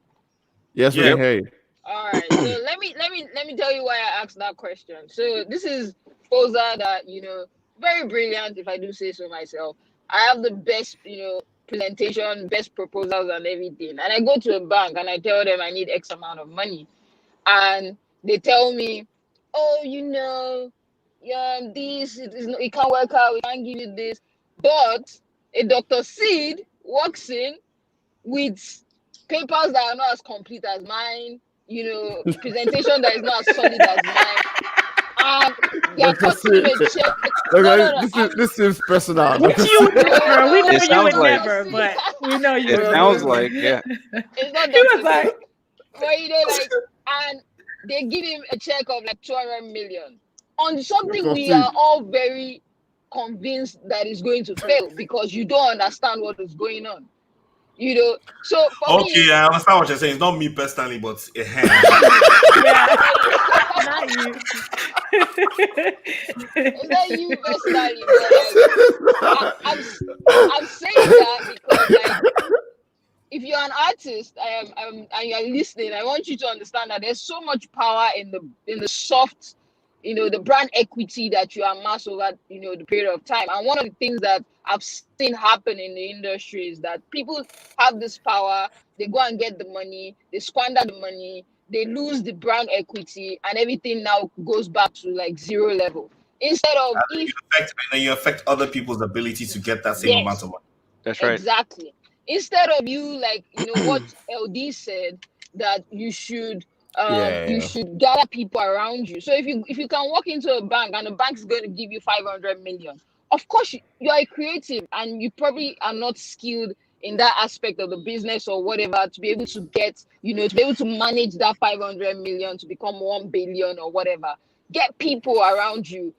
Yes, we can hear you. All right. So let me tell you why I asked that question. So this is Foza that very brilliant, if I do say so myself. I have the best presentation, best proposals and everything. And I go to a bank and I tell them I need X amount of money. And they tell me, oh, this, it can't work out, we can't give you this. But a Dr. Seed walks in with papers that are not as complete as mine, presentation that is not as solid as mine. And they're cutting him a check. This is personal. We know you would like, never, but we know you. It sounds like, yeah. It's not He was like, but and they give him a check of like 200 million on something we are all very convinced that is going to fail because you don't understand what is going on. So for me, I understand what you're saying. It's not me personally, but a hand. Not you. It's not you personally, but I'm saying that because if you're an artist and you're listening, I want you to understand that there's so much power in the soft, the brand equity that you amass over the period of time. And one of the things that I've seen happen in the industry is that people have this power, they go and get the money, they squander the money, they lose the brand equity, and everything now goes back to like zero level. Instead of you affect other people's ability to get that same amount of money. That's right. Exactly. Instead of you what LD said, that you should you should gather people around you. So if you can walk into a bank and the bank is going to give you 500 million, of course you are a creative and you probably are not skilled in that aspect of the business or whatever to be able to get to be able to manage that 500 million to become 1 billion or whatever. Get people around you,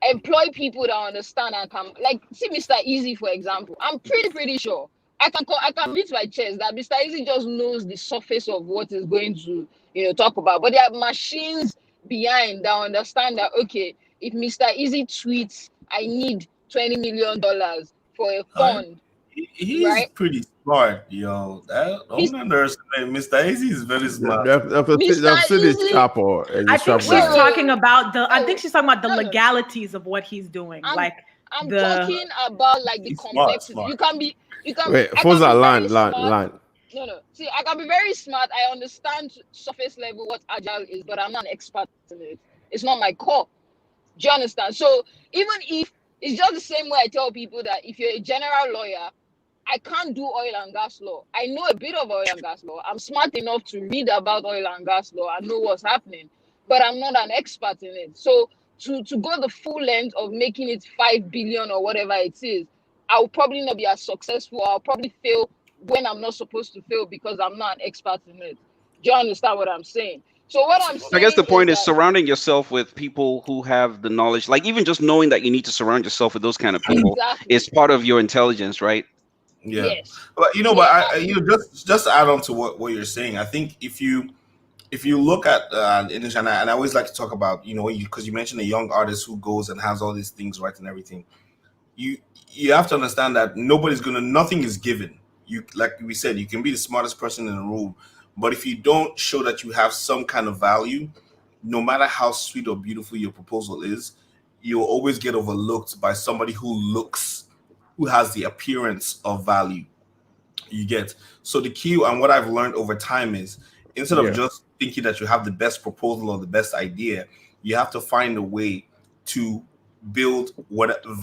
employ people that understand and can, like, see Mr. Easy, for example. I'm pretty sure I can beat my chest that Mr. Easy just knows the surface of what is going to talk about, but there are machines behind that understand that, okay, if Mr. Easy tweets I need $20 million for a fund, he's right? pretty smart, yo. Don't understand. Mr. Easy is very smart. I've seen this chopper. I think she's talking about the legalities of what he's doing. I'm talking about like the complexity. Smart. You can wait, Foza, line. No. See, I can be very smart. I understand surface level what agile is, but I'm not an expert in it. It's not my core. Do you understand? So even if it's just the same way I tell people that if you're a general lawyer, I can't do oil and gas law. I know a bit of oil and gas law. I'm smart enough to read about oil and gas law and know what's happening, but I'm not an expert in it. So to go the full length of making it 5 billion or whatever it is, I'll probably not be as successful. I'll probably fail when I'm not supposed to fail because I'm not an expert in it. Do you understand what I'm saying? So what I'm saying, I guess the point is surrounding yourself with people who have the knowledge, like even just knowing that you need to surround yourself with those kind of people is part of your intelligence, right? Yeah. Yes. But just to add on to what you're saying, I think if you look at and I always like to talk about, because you mentioned a young artist who goes and has all these things right and everything. You have to understand that nothing is given. Like we said, you can be the smartest person in the room, but if you don't show that you have some kind of value, no matter how sweet or beautiful your proposal is, you'll always get overlooked by somebody who has the appearance of value. You get. So the key and what I've learned over time is instead of just thinking that you have the best proposal or the best idea, you have to find a way to build a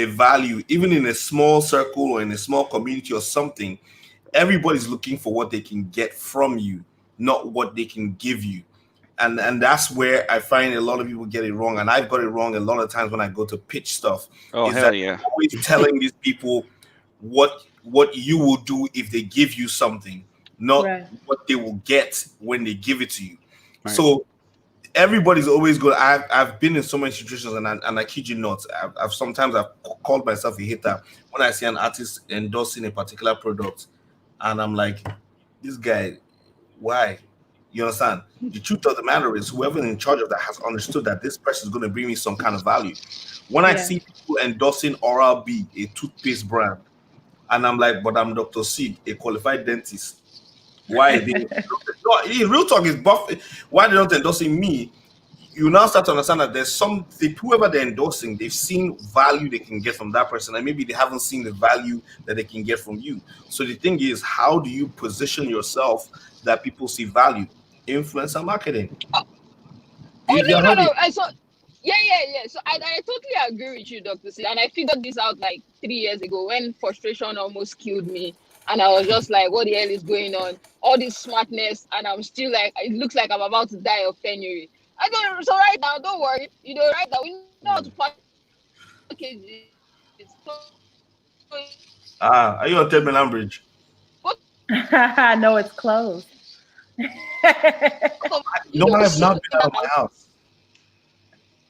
value, even in a small circle or in a small community or something. Everybody's looking for what they can get from you, not what they can give you. And that's where I find a lot of people get it wrong. And I've got it wrong a lot of times when I go to pitch stuff. Oh, hell yeah. Always telling these people what you will do if they give you something, not what they will get when they give it to you. Right. So everybody's always good. I've been in so many situations, and I kid you not, I've sometimes I've called myself a hater when I see an artist endorsing a particular product, and I'm like, this guy, why? You understand? The truth of the matter is, whoever in charge of that has understood that this person is going to bring me some kind of value. When I Yeah. see people endorsing Oral B, a toothpaste brand, and I'm like, but I'm Dr. Sid, a qualified dentist. Why they no, real talk is buff. Why they not endorsing me? You now start to understand that there's whoever they're endorsing, they've seen value they can get from that person, and maybe they haven't seen the value that they can get from you. So the thing is, how do you position yourself that people see value? Influencer marketing. Oh If no, you're no, not no. Yeah. So I totally agree with you, Dr. C. And I figured this out like 3 years ago when frustration almost killed me. And I was just like, what the hell is going on? All this smartness, and I'm still like, it looks like I'm about to die of penury. I don't so right now, don't worry. Right now we know how to package it. So are you on Terminal Bridge? No, it's closed. No, I have not been out of my house.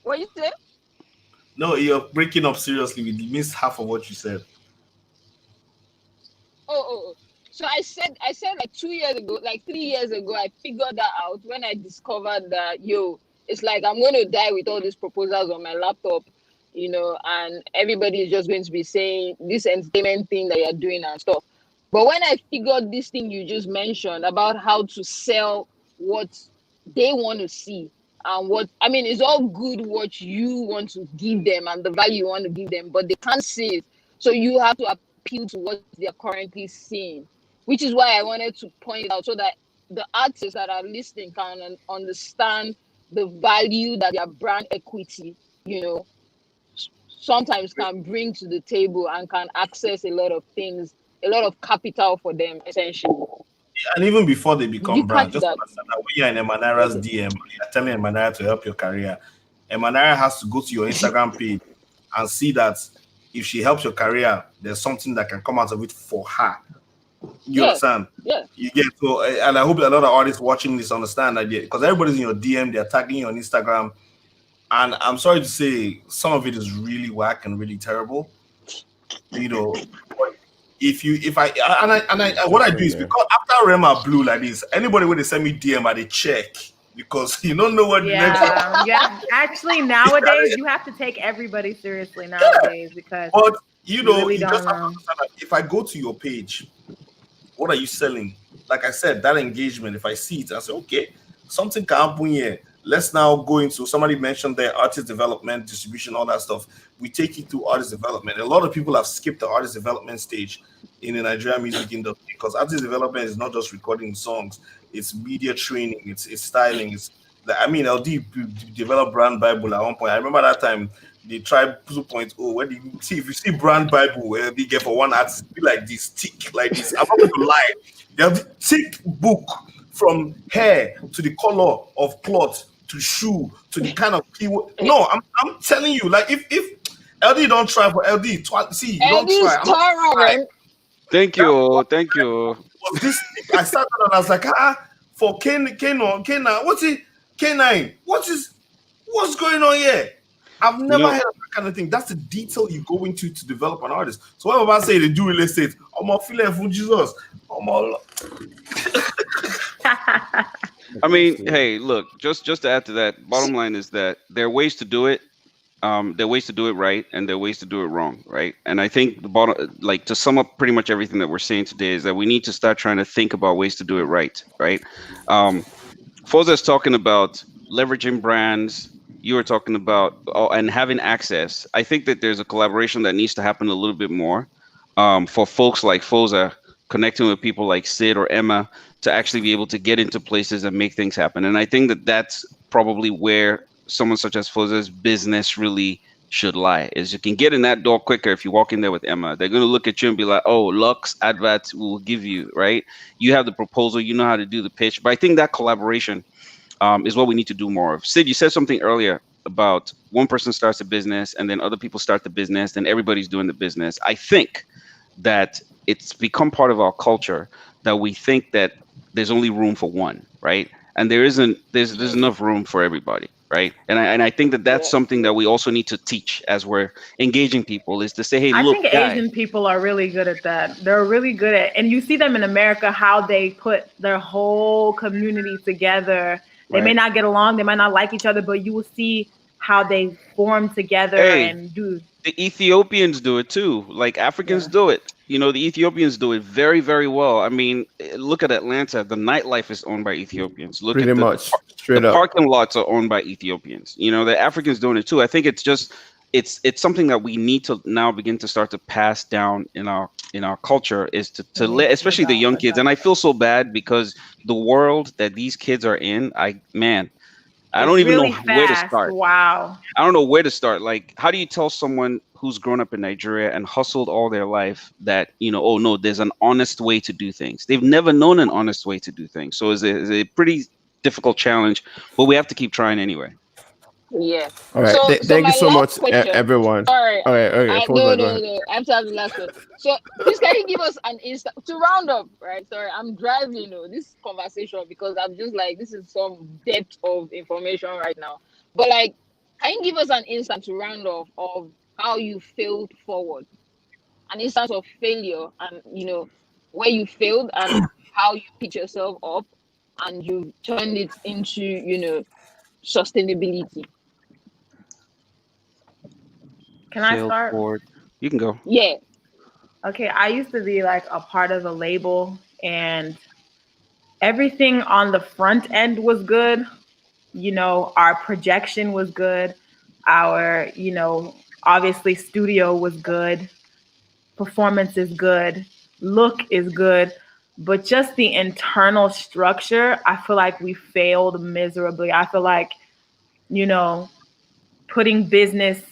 What you say? No, you're breaking up seriously. We missed half of what you said. Oh. So I said like 2 years ago, like 3 years ago, I figured that out when I discovered that it's like I'm going to die with all these proposals on my laptop, and everybody is just going to be saying this entertainment thing that you're doing and stuff. But when I figured this thing you just mentioned about how to sell what they want to see, and it's all good what you want to give them and the value you want to give them, but they can't see it. So you have to appeal to what they're currently seeing, which is why I wanted to point it out so that the artists that are listening can understand the value that their brand equity, sometimes can bring to the table and can access a lot of things, a lot of capital for them, essentially. And even before they become You brand, catch just that. understand that when you're in Emanara's DM, you're telling Emanara to help your career. Emanara has to go to your Instagram page and see that if she helps your career, there's something that can come out of it for her. You understand? Yeah. You get so, and I hope a lot of artists watching this understand that, because everybody's in your DM, they're tagging you on Instagram, and I'm sorry to say, some of it is really whack and really terrible. But what I do is, because after Rema Blue like this, anybody when they send me DM, I they check, because you don't know what the next. Yeah. Actually, nowadays you have to take everybody seriously nowadays because. But really you just have to understand that if I go to your page, what are you selling? Like I said, that engagement, if I see it, I say, okay, something can happen here. Let's now go into, somebody mentioned their artist development, distribution, all that stuff. We take you through artist development. A lot of people have skipped the artist development stage in the Nigerian music industry, because artist development is not just recording songs, it's media training, it's styling. LD developed Brand Bible at one point. I remember that time they tried 2.0. When you see, if you see Brand Bible, where they get for one artist, be like this, thick, like this. I'm not going to lie. They'll thick book from hair to the color of cloth to shoe to the kind of keyword. No, I'm telling you, like if LD don't try for LD, you don't try. Right? Thank you. Was this? I started and I was like, for K9, what's it? K9, what's going on here? I've never heard of that kind of thing. That's the detail you go into to develop an artist. So when I say they do real estate, I'm not feeling for Jesus. I mean, hey, look, just to add to that, bottom line is that there are ways to do it. There are ways to do it right, and there are ways to do it wrong, right? And I think the bottom, like to sum up pretty much everything that we're saying today, is that we need to start trying to think about ways to do it right, right? Foza is talking about leveraging brands. You were talking about and having access. I think that there's a collaboration that needs to happen a little bit more for folks like Foza connecting with people like Sid or Emma to actually be able to get into places and make things happen. And I think that that's probably where someone such as Foza's business really should lie, is you can get in that door quicker if you walk in there with Emma. They're going to look at you and be like, oh, Lux adverts will give you, right? You have the proposal, you know how to do the pitch. But I think that collaboration is what we need to do more of. Sid, you said something earlier about one person starts a business and then other people start the business, then everybody's doing the business. I think that it's become part of our culture that we think that there's only room for one, right? and there's enough room for everybody, right? And I think that that's Yeah. something that we also need to teach as we're engaging people, is to say, hey, I look, think guys, Asian people are really good at that. They're really good at, and you see them in America, how they put their whole community together. They may Right. not get along, they might not like each other, but you will see how they form together hey, and do. the Ethiopians do it too. Like Africans Yeah. do it. The Ethiopians do it very, very well. I mean, look at Atlanta. The nightlife is owned by Ethiopians. Look Pretty at much. the Straight up. parking lots are owned by Ethiopians. The Africans doing it too. I think it's just it's something that we need to now begin to start to pass down in our culture, is to It needs let, to especially the young kids. adopt. And I feel so bad because the world that these kids are in, I It's don't even know really where to fast. start. Wow. I don't know where to start. Like, how do you tell someone who's grown up in Nigeria and hustled all their life that, oh no, there's an honest way to do things? They've never known an honest way to do things. So it's a pretty difficult challenge, but we have to keep trying anyway. Yeah. All right. So Thank you my so last much, question. everyone. Sorry, All right. Okay. no, Foza, go no, ahead. no. I have to have the last one. So please, can you give us an instant to round up? Right. Sorry, I'm driving. This conversation because I'm just like, this is some depth of information right now. But like, can you give us an instant to round off of how you failed forward, an instance of failure, and where you failed and how you pick yourself up and you turned it into sustainability. Can I Failed start? forward. You can go. Yeah. Okay, I used to be like a part of a label, and everything on the front end was good. Our projection was good. Our, obviously studio was good. Performance is good. Look is good. But just the internal structure, I feel like we failed miserably. I feel like, you know, putting business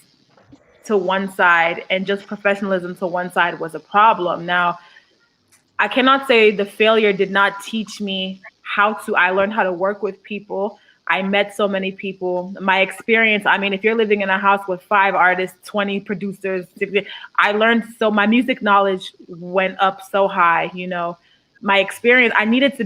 to one side and just professionalism to one side was a problem. Now, I cannot say the failure did not teach me I learned how to work with people. I met so many people. My experience, I mean, if you're living in a house with 5 artists, 20 producers, I learned my music knowledge went up so high, My experience, I needed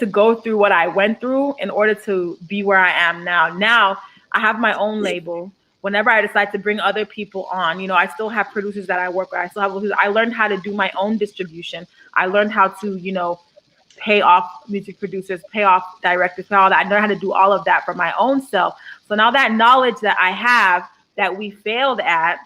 to go through what I went through in order to be where I am now. Now I have my own label. Whenever I decide to bring other people on, I still have producers that I work with. I learned how to do my own distribution. I learned how to, pay off music producers, pay off directors, pay all that. I learned how to do all of that for my own self. So now that knowledge that I have that we failed at,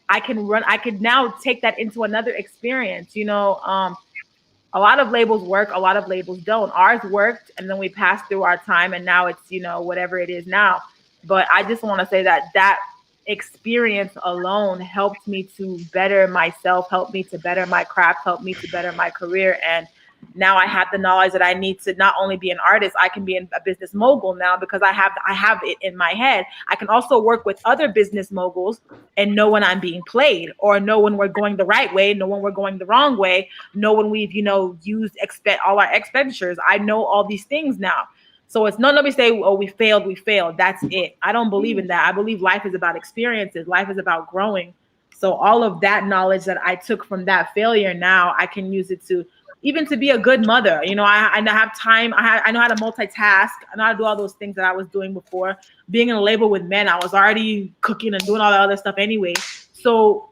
I could now take that into another experience, a lot of labels work, a lot of labels don't. Ours worked, and then we passed through our time, and now it's, whatever it is now. But I just want to say that experience alone helped me to better myself, helped me to better my craft, helped me to better my career. And now I have the knowledge that I need to not only be an artist, I can be a business mogul now because I have it in my head. I can also work with other business moguls and know when I'm being played, or know when we're going the right way, know when we're going the wrong way, know when we've, used all our expenditures. I know all these things now. So it's nobody say, oh, we failed. That's it. I don't believe in that. I believe life is about experiences. Life is about growing. So all of that knowledge that I took from that failure, now I can use it to even to be a good mother. I have time. I know how to multitask. I know how to do all those things that I was doing before. Being in a label with men, I was already cooking and doing all the other stuff anyway. So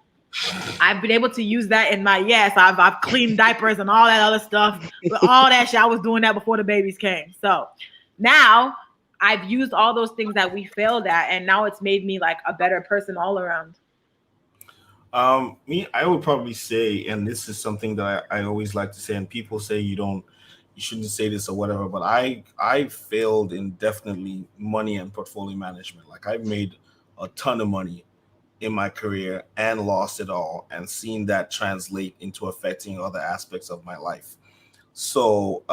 I've been able to use that in I've cleaned diapers and all that other stuff. But all that shit, I was doing that before the babies came. So now I've used all those things that we failed at, and now it's made me like a better person all around. I would probably say, and this is something that I always like to say, and people say you shouldn't say this or whatever, but I failed in definitely money and portfolio management. Like, I've made a ton of money in my career and lost it all, and seen that translate into affecting other aspects of my life. So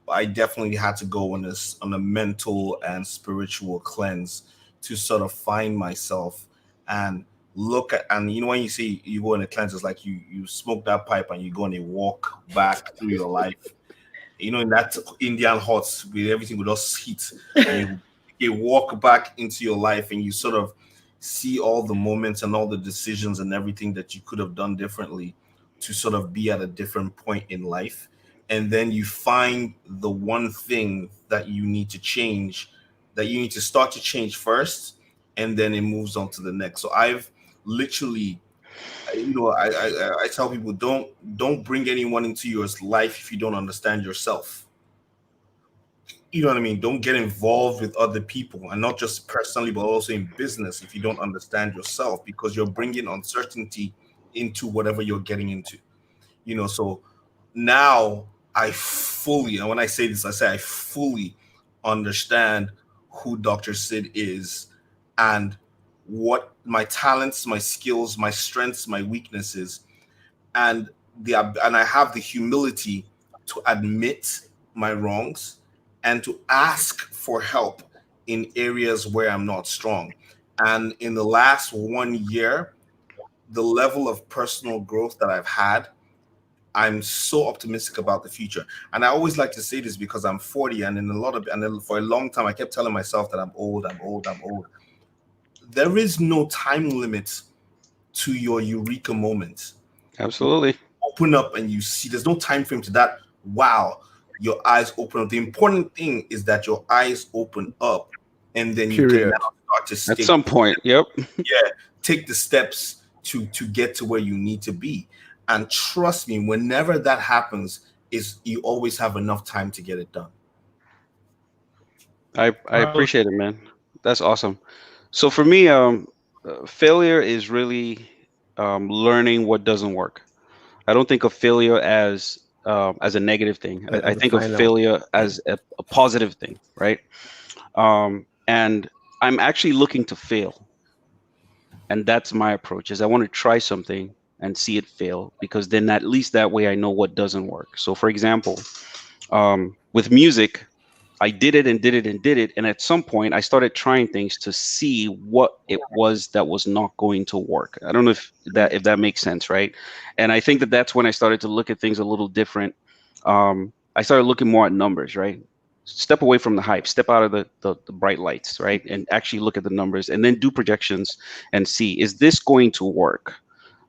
I definitely had to go on a mental and spiritual cleanse to sort of find myself and look at, and when you say you go in a cleanse, it's like you smoke that pipe and you go on a walk back through your life, in that Indian hot with everything with us heat, and you walk back into your life, and you sort of see all the moments and all the decisions and everything that you could have done differently to sort of be at a different point in life. and then you find the one thing that you need to change, that you need to start to change first, and then it moves on to the next. So I've literally, I tell people, don't bring anyone into your life if you don't understand yourself. You know what I mean? Don't get involved with other people, and not just personally, but also in business, if you don't understand yourself, because you're bringing uncertainty into whatever you're getting into. So now I fully, and when I say this, I say I fully understand who Dr. Sid is, and what my talents, my skills, my strengths, my weaknesses, and and I have the humility to admit my wrongs and to ask for help in areas where I'm not strong. And in the last 1 year, the level of personal growth that I've had, I'm so optimistic about the future. And I always like to say this because I'm 40, and then for a long time I kept telling myself that I'm old, I'm old, I'm old. There is no time limit to your eureka moment. Absolutely. Open up and you see, there's no time frame to that. Wow, your eyes open up. The important thing is that your eyes open up, and then you can now start to at some point. Yep. Take the steps to get to where you need to be. And trust me, whenever that happens, is you always have enough time to get it done. I appreciate it, man. That's awesome. So for me, failure is really learning what doesn't work. I don't think of failure as a negative thing. I think of failure as a positive thing, right? And I'm actually looking to fail, and that's my approach. Is I want to try something and see it fail, because then at least that way I know what doesn't work. So, for example, with music, I did it and did it and did it, and at some point I started trying things to see what it was that was not going to work. I don't know if that makes sense, right? And I think that that's when I started to look at things a little different. I started looking more at numbers, right? Step away from the hype, step out of the bright lights, right? And actually look at the numbers, and then do projections and see, is this going to work?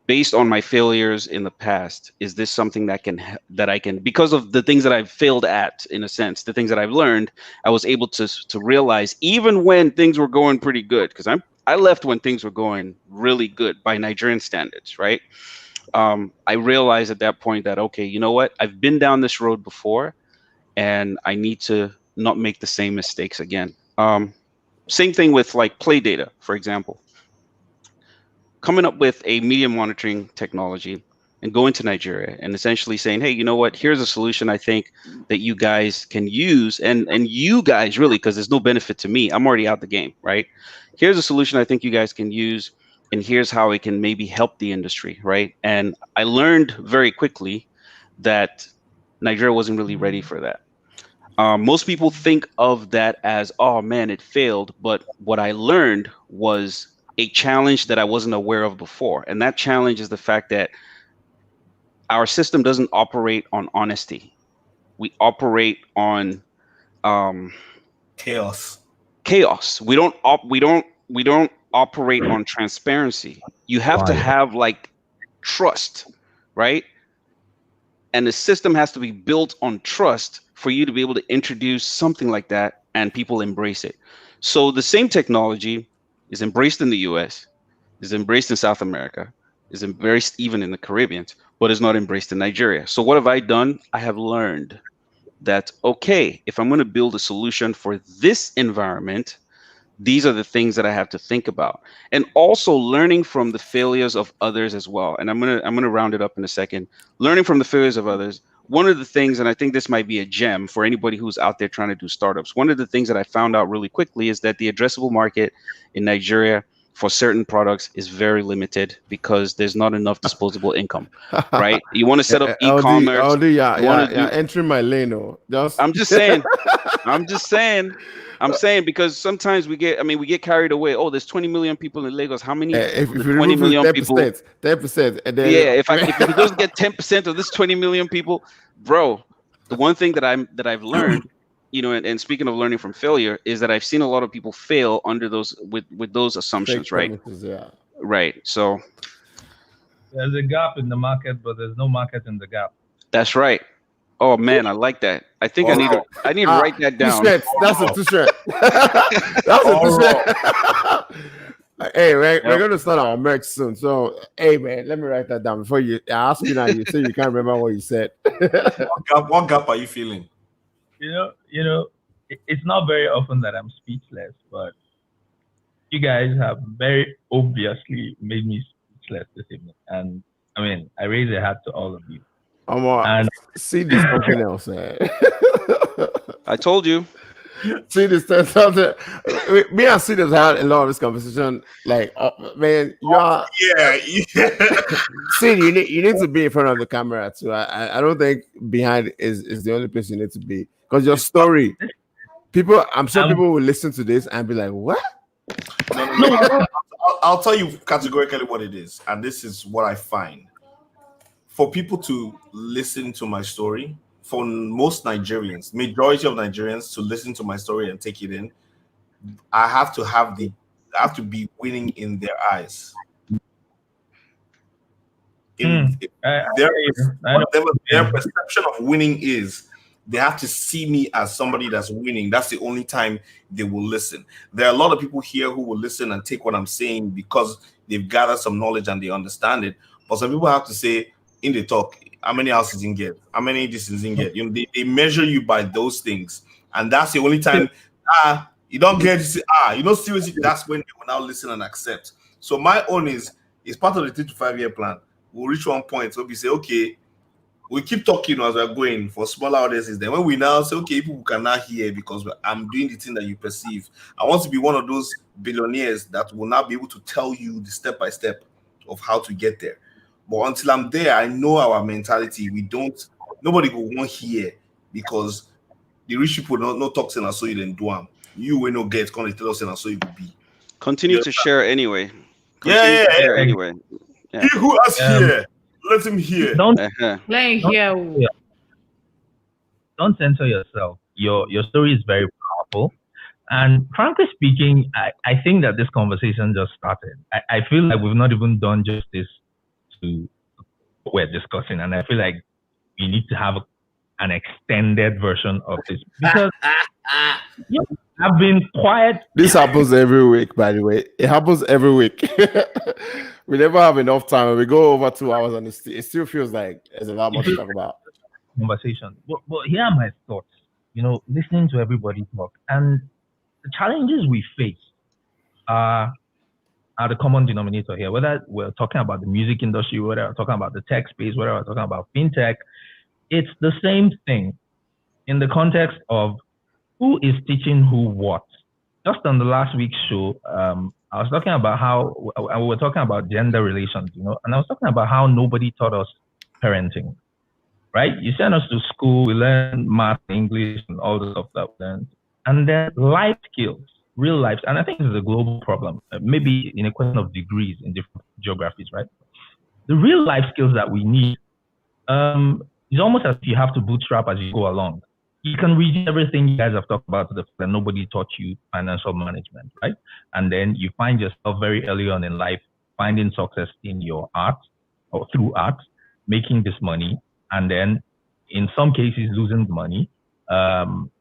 Based on my failures in the past, is this something that I can, because of the things that I've failed at, in a sense, the things that I've learned, I was able to realize, even when things were going pretty good, because I left when things were going really good by Nigerian standards, right? I realized at that point that, okay, you know what? I've been down this road before, and I need to not make the same mistakes again. Same thing with like play data, for example. Coming up with a media monitoring technology and going to Nigeria and essentially saying, hey, you know what? Here's a solution I think that you guys can use, and you guys really, because there's no benefit to me. I'm already out the game, right? Here's a solution I think you guys can use, and here's how it can maybe help the industry, right? And I learned very quickly that Nigeria wasn't really ready for that. Most people think of that as, oh man, it failed. But what I learned was a challenge that I wasn't aware of before. And that challenge is the fact that our system doesn't operate on honesty. We operate on Chaos. We don't operate on transparency. You have to have like trust, right? And the system has to be built on trust for you to be able to introduce something like that and people embrace it. So the same technology is embraced in the US, is embraced in South America, is embraced even in the Caribbean, but is not embraced in Nigeria. So what have I done? I have learned that, okay, if I'm going to build a solution for this environment, these are the things that I have to think about. And also learning from the failures of others as well. And I'm gonna round it up in a second. Learning from the failures of others. One of the things, and I think this might be a gem for anybody who's out there trying to do startups, one of the things that I found out really quickly is that the addressable market in Nigeria for certain products is very limited because there's not enough disposable income, right? You want to set up e-commerce. Entering my lane. I'm just saying, because sometimes we get carried away. Oh, there's 20 million people in Lagos. How many? If you 20 million 10%, people. 10%. And then, if you just get 10% of this 20 million people, bro, the one thing that I've learned, and speaking of learning from failure, is that I've seen a lot of people fail under those with those assumptions, right? Right. So there's a gap in the market, but there's no market in the gap. That's right. Oh man, I like that. I think I need to write that down. That's a t-shirt. That's a t-shirt. Hey, we're going to start our merch soon. So, hey, man, let me write that down before I ask you now. You say you can't remember what you said. What gap are you feeling? It's not very often that I'm speechless, but you guys have very obviously made me speechless this evening. And I mean, I raise a hat to all of you. And see this something else, man. I told you. See this something. Me and see this had a lot of this conversation. Like, man, you are. Yeah. See, you need to be in front of the camera too. I don't think behind is the only place you need to be, because your story. I'm sure people will listen to this and be like, "What?" No. I'll tell you categorically what it is, and this is what I find. For people to listen to my story, for most Nigerians, majority of Nigerians to listen to my story and take it in, I have to be winning in their eyes. Their perception of winning is they have to see me as somebody that's winning. That's the only time they will listen. There are a lot of people here who will listen and take what I'm saying because they've gathered some knowledge and they understand it. But some people have to say in the talk, how many houses in get, how many distance in get. They measure you by those things, and that's the only time you don't get to say seriously. That's when they will now listen and accept. So my own is part of the 3 to 5 year plan. We'll reach one point where we say, okay, we keep talking as we're going for smaller audiences. Then when we now say, okay, people can now hear because I'm doing the thing that you perceive. I want to be one of those billionaires that will now be able to tell you the step by step of how to get there. But until I'm there, I know our mentality. Nobody will want here because the rich people no talk and so you didn't do them. You will not get going to tell us and so you will be. Continue to share anyway. Anyway. Yeah. He who has here, let him hear. Don't censor yourself. Your story is very powerful. And frankly speaking, I think that this conversation just started. I feel like we've not even done justice to what we're discussing. And I feel like we need to have an extended version of this. Because I've been quiet. This happens every week, by the way. It happens every week. We never have enough time. And we go over 2 hours and it still feels like there's a lot more to talk about. Conversation. But here are my thoughts. Listening to everybody talk. And the challenges we face are the common denominator here. Whether we're talking about the music industry, whether we're talking about the tech space, whether we're talking about fintech, it's the same thing in the context of who is teaching who what. Just on the last week's show, I was talking about how we were talking about gender relations, and I was talking about how nobody taught us parenting, right? You send us to school, we learn math, English, and all the stuff that we learned. And then life skills, real life. And I think it's a global problem, maybe in a question of degrees in different geographies, right? The real life skills that we need is almost as if you have to bootstrap as you go along. You can read everything you guys have talked about to the fact that nobody taught you financial management, right? And then you find yourself very early on in life finding success in your art or through art, making this money, and then in some cases losing the money.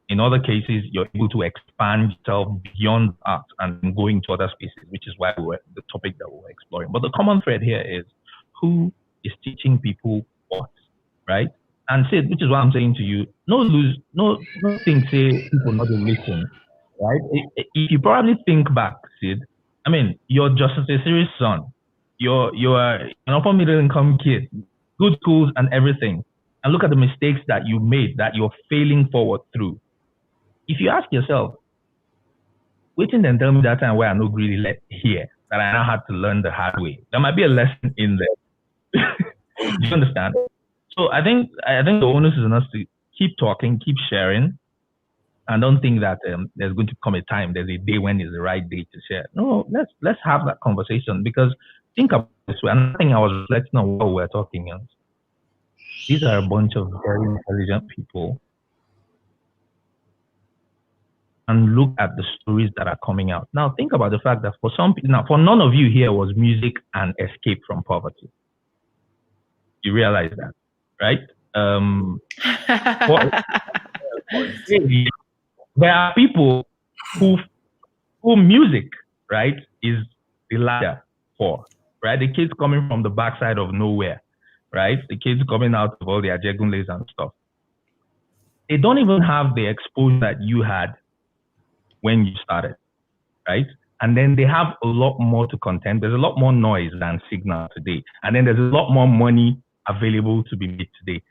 In other cases, you're able to expand yourself beyond art and going to other spaces, which is why the topic that we're exploring. But the common thread here is who is teaching people what, right? And Sid, which is what I'm saying to you, nothing say people not listen, right? If you probably think back, Sid, I mean, you're Justice Series' son. You're an upper middle income kid, good schools and everything. And look at the mistakes that you made that you're failing forward through. If you ask yourself, waiting and tell me that time where I not really let here, that I now had to learn the hard way. There might be a lesson in there. Do you understand? So I think the onus is on us to keep talking, keep sharing, and don't think that there's going to come a time, there's a day when is the right day to share. No, let's have that conversation, because think about this way. Another thing I was reflecting on while we're talking is these are a bunch of very intelligent people. And look at the stories that are coming out. Now think about the fact that for none of you here was music an escape from poverty. You realize that, right? for, there are people who music, right, is the ladder for, right? The kids coming from the backside of nowhere, right? The kids coming out of all their jegunles and stuff. They don't even have the exposure that you had when you started, right? And then they have a lot more to contend. There's a lot more noise than signal today. And then there's a lot more money available to be made today.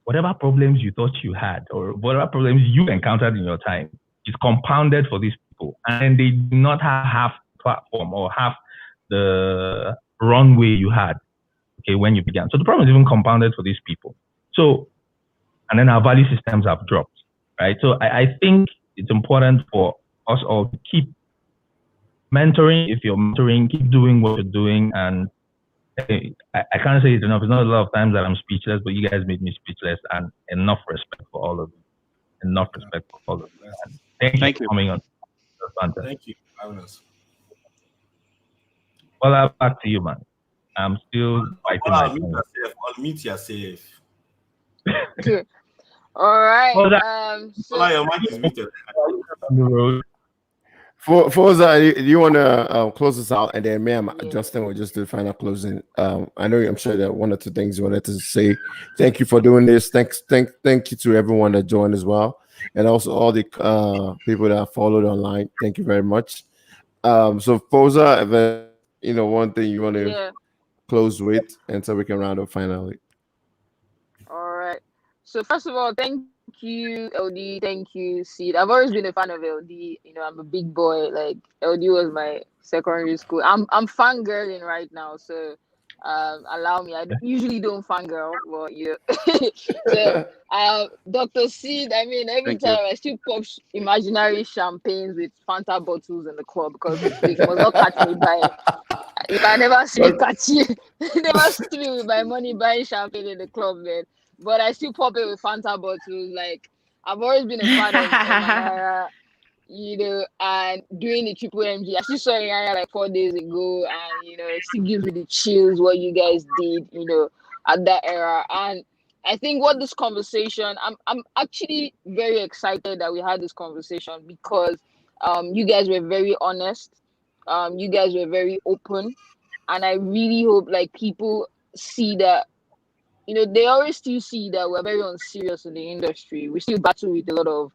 Whatever problems you thought you had or whatever problems you encountered in your time is compounded for these people. And they do not have half the platform or half the runway you had, okay, when you began. So the problem is even compounded for these people. So, and then our value systems have dropped, right? So I think it's important for us all to keep mentoring. If you're mentoring, keep doing what you're doing. And I can't say it enough. It's not a lot of times that I'm speechless, but you guys made me speechless, and enough respect for all of you. Enough respect for all of you. And thank you for coming on. Thank you for having us. Well, back to you, man. I'm still fighting my Meet yourself. All right. So your mic is muted. On the road. Foza, do you want to close us out, and then me and Justin will just do the final closing. I'm sure that one or two things you wanted to say. Thank you for doing this. Thank you to everyone that joined as well, and also all the people that followed online. Thank you very much. So Foza, one thing you want to close with, and so we can round up finally. All right. So first of all, thank you, LD. Thank you, Sid. I've always been a fan of LD. I'm a big boy. Like LD was my secondary school. I'm fangirling right now, so allow me. I usually don't fangirl, but so Dr. Sid. I mean, every time I still pop imaginary champagnes with Fanta bottles in the club because they must not catch me buying. If I never see me catch you, never see me with my money buying champagne in the club, man. But I still pop it with Fanta bottles. Like I've always been a fan of Manara, and doing the triple MG. I still saw Manara like 4 days ago, and it still gives me the chills what you guys did, at that era. And I think what this conversation, I'm actually very excited that we had this conversation because you guys were very honest, you guys were very open, and I really hope like people see that. They always still see that we're very unserious in the industry. We still battle with a lot of,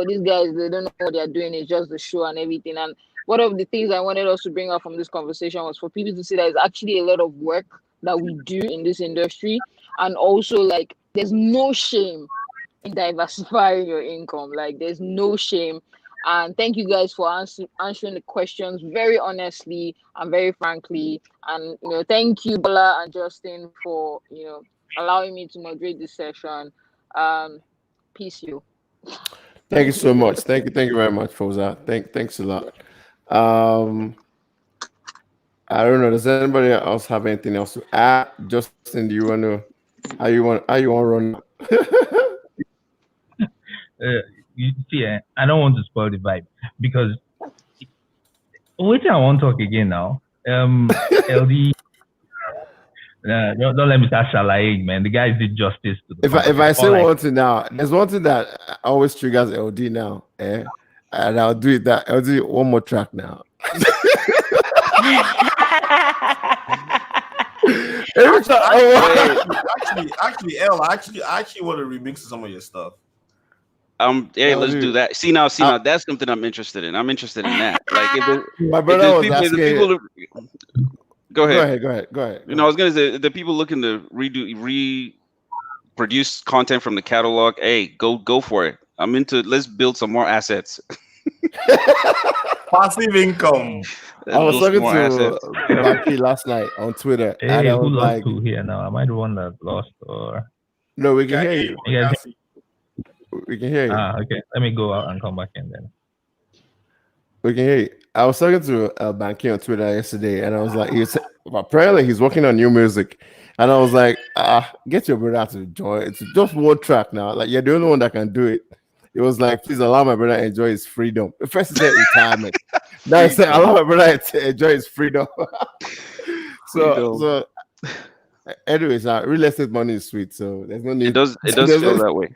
these guys, they don't know what they're doing. It's just the show and everything. And one of the things I wanted us to bring up from this conversation was for people to see that there's actually a lot of work that we do in this industry. And also, like, there's no shame in diversifying your income. Like, there's no shame. And thank you guys for answering the questions very honestly and very frankly. And, thank you, Bola and Justin, for, allowing me to moderate this session. Peace, you. Thank you so much. Thank you very much, Foza. Thanks a lot. I don't know. Does anybody else have anything else to add? Justin, do you want to? How you want to run? You see, I don't want to spoil the vibe because wait, I won't talk again now. LD. Don't let me start shalaing, man. The guys did justice to the If I say one thing now, there's one thing that always triggers LD now, and I'll do it. I'll do one more track now. Actually, L, I actually want to remix some of your stuff. Hey, let's do that. See now, that's something I'm interested in. I'm interested in that. Like, my brother was asking. Go ahead. Go ahead. I was gonna say the people looking to reproduce content from the catalog. Hey, go for it. I'm into. Let's build some more assets. Passive income. I was talking to Baki last night on Twitter. Hey, and I was like, who here now? Am I the one that lost or? No, we can hear you. We can hear you. Okay. Let me go out and come back in then. We can hear you. I was talking to Banky on Twitter yesterday, and I was like, apparently he's working on new music. And I was like, get your brother to join. It's just one track now. Like, you're the only one that can do it. It was like, please allow my brother to enjoy his freedom. First he said retirement. Now he said, allow my brother to enjoy his freedom. So Anyways, real estate money is sweet, so there's no need. It does feel that way.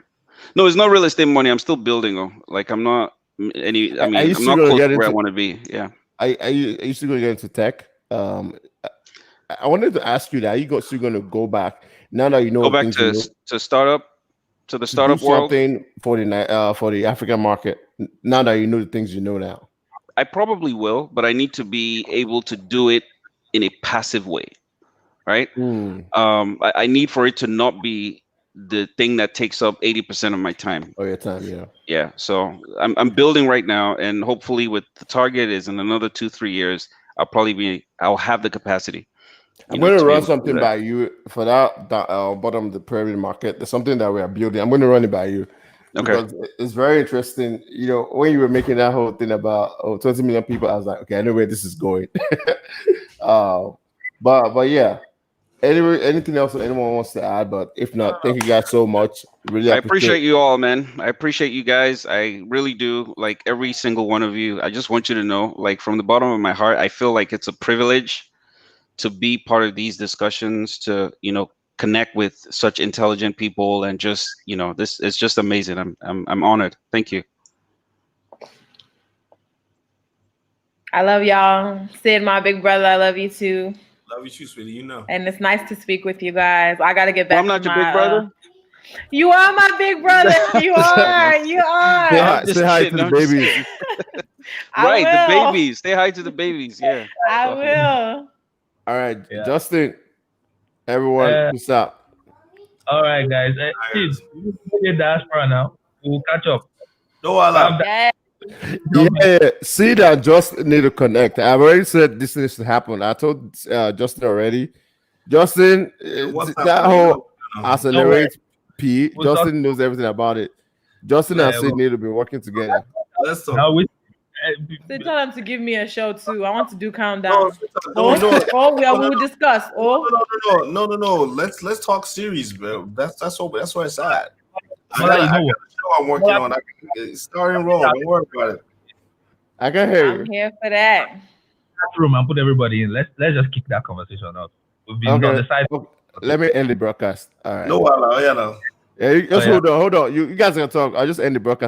No, it's not real estate money. I'm still building though. Like I'm not any. I mean, I'm not close to where I want to be. Yeah. Are you still going to get into tech? I wanted to ask you that. Are you still going to go back now that you know? Go back to startup, to the startup world. Something for the African market. Now that you know the things you know now. I probably will, but I need to be able to do it in a passive way, right? I need for it to not be the thing that takes up 80% of my time. Oh, your time, yeah. Yeah. So I'm building right now, and hopefully, with the target is in another 2-3 years, I'll have the capacity. I'm going to run something by you for that bottom of the pyramid market. There's something that we are building. I'm going to run it by you. Okay. Because it's very interesting. You know, when you were making that whole thing about 20 million people, I was like, okay, I know where this is going. But yeah. Anyway, anything else that anyone wants to add? But if not, thank you guys so much. Really, I appreciate you all, man. I appreciate you guys. I really do. Like every single one of you. I just want you to know, like from the bottom of my heart, I feel like it's a privilege to be part of these discussions, to connect with such intelligent people, and just this is just amazing. I'm honored. Thank you. I love y'all. Sid, my big brother, I love you too. Love you too, sweetie. You know. And it's nice to speak with you guys. I gotta get back. I'm not your big brother. You are my big brother. You are. You are. Say hi to the babies. Right, the babies. Say hi to the babies. Yeah. I will. All right, yeah. Justin. Everyone, peace out. All right, guys. Kids, we're diaspora now. We'll catch up. No, I love that. Yeah, see that Justin need to connect. I've already said this needs to happen. I told Justin already. Justin, that whole accelerate P. Justin knows everything about it. Justin and Sid need to be working together. Let's talk. They tell them to give me a show too. I want to do countdown. No. We will discuss. No. Let's talk series, bro. That's where it's at. I'm working on. It's starting wrong. Don't worry about it. I can hear you. I'm here for that. Room and put everybody in. Let's just kick that conversation up. We've been on the side. Let me end the broadcast. All right. No. Yeah, just hold on. You guys are gonna talk. I'll just end the broadcast.